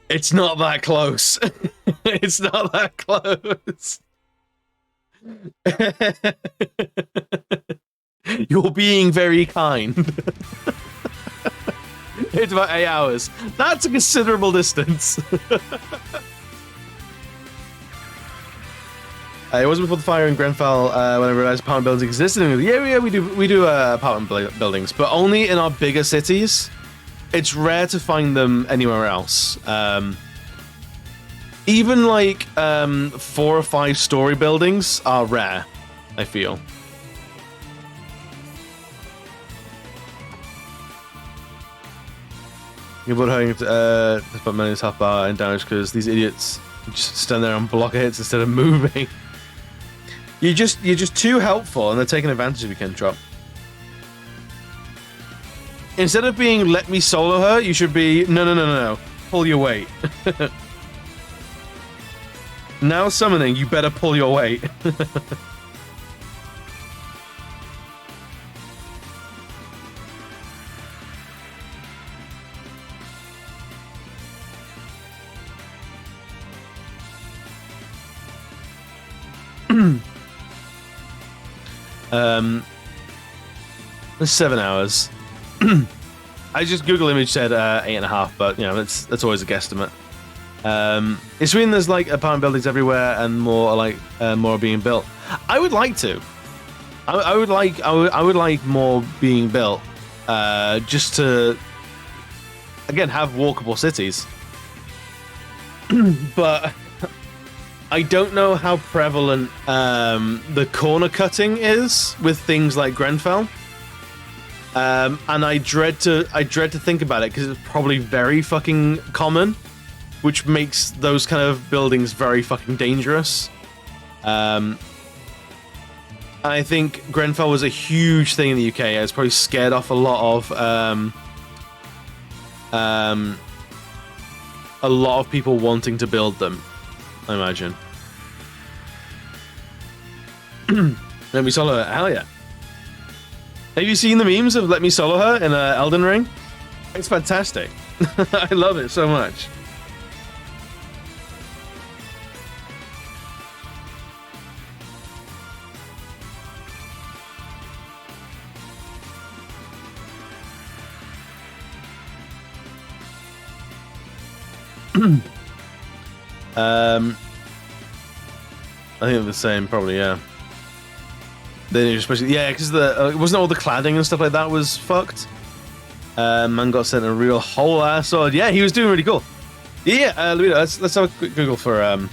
It's not that close. It's not that close. You're being very kind. It's about 8 hours. That's a considerable distance. It wasn't before the fire in Grenfell when I realized apartment buildings existed. Yeah, we do apartment buildings, but only in our bigger cities. It's rare to find them anywhere else. Even like 4 or 5 story buildings are rare, I feel. You're about having to put money in this half bar and damage because these idiots just stand there and block hits instead of moving. You're just too helpful and they're taking advantage of you, Kentrop. Instead of being let me solo her, you should be no. Pull your weight. Now summoning, you better pull your weight. 7 hours. I just Google image said 8.5, but you know that's always a guesstimate. It's mean there's like apartment buildings everywhere and more like more being built. I would like to. I would like more being built, just to again have walkable cities. But I don't know how prevalent the corner cutting is with things like Grenfell. And I dread to think about it because it's probably very fucking common, which makes those kind of buildings very fucking dangerous. I think Grenfell was a huge thing in the UK. It's probably scared off a lot of people wanting to build them, I imagine. Let me solo her. Hell yeah. Have you seen the memes of Let Me Solo Her in Elden Ring? It's fantastic. I love it so much. I think they're the same, probably, yeah. Then especially, yeah, because the wasn't all the cladding and stuff like that was fucked. Man got sent a real whole ass sword. Yeah, he was doing really cool. Yeah, Ludo, let's have a quick Google for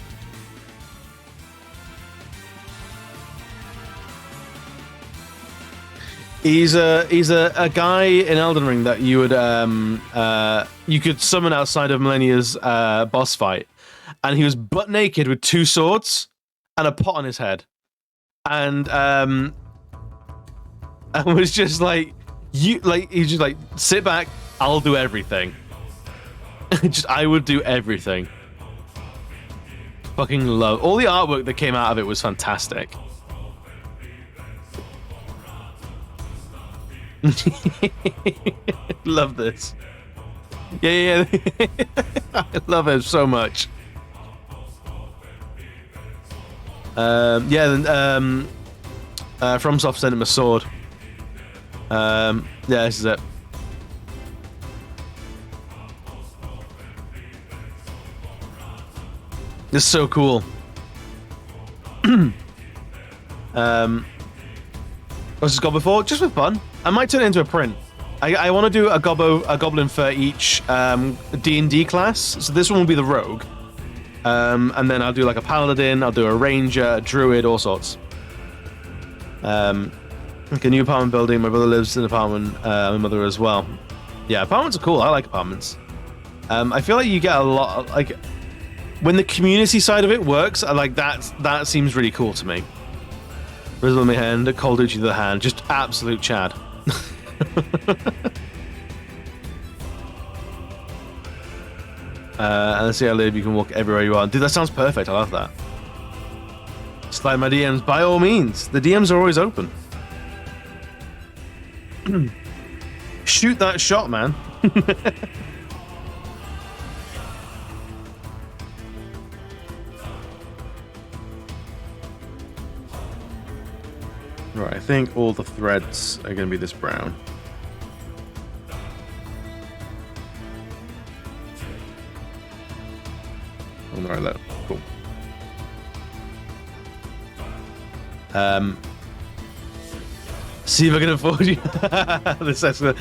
He's a guy in Elden Ring that you would you could summon outside of Millennia's boss fight, and he was butt naked with 2 swords and a pot on his head, and was just like he's just like, sit back, I'll do everything. I would do everything. Fucking love all the artwork that came out of it was fantastic. Love this. Yeah. I love it so much. Yeah, then FromSoft sent him a sword. Yeah, this is it. This is so cool. What's this got before? Just for fun. I might turn it into a print. I want to do a goblin for each D&D class. So this one will be the rogue. And then I'll do like a paladin, I'll do a ranger, a druid, all sorts. Like a new apartment building. My brother lives in an apartment, my mother as well. Yeah, apartments are cool. I like apartments. I feel like you get a lot of, like, when the community side of it works, I like that seems really cool to me. Rizzle in my hand, Call of Duty to the hand, just absolute Chad. And let's see how live, you can walk everywhere you are. Dude, that sounds perfect. I love that. Slide my DMs, by all means. The DMs are always open. Shoot that shot, man. Right, I think all the threads are going to be this brown. On the right level. Cool. See if I can afford you. This excellent.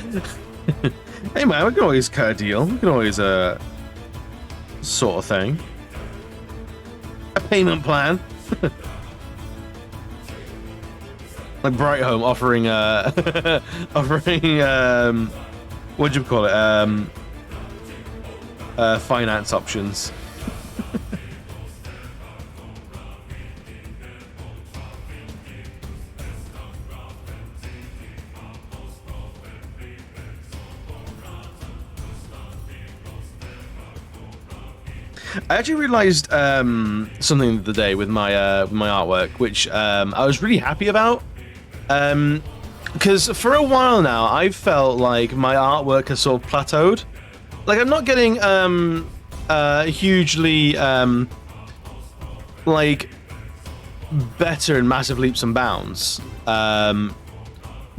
Hey man, we can always cut a deal. We can always sort of thing. A payment plan. Like Bright Home offering what do you call it? Finance options. I actually realized something the other day with my artwork, which I was really happy about. Because for a while now, I've felt like my artwork has sort of plateaued. Like, I'm not getting hugely like better in massive leaps and bounds.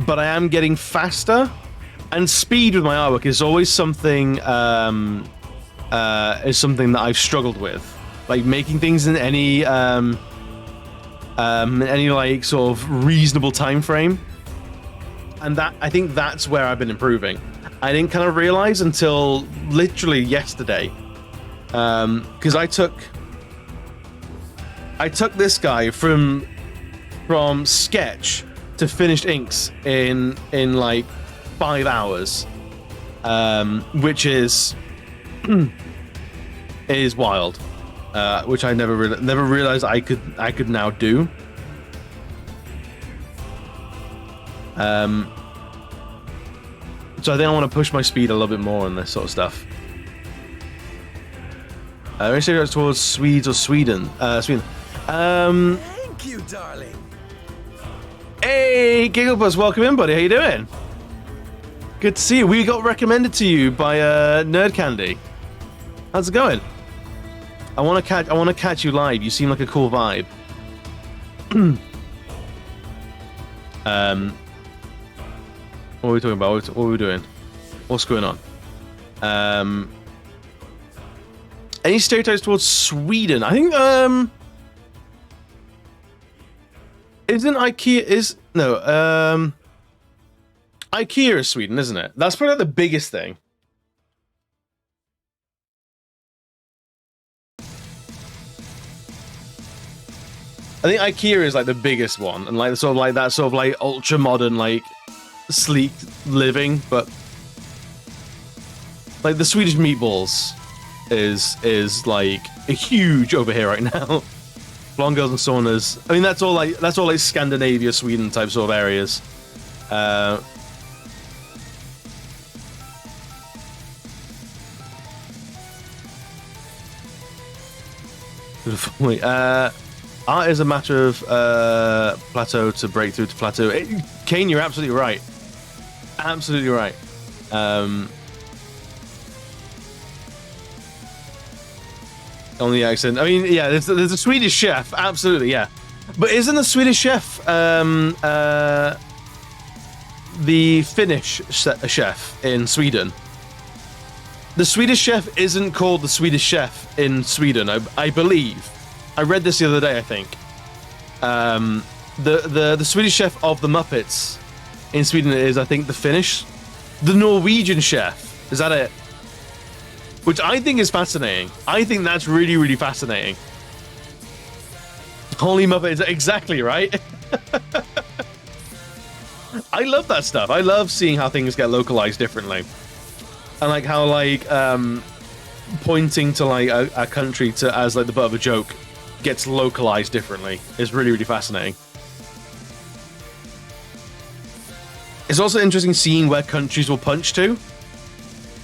but I am getting faster, and speed with my artwork is always something that I've struggled with, like making things in any like sort of reasonable time frame, and that I think that's where I've been improving. I didn't kind of realize until literally yesterday, because I took this guy from sketch to finished inks in like 5 hours, which is wild, which I never realized I could now do. So I think I want to push my speed a little bit more on this sort of stuff. Ratio goes towards Swedes or Sweden. Sweden. Thank you, darling. Hey, Gigglebuzz, welcome in, buddy. How you doing? Good to see you. We got recommended to you by Nerd Candy. How's it going? I want to catch you live. You seem like a cool vibe. What are we talking about? What are we doing? What's going on? Any stereotypes towards Sweden? I think isn't IKEA IKEA is Sweden, isn't it? That's probably the biggest thing. I think IKEA is like the biggest one, and like the sort of like ultra modern, like sleek living, but like the Swedish meatballs is like a huge over here right now. Blonde girls and saunas. I mean, that's all like Scandinavia, Sweden type sort of areas. Art is a matter of plateau to breakthrough to plateau. Kane, you're absolutely right. Absolutely right. On the accent. I mean, yeah, there's a Swedish chef. Absolutely, yeah. But isn't the Swedish chef the Finnish chef in Sweden? The Swedish chef isn't called the Swedish chef in Sweden, I believe. I read this the other day, I think. The Swedish chef of the Muppets in Sweden is, I think, the Finnish. The Norwegian chef. Is that it? Which I think is fascinating. I think that's really, really fascinating. Holy Muppets, exactly, right? I love that stuff. I love seeing how things get localized differently. And like how like pointing to like a country to as like the butt of a joke gets localized differently is really, really fascinating. It's also interesting seeing where countries will punch to.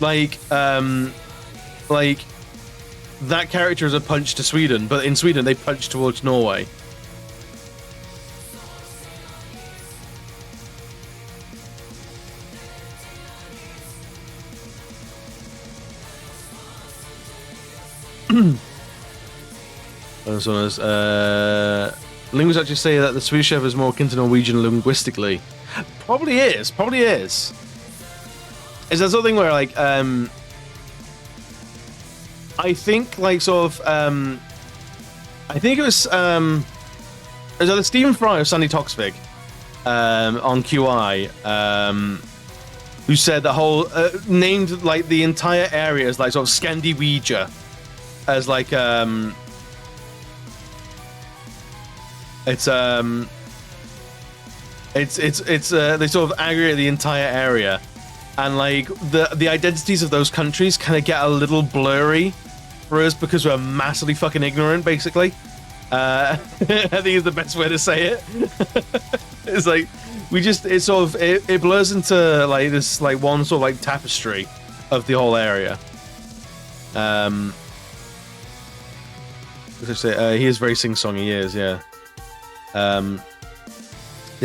Like that character is a punch to Sweden, but in Sweden they punch towards Norway. Linguists actually say that the Swedish chef is more akin to Norwegian linguistically. Probably is. Probably is. Is that something where like I think like sort of I think it was either Stephen Fry or Sandy Toksvig on QI who said the whole named like the entire area as like sort of Scandinavia as like it's they sort of aggregate the entire area, and like the identities of those countries kind of get a little blurry for us because we're massively fucking ignorant, basically. I think is the best way to say it. It's like it blurs into like this like one sort of like tapestry of the whole area. He is very sing-songy, he is, yeah. The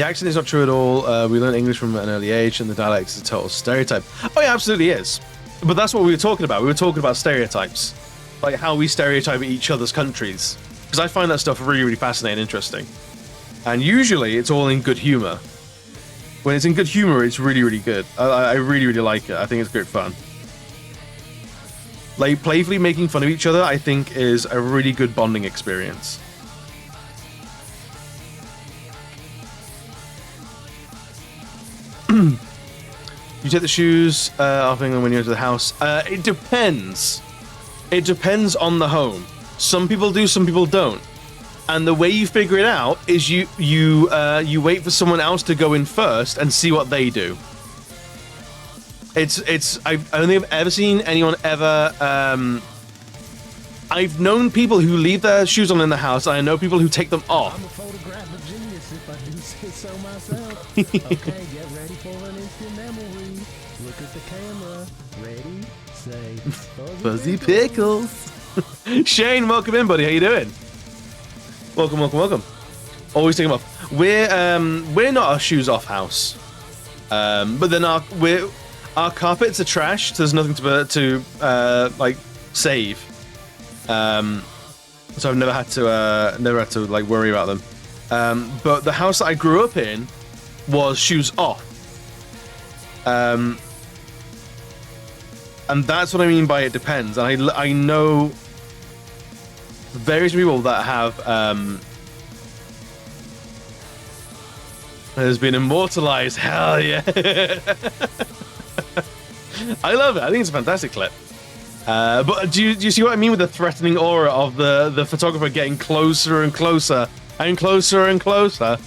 accent is not true at all. We learn English from an early age, and the dialect is a total stereotype. Oh yeah, absolutely is. But that's what we were talking about. We were talking about stereotypes. Like how we stereotype each other's countries. Because I find that stuff really, really fascinating and interesting. And usually it's all in good humor. When it's in good humor, it's really, really good. I really, really like it. I think it's great fun. Like, playfully making fun of each other, I think, is a really good bonding experience. You take the shoes off when you enter the house. It depends. It depends on the home. Some people do, some people don't. And the way you figure it out is you wait for someone else to go in first and see what they do. I only have ever seen anyone ever. I've known people who leave their shoes on in the house, and I know people who take them off. I'm a photographic genius if I do say so myself. Okay, get ready for an instant memory. Look at the camera. Ready, say, Fuzzy pickles. Shane, welcome in, buddy. How you doing? Welcome, welcome, welcome. Always take them off. We're not a shoes off house, but then our carpets are trash. So there's nothing to like save. So I've never had to like worry about them. But the house that I grew up in was shoes off. And that's what I mean by it depends. And I know various people that have has been immortalized. Hell yeah. I love it. I think it's a fantastic clip. But do you see what I mean with the threatening aura of the photographer getting closer and closer and closer and closer?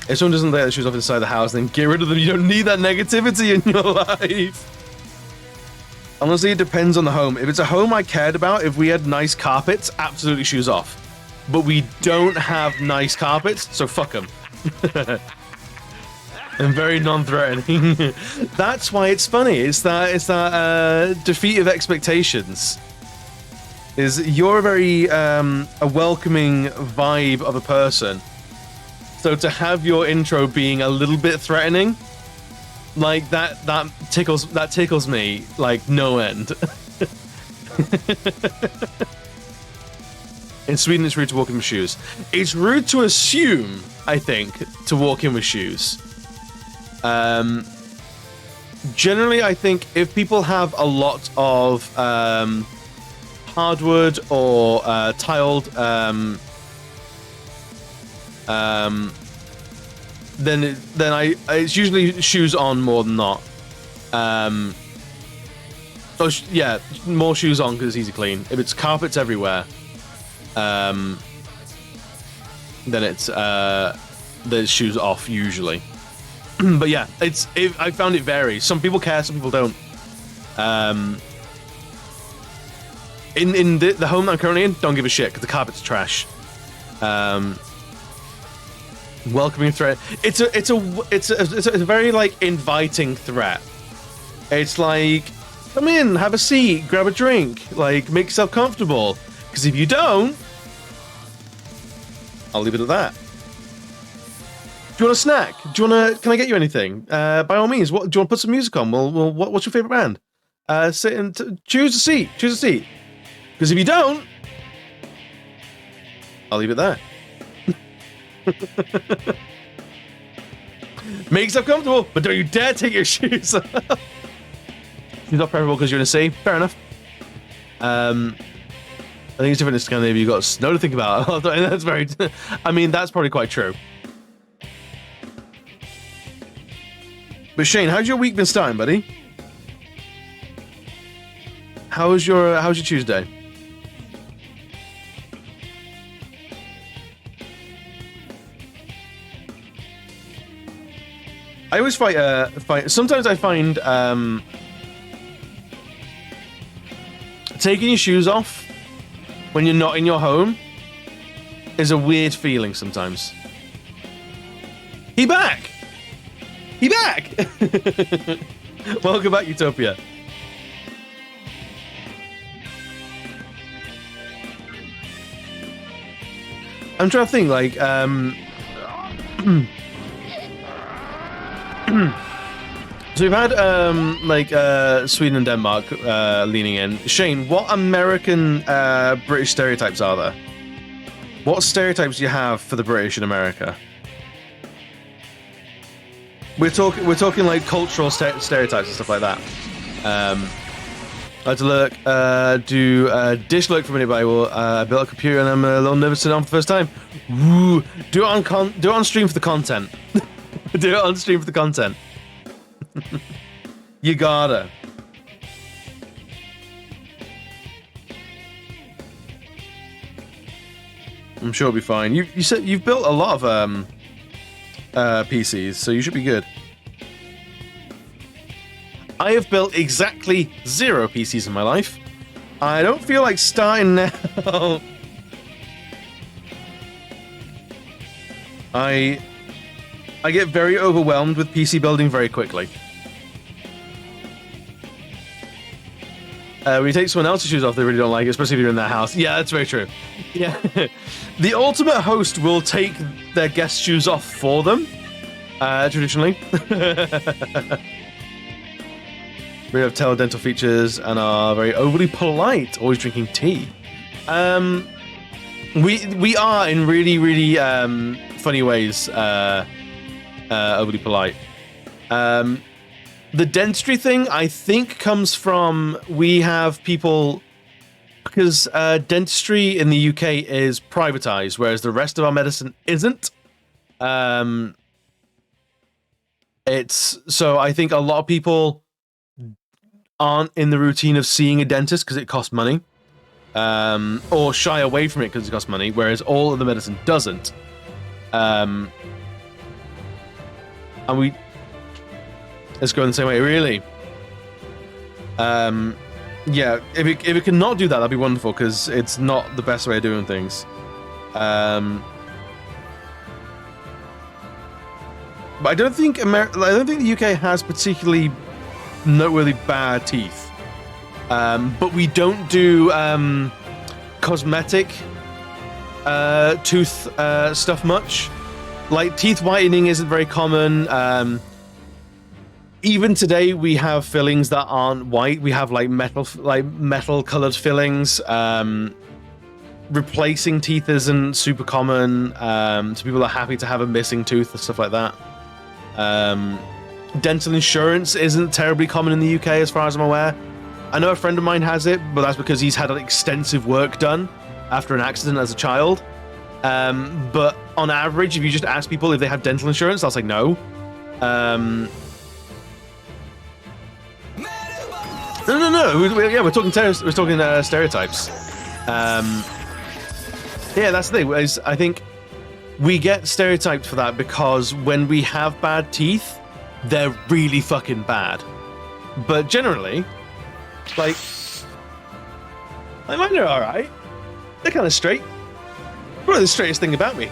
If someone doesn't let the shoes off inside the house, then get rid of them. You don't need that negativity in your life. Honestly, it depends on the home. If it's a home I cared about, if we had nice carpets, absolutely shoes off. But we don't have nice carpets, so fuck them. And very non-threatening. That's why it's funny. It's that defeat of expectations. You're a very a welcoming vibe of a person. So to have your intro being a little bit threatening, like that tickles me like no end. In Sweden, it's rude to walk in with shoes. It's rude to assume, I think, to walk in with shoes. Generally, I think if people have a lot of hardwood or tiled, then it's usually shoes on more than not. Yeah, more shoes on because it's easy clean. If it's carpets everywhere, then it's there's shoes off usually. But yeah, I found it varies. Some people care, some people don't. In the home that I'm currently in, don't give a shit because the carpet's trash. Welcoming threat. It's a very like inviting threat. It's like, come in, have a seat, grab a drink, like make yourself comfortable. Because if you don't, I'll leave it at that. Do you want a snack? Can I get you anything? By all means. Do you want to put some music on? Well, what's your favorite band? Sit and choose a seat. Choose a seat. Because if you don't, I'll leave it there. Make yourself comfortable, but don't you dare take your shoes off. It's not preferable because you're in a sea. Fair enough. I think it's different in Scandinavia. You've got snow to think about. That's very. I mean, that's probably quite true. But Shane, how's your week been starting, buddy? How's your Tuesday? I always fight. Sometimes I find taking your shoes off when you're not in your home is a weird feeling sometimes. He back! He back! Welcome back, Utopia. I'm trying to think, like, so we've had Sweden and Denmark leaning in. Shane, what American British stereotypes are there? What stereotypes do you have for the British in America? We're talking like cultural stereotypes and stuff like that. I had to look, do dish look from anybody. Well, I built a computer and I'm a little nervous to sit on for the first time. Woo. Do it on stream for the content. Do it on stream for the content. You gotta. I'm sure it'll be fine. You said you've built a lot of PCs, so you should be good. I have built exactly 0 PCs in my life. I don't feel like starting now. I get very overwhelmed with PC building very quickly. When you take someone else's shoes off, they really don't like it, especially if you're in their house. Yeah, that's very true. Yeah. The ultimate host will take their guest shoes off for them, traditionally. We have teledental features and are very overly polite, always drinking tea. We are in really, really funny ways overly polite. The dentistry thing, I think, comes from we have people... Because dentistry in the UK is privatized, whereas the rest of our medicine isn't. So I think a lot of people aren't in the routine of seeing a dentist because it costs money, or shy away from it because it costs money, whereas all of the medicine doesn't. And let's go in the same way, really. Yeah, if it can not do that, that'd be wonderful, because it's not the best way of doing things. But I don't think the UK has particularly noteworthy bad teeth. But we don't do cosmetic tooth stuff much. Like, teeth whitening isn't very common. Even today, we have fillings that aren't white. We have like metal colored fillings. Replacing teeth isn't super common. So people are happy to have a missing tooth and stuff like that. Dental insurance isn't terribly common in the UK, as far as I'm aware. I know a friend of mine has it, but that's because he's had extensive work done after an accident as a child. But on average, if you just ask people if they have dental insurance, they'll say no. No. Yeah, we're talking stereotypes. Yeah, that's the thing. I think we get stereotyped for that because when we have bad teeth, they're really fucking bad. But generally, like mine are all right. They're kind of straight. Probably the straightest thing about me.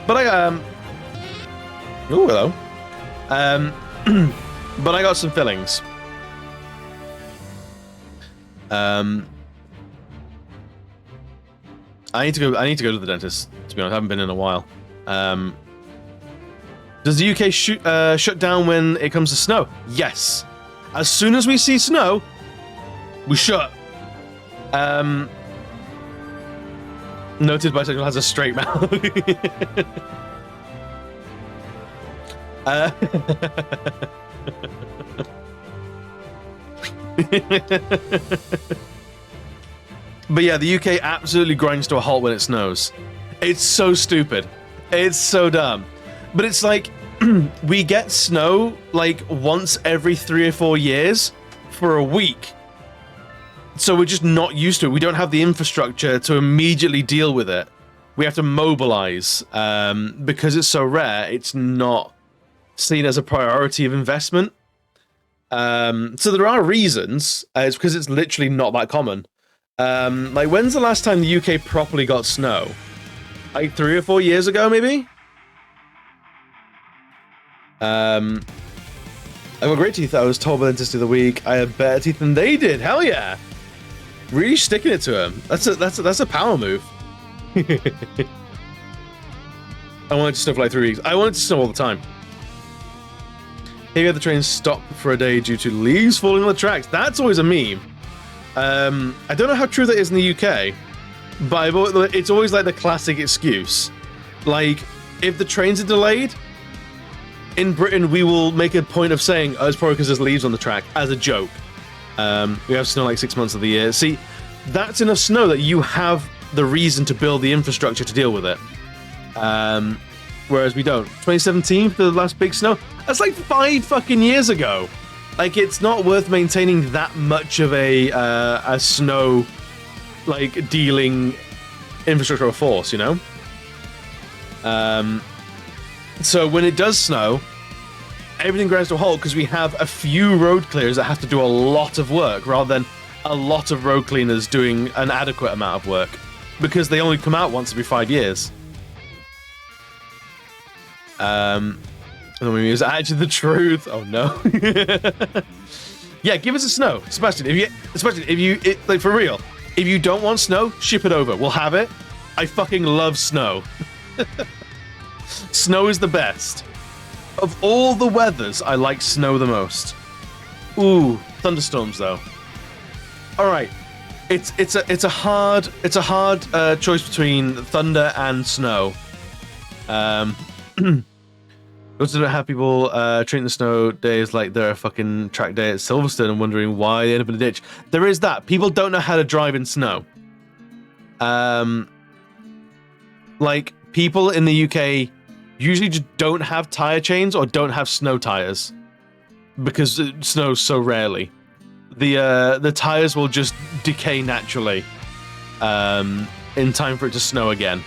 But oh, hello. But I got some fillings. I need to go to the dentist, to be honest. I haven't been in a while. Does the UK shut down when it comes to snow? Yes. As soon as we see snow, we shut. Noted bisexual has a straight mouth. But yeah, the UK absolutely grinds to a halt when it snows. It's so stupid. It's so dumb. But it's like, we get snow like once every 3 or 4 years for a week. So we're just not used to it. We don't have the infrastructure to immediately deal with it. We have to mobilize. Because it's so rare, it's not seen as a priority of investment. So there are reasons. It's because it's literally not that common. Like, when's the last time the UK properly got snow? Like 3 or 4 years ago, maybe? I've got great teeth. I was told by the dentist the other week I had better teeth than they did. Hell yeah! Really sticking it to him. That's a power move. I wanted to snow for like 3 weeks. I wanted to snow all the time. Here we had the train stop for a day due to leaves falling on the tracks. That's always a meme. I don't know how true that is in the UK, but it's always like the classic excuse. Like, if the trains are delayed, in Britain, we will make a point of saying, oh, it's probably because there's leaves on the track, as a joke. We have snow like 6 months of the year. See, that's enough snow that you have the reason to build the infrastructure to deal with it. Whereas we don't. 2017, the last big snow, that's like 5 fucking years ago. Like, it's not worth maintaining that much of a snow, like, dealing infrastructural force, you know? So when it does snow, everything grinds to a halt because we have a few road clearers that have to do a lot of work rather than a lot of road cleaners doing an adequate amount of work because they only come out once every 5 years. Is that actually the truth? Oh no. Yeah, give us a snow, Sebastian. If you, like, for real, if you don't want snow, ship it over. We'll have it. I fucking love snow. Snow is the best. Of all the weathers, I like snow the most. Ooh, thunderstorms though. All right, it's a hard choice between thunder and snow. Also don't have people treating the snow days like they're a fucking track day at Silverstone and wondering why they end up in a ditch. There is that. People don't know how to drive in snow. Like, people in the UK usually just don't have tire chains or don't have snow tires because it snows so rarely. The tires will just decay naturally in time for it to snow again.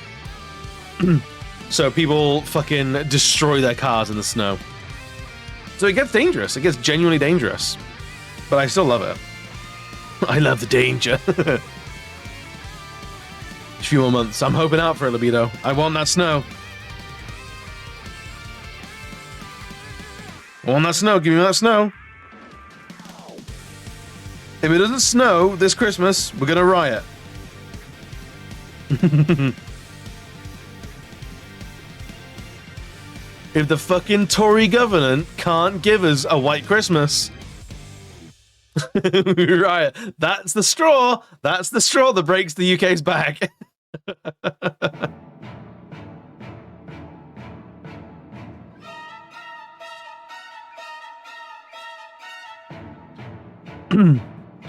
So people fucking destroy their cars in the snow. So it gets dangerous. It gets genuinely dangerous. But I still love it. I love the danger. A few more months. I'm hoping out for it, Libido. I want that snow. I want that snow. Give me that snow. If it doesn't snow this Christmas, we're gonna riot. If the fucking Tory government can't give us a white Christmas, we riot. That's the straw. That's the straw that breaks the UK's back.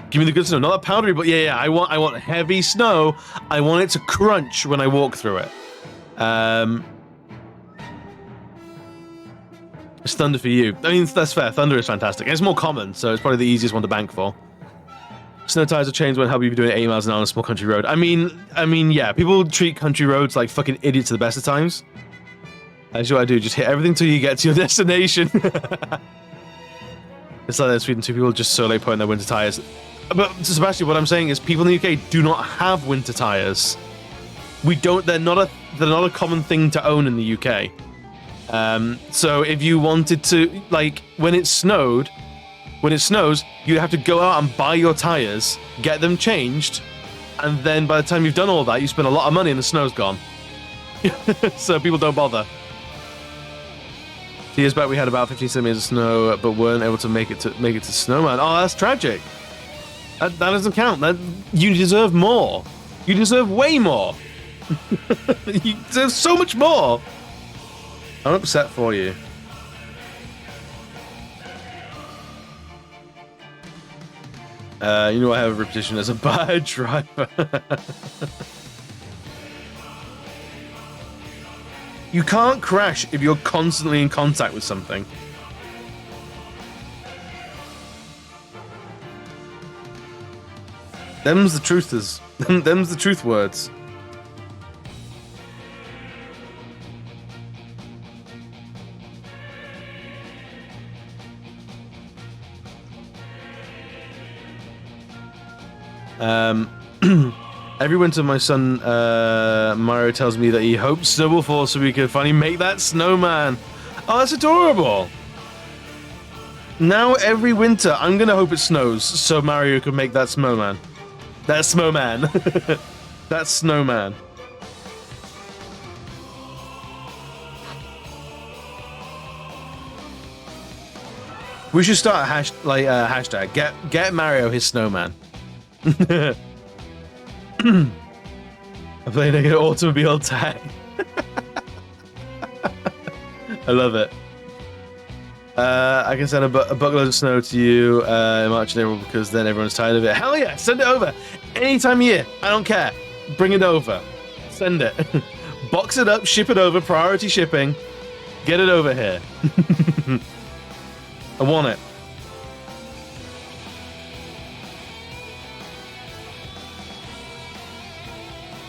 Give me the good snow, not that powdery, but yeah. I want heavy snow. I want it to crunch when I walk through it. It's thunder for you. I mean, that's fair. Thunder is fantastic. And it's more common, so it's probably the easiest one to bank for. Snow tires or chains won't help you doing 80 miles an hour on a small country road. I mean, yeah. People treat country roads like fucking idiots at the best of times. That's what I do. Just hit everything till you get to your destination. It's like that in Sweden too. People just so late put in their winter tires. But Sebastian, what I'm saying is, people in the UK do not have winter tires. We don't. They're not a common thing to own in the UK. So if you wanted to, like, when it snows, you'd have to go out and buy your tires, get them changed, and then by the time you've done all that, you spend a lot of money and the snow's gone. So people don't bother. 2 years back, we had about 15 centimeters of snow, but weren't able to make it to Snowman. Oh, that's tragic. That doesn't count. You deserve more. You deserve way more. You deserve so much more. I'm upset for you. You know, I have a reputation as a bad driver. You can't crash if you're constantly in contact with something. Them's the truthers. Them's the truth words. Every winter my son Mario tells me that he hopes snow will fall so we can finally make that snowman. Oh, that's adorable. Now every winter I'm gonna hope it snows so Mario can make that snowman. That snowman. That snowman. We should start a hashtag. Get Mario his snowman. I'm playing an automobile tag. I love it. I can send a buckload of snow to you in March and April because then everyone's tired of it. Hell yeah, send it over. Any time of year. I don't care. Bring it over. Send it. Box it up, ship it over, priority shipping. Get it over here. I want it.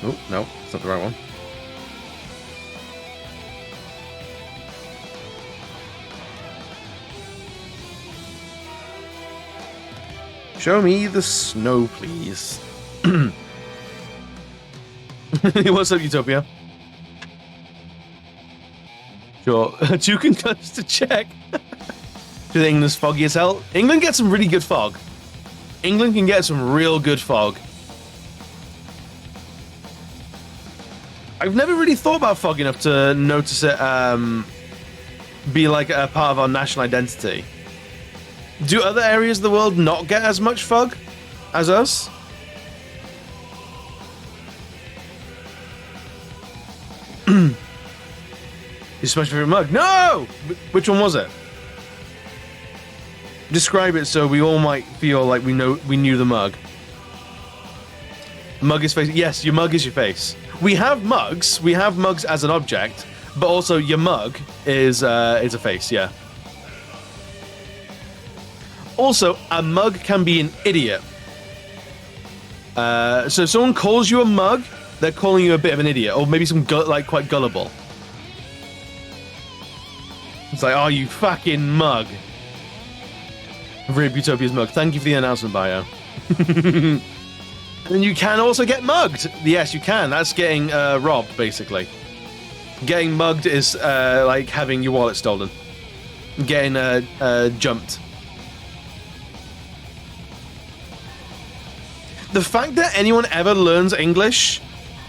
Oh, no, it's not the right one. Show me the snow, please. What's up, Utopia? Sure. 2 concussions to check. Do England's foggy as hell? England gets some really good fog. England can get some real good fog. I've never really thought about fog enough to notice it be like a part of our national identity. Do other areas of the world not get as much fog as us? You smashed your favorite mug? No! Which one was it? Describe it so we all might feel like we knew the mug. Mug is face. Yes, your mug is your face. We have mugs. We have mugs as an object, but also your mug is a face. Yeah. Also, a mug can be an idiot. So if someone calls you a mug, they're calling you a bit of an idiot, or maybe like quite gullible. It's like, oh, you fucking mug. Rib Utopia's mug. Thank you for the announcement, Bio. And you can also get mugged. Yes, you can. That's getting robbed, basically. Getting mugged is like having your wallet stolen. Getting jumped. The fact that anyone ever learns English,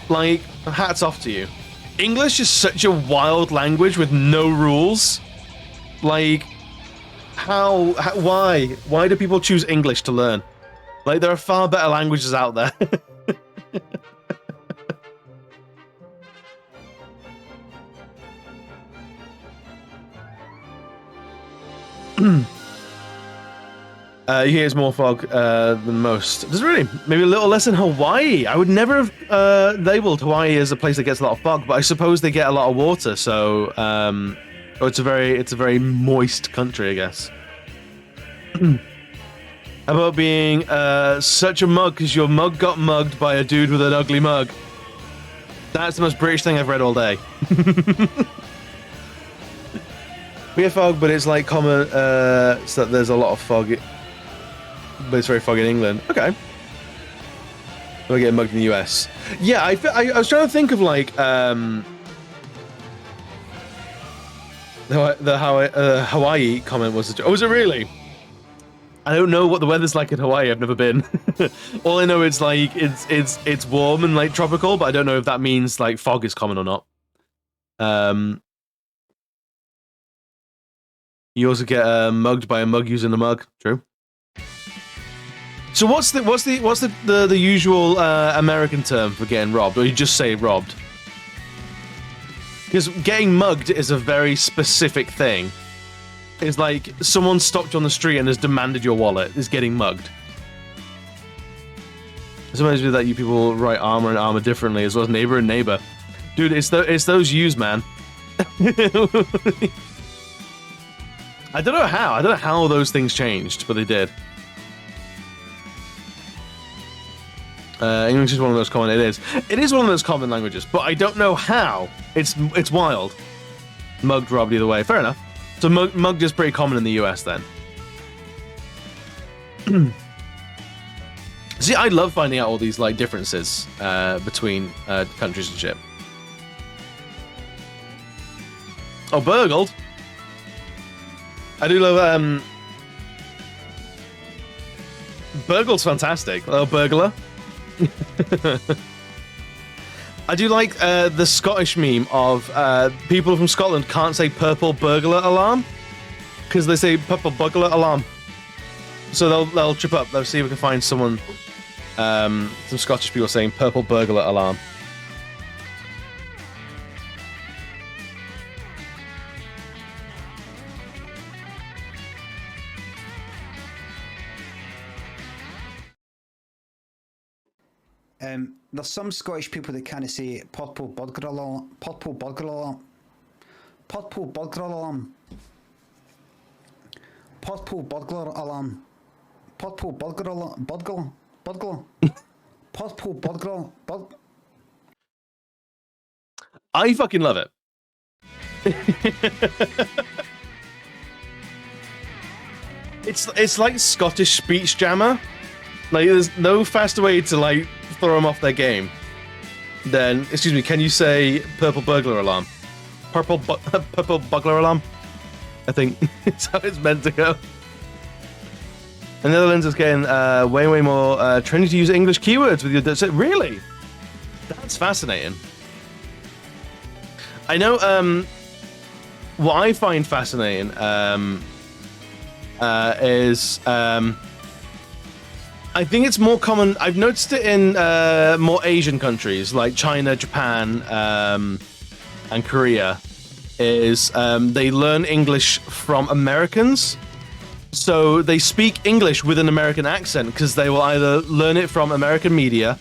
like, hats off to you. English is such a wild language with no rules. Like, why? Why do people choose English to learn? Like, there are far better languages out there. Here's more fog than most. Does it really? Maybe a little less in Hawaii. I would never have labeled Hawaii as a place that gets a lot of fog, but I suppose they get a lot of water, so it's a very moist country, I guess. How about being such a mug because your mug got mugged by a dude with an ugly mug? That's the most British thing I've read all day. We get fog, but it's like common, so there's a lot of fog, but it's very foggy in England. Okay. We're getting mugged in the US. Yeah, I was trying to think of like the Hawaii comment was. Oh, was it really? I don't know what the weather's like in Hawaii. I've never been. All I know is like it's warm and like tropical, but I don't know if that means like fog is common or not. You also get mugged by a mug using a mug. True. So what's the usual American term for getting robbed, or you just say robbed? Because getting mugged is a very specific thing. It's like someone stopped you on the street and has demanded your wallet. Is getting mugged. Sometimes with that, you people write armor and armor differently, as well as neighbor and neighbor. Dude, it's those U's, man. I don't know how those things changed, but they did. English is one of those common. It is one of those common languages, but I don't know how. It's wild. Mugged, robbed, either way. Fair enough. So mugged is pretty common in the US then. See, I love finding out all these like differences between countries and shit. Oh, burgled. I do love burgled's fantastic. Oh, burglar. I do like the Scottish meme of people from Scotland can't say purple burglar alarm because they say purple burglar alarm. So they'll trip up. They'll see if we can find someone Some Scottish people saying purple burglar alarm. There's some Scottish people that kind of say purple burglar alarm, purple burglar alarm, purple burglar alarm, purple burglar alarm, purple burglar alarm, burglar, purple burglar, I fucking love it. It's like Scottish speech jammer. Like, there's no faster way to like throw them off their game than, excuse me, can you say purple burglar alarm? Purple burglar alarm? I think it's how it's meant to go. The Netherlands is getting way more trendy to use English keywords with your... Really? That's fascinating. I know what I find fascinating is... I think it's more common. I've noticed it in more Asian countries like China, Japan, and Korea. Is they learn English from Americans, so they speak English with an American accent because they will either learn it from American media,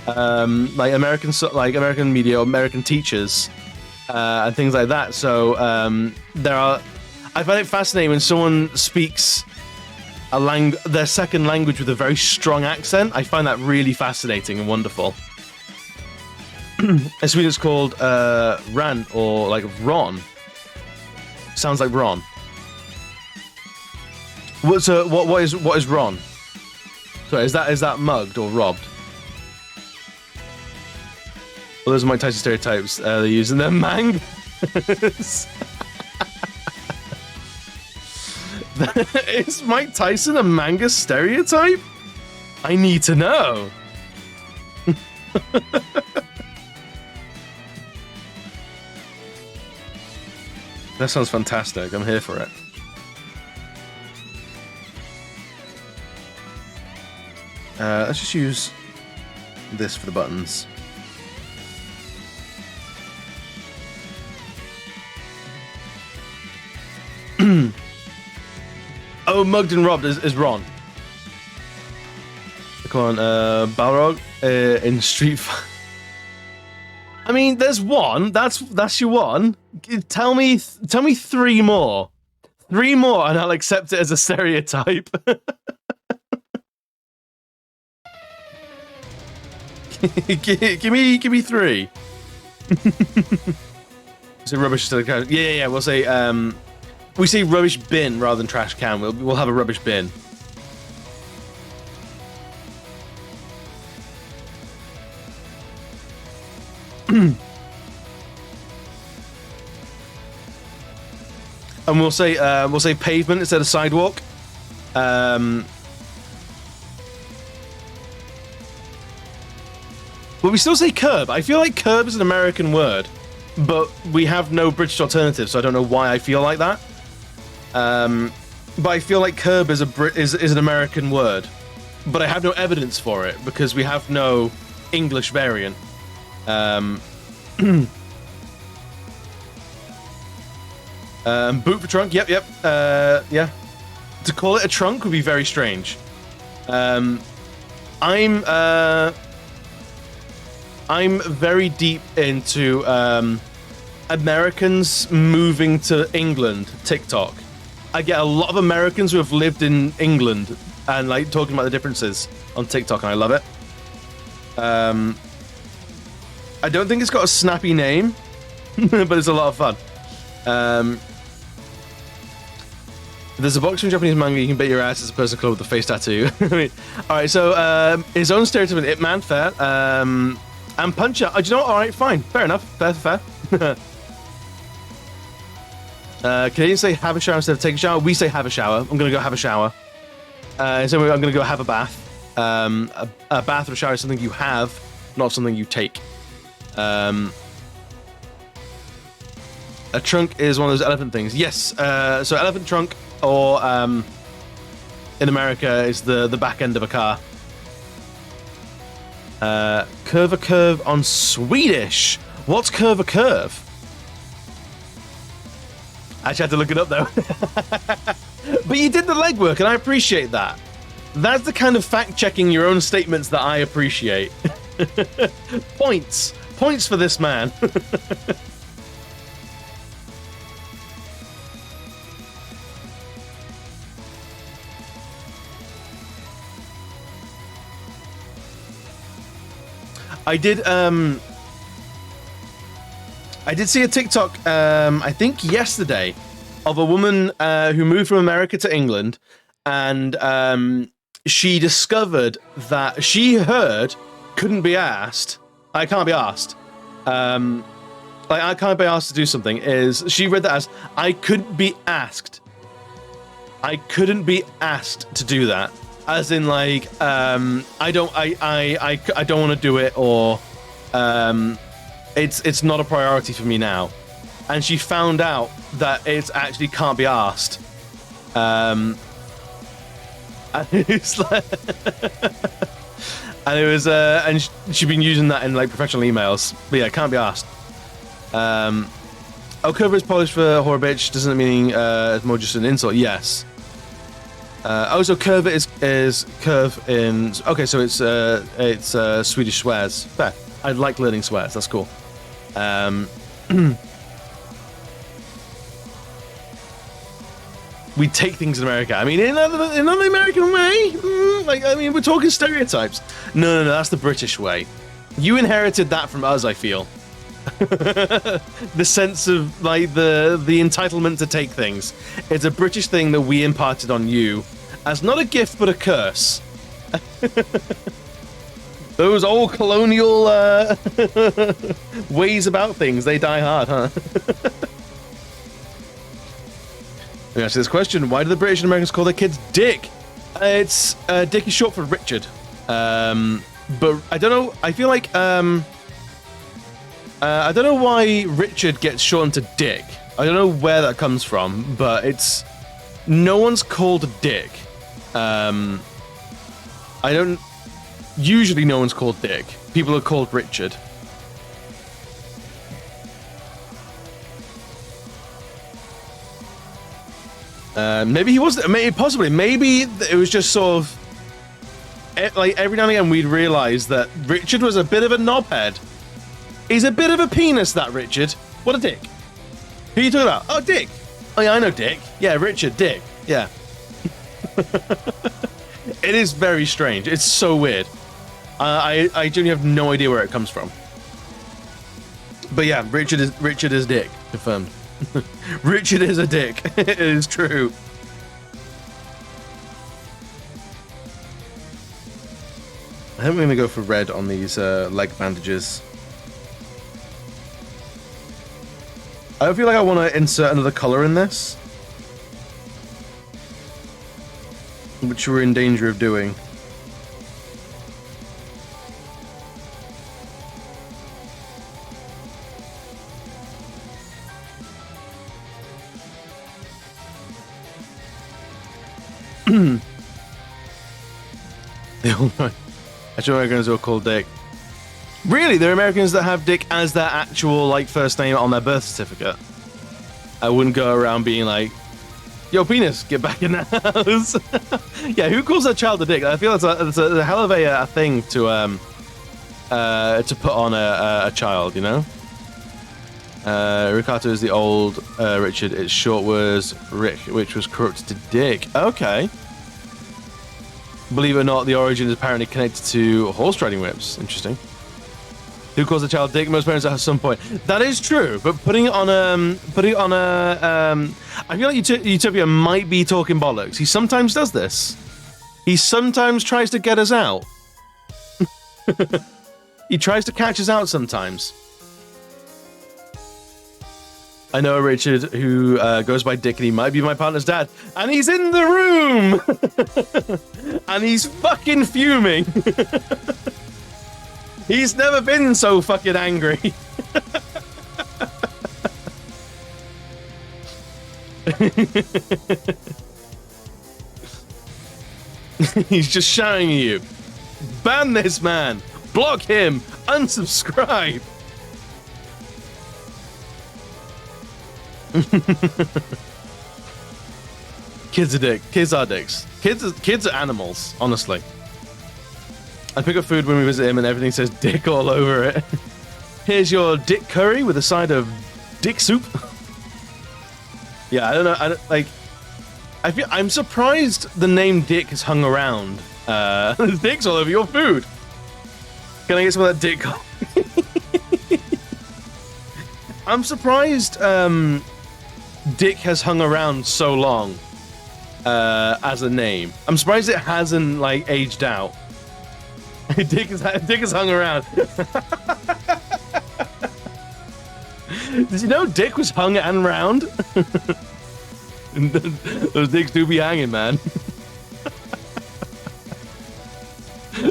like American media or American teachers, and things like that. So I find it fascinating when someone speaks their second language with a very strong accent. I find that really fascinating and wonderful. In Sweden, it's called Ran, or like Ron. Sounds like Ron. What is Ron? Sorry, is that mugged or robbed? Well, those are Mike Tyson stereotypes they're using. Their mangas. Is Mike Tyson a manga stereotype? I need to know. That sounds fantastic. I'm here for it. Let's just use this for the buttons. Oh, mugged and robbed is Ron. Come on, Balrog in Street Fighter. I mean, there's one. That's your one. Tell me 3 more. 3 more, and I'll accept it as a stereotype. give me 3. So rubbish to the couch. Yeah. We'll say we say rubbish bin rather than trash can. We'll have a rubbish bin. And we'll say pavement instead of sidewalk. But we still say curb. I feel like curb is an American word, but we have no British alternative, so I don't know why I feel like that. But I feel like curb is an American word, but I have no evidence for it because we have no English variant. Boot for trunk. Yep. Yeah. To call it a trunk would be very strange. I'm very deep into Americans moving to England TikTok. I get a lot of Americans who have lived in England and like talking about the differences on TikTok, and I love it. I don't think it's got a snappy name, but it's a lot of fun. There's a box from Japanese manga you can bet your ass as a person clothed with a face tattoo. I mean, all right, so his own stereotype in Ip Man, fair. And Punch Out. Oh, do you know what? All right, fine, fair enough, fair. Canadians say have a shower instead of take a shower. We say have a shower. I'm gonna go have a shower. So I'm gonna go have a bath. A bath or a shower is something you have, not something you take. A trunk is one of those elephant things. Yes. So elephant trunk, or in America, is the back end of a car. Curve a curve on Swedish. What's curve a curve? I actually had to look it up though. But you did the legwork, and I appreciate that. That's the kind of fact-checking your own statements that I appreciate. Points. Points for this man. I did see a TikTok, I think yesterday, of a woman who moved from America to England, and she discovered that she heard couldn't be asked. I can't be asked. Like, I can't be asked to do something. Is she read that as I couldn't be asked. I couldn't be asked to do that. As in, like, I don't want to do it, or it's not a priority for me now. And she found out that it actually can't be asked. And it's like, and it was, and she'd been using that in like professional emails. But yeah, it can't be asked. Oh, cover is Polish for whore bitch. Doesn't it mean it's more just an insult? Yes. Oh, so curve is curve in. Okay, so it's Swedish swears. Fair. I like learning swears. That's cool. We take things in America. I mean, in another American way. Like, I mean, we're talking stereotypes. No, that's the British way. You inherited that from us, I feel. The sense of like the entitlement to take things. It's a British thing that we imparted on you as not a gift but a curse. Those old colonial ways about things, they die hard, huh? Let me ask you this question: why do the British and Americans call their kids Dick? It's Dick is short for Richard, but I don't know. I feel like I don't know why Richard gets shortened to Dick. I don't know where that comes from, but it's no one's called Dick. I don't. Usually, no one's called Dick. People are called Richard. Maybe he was. Possibly. Maybe it was just sort of like every now and again we'd realize that Richard was a bit of a knobhead. He's a bit of a penis, that Richard. What a dick. Who are you talking about? Oh, Dick. Oh, yeah, I know Dick. Yeah, Richard, Dick. Yeah. It is very strange. It's so weird. I genuinely have no idea where it comes from. But yeah, Richard is Dick. Confirmed. Richard is a dick. It is true. I think we're going to go for red on these leg bandages. I feel like I want to insert another color in this, which we're in danger of doing. Actual Americans are called Dick. Really? There are Americans that have Dick as their actual like first name on their birth certificate. I wouldn't go around being like, "Yo, penis, get back in the house." Yeah, who calls their child a dick? I feel it's a hell of a thing to put on a child, you know. Ricardo is the old Richard. Its short was Rick, which was corrupted to Dick. Okay. Believe it or not, the origin is apparently connected to horse riding whips. Interesting. Who calls a child Dick? Most parents at some point. That is true, but putting it on I feel like Utopia might be talking bollocks. He sometimes does this. He sometimes tries to get us out. He tries to catch us out sometimes. I know a Richard who goes by Dick, and he might be my partner's dad. And he's in the room! And he's fucking fuming. He's never been so fucking angry. He's just shouting at you. Ban this man. Block him. Unsubscribe. Kids are dicks. Kids are animals, honestly. I pick up food when we visit him and everything says dick all over it. Here's your dick curry with a side of dick soup. Yeah, I don't know. I'm surprised the name Dick has hung around. There's dicks all over your food. Can I get some of that dick? I'm surprised Dick has hung around so long as a name. I'm surprised it hasn't like aged out. Dick has hung around. Did you know Dick was hung and round? Those dicks do be hanging, man.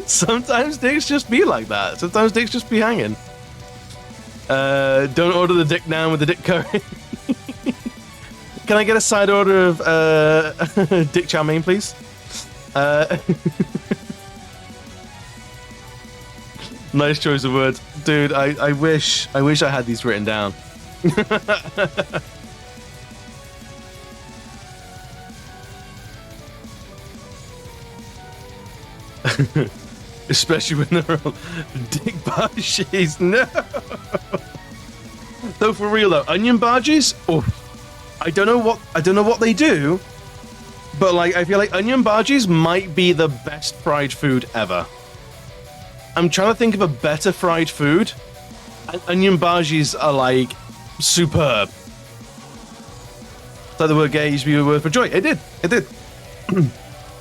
Sometimes dicks just be like that. Sometimes dicks just be hanging. Don't order the dick now with the dick curry. Can I get a side order of dick chow mein, please? Nice choice of words, dude. I wish I had these written down. Especially when they're all dick barges. No. Though for real though, onion barges. Oh, I don't know what they do, but like I feel like onion barges might be the best fried food ever. I'm trying to think of a better fried food. And onion barges are like superb. Thought the word gay used to be a word for joy. It did.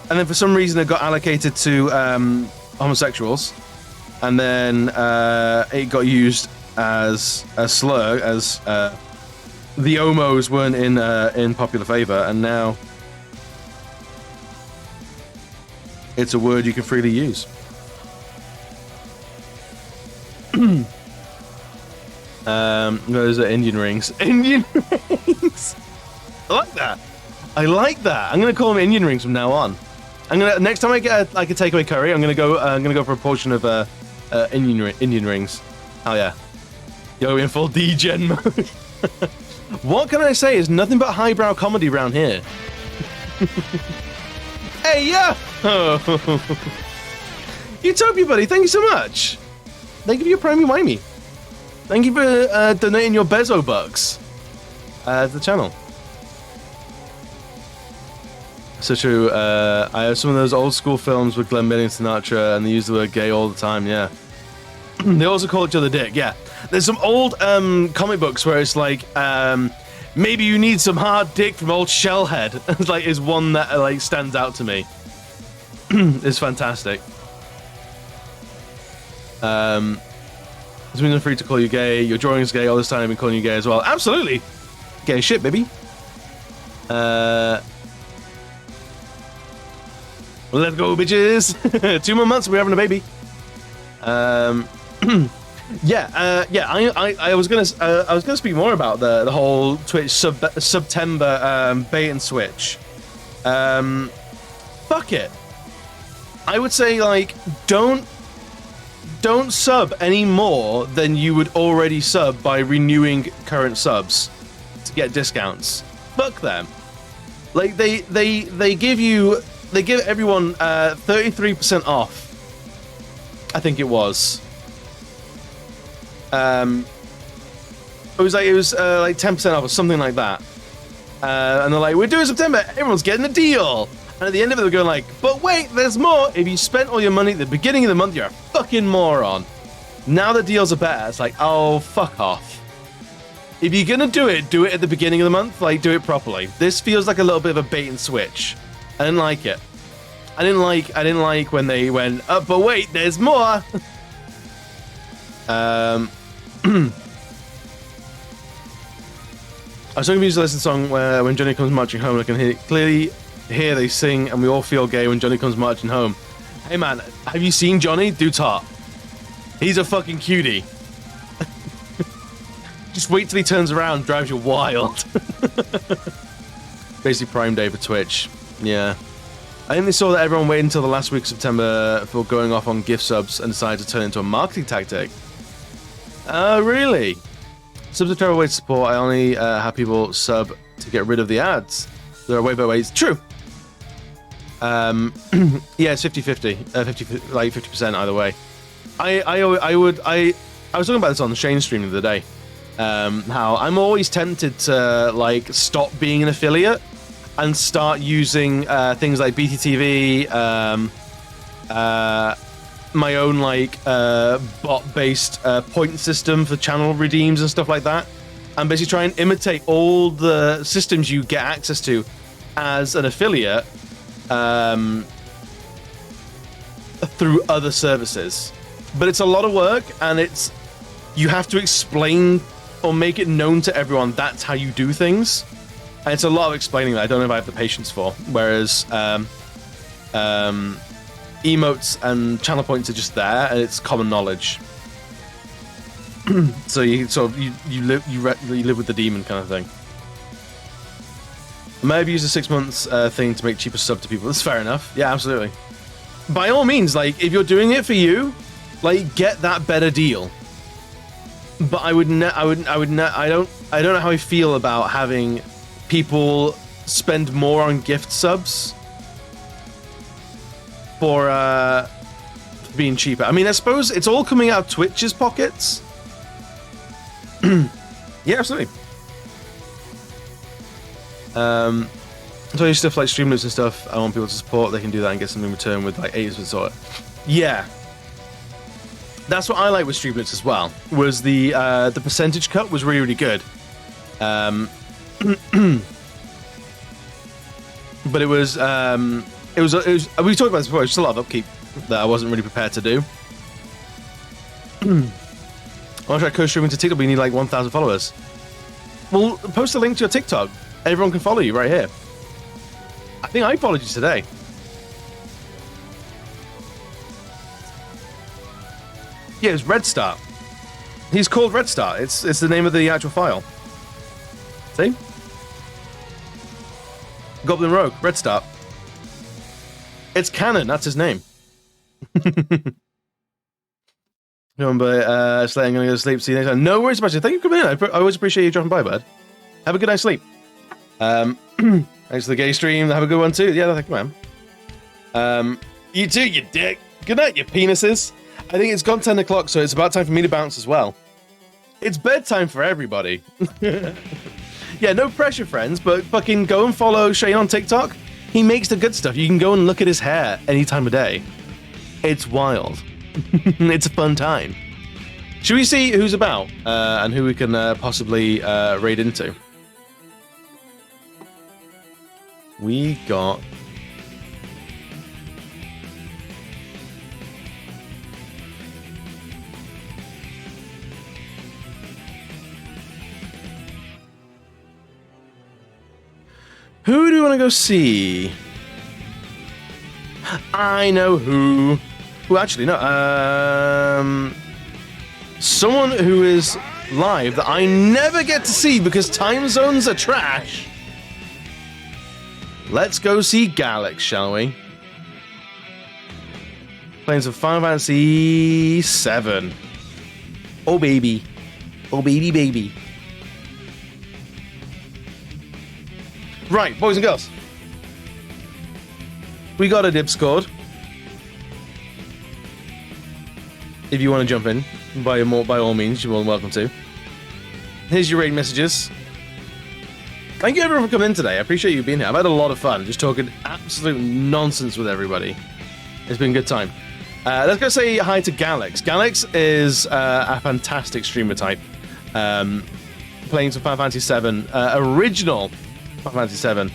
And then for some reason it got allocated to homosexuals, and then it got used as a slur as the homos weren't in popular favor, and now it's a word you can freely use. Those are Indian rings. Indian rings. I like that. I'm gonna call them Indian rings from now on. Next time I get a takeaway curry, I'm gonna go for a portion of Indian rings. Oh yeah, yo, in full degen mode. What can I say? It's nothing but highbrow comedy around here. Hey yo, Utopia buddy, thank you so much. Thank you for your primey wimey. Thank you for donating your Bezo bucks to the channel. So true. I have some of those old school films with Glenn Miller and Sinatra, and they use the word gay all the time. Yeah. They also call each other dick. Yeah. There's some old comic books where it's like, maybe you need some hard dick from old Shellhead. Like, is one that like stands out to me. It's fantastic. This means I'm free to call you gay. Your drawing's gay. All this time I've been calling you gay as well. Absolutely. Gay as shit, baby. Let's go, bitches. 2 more months, we're having a baby. I was gonna speak more about the whole Twitch September bait and switch. Fuck it. I would say like don't sub any more than you would already sub by renewing current subs to get discounts. Fuck them. Like they give everyone 33% off. I think it was. It was like 10% off or something like that. And they're like, we're doing September. Everyone's getting a deal. And at the end of it, they're going like, but wait, there's more. If you spent all your money at the beginning of the month, you're a fucking moron. Now the deals are better. It's like, oh, fuck off. If you're gonna do it at the beginning of the month. Like, do it properly. This feels like a little bit of a bait and switch. I didn't like it. I didn't like when they went, oh, but wait, there's more. I was talking about this song where when Johnny comes marching home, I can clearly hear they sing, and we all feel gay when Johnny comes marching home. Hey man, have you seen Johnny? Dude's hot. He's a fucking cutie. Just wait till he turns around, drives you wild. Basically Prime Day for Twitch. Yeah. I think they saw that everyone waited until the last week of September for going off on gift subs and decided to turn it into a marketing tactic. Oh, really? Subs are a terrible way to support. I only have people sub to get rid of the ads. There are way better ways. True. Yeah, it's 50-50. 50% either way. I was talking about this on the Shane stream the other day. How I'm always tempted to like stop being an affiliate and start using things like BTTV, my own like bot-based point system for channel redeems and stuff like that, and basically try and imitate all the systems you get access to as an affiliate through other services. But it's a lot of work, and you have to explain or make it known to everyone that's how you do things. And it's a lot of explaining that I don't know if I have the patience for. Whereas emotes and channel points are just there, and it's common knowledge. So you sort of you live with the demon kind of thing. I may have used a 6 months thing to make cheaper sub to people. That's fair enough. Yeah, absolutely. By all means, like if you're doing it for you, like get that better deal. But I don't know how I feel about having people spend more on gift subs for being cheaper. I mean, I suppose it's all coming out of Twitch's pockets. Yeah, absolutely. So you stuff like Streamlabs and stuff, I want people to support. They can do that and get something in return with like 80% sort. Yeah. That's what I like with Streamlabs as well. Was the percentage cut was really, really good. But it was we talked about this before. It was just a lot of upkeep that I wasn't really prepared to do. I want to try co-streaming to TikTok, but you need like 1,000 followers. Well, post a link to your TikTok. Everyone can follow you right here. I think I followed you today. Yeah, it's Red Start. He's called Red Start. It's the name of the actual file. See? Goblin Rogue, Red Start. It's canon, that's his name. Remember, Slay, I'm gonna go to sleep. See you next time. No worries about you. Thank you for coming in. I always appreciate you dropping by, bud. Have a good night's sleep. Thanks for the gay stream. Have a good one too. Yeah, thank you, man. You too, you dick. Good night, you penises. I think it's gone 10 o'clock, so it's about time for me to bounce as well. It's bedtime for everybody. Yeah, no pressure, friends, but fucking go and follow Shane on TikTok. He makes the good stuff. You can go and look at his hair any time of day. It's wild. It's a fun time. Should we see who's about and who we can possibly raid into? We got... Who do you want to go see? I know who. Who actually, no. Someone who is live that I never get to see because time zones are trash. Let's go see 𝘽𝙍𝙏, shall we? Playing some Final Fantasy VII. Oh, baby. Oh, baby, baby. Right, boys and girls. We got a Discord. If you want to jump in, by all means, you're more than welcome to. Here's your raid messages. Thank you everyone for coming in today. I appreciate you being here. I've had a lot of fun just talking absolute nonsense with everybody. It's been a good time. Let's go say hi to 𝘽𝙍𝙏. 𝘽𝙍𝙏 is a fantastic streamer type. Playing some Final Fantasy VII. Original Final Fantasy VII.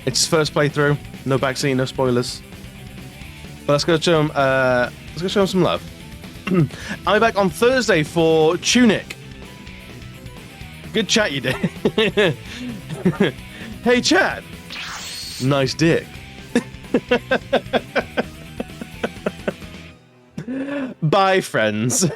It's his first playthrough. No backseat, no spoilers. But let's go show him. Let's go show him some love. I'll be back on Thursday for Tunic. Good chat, you did. Hey, chat. Nice dick. Bye, friends.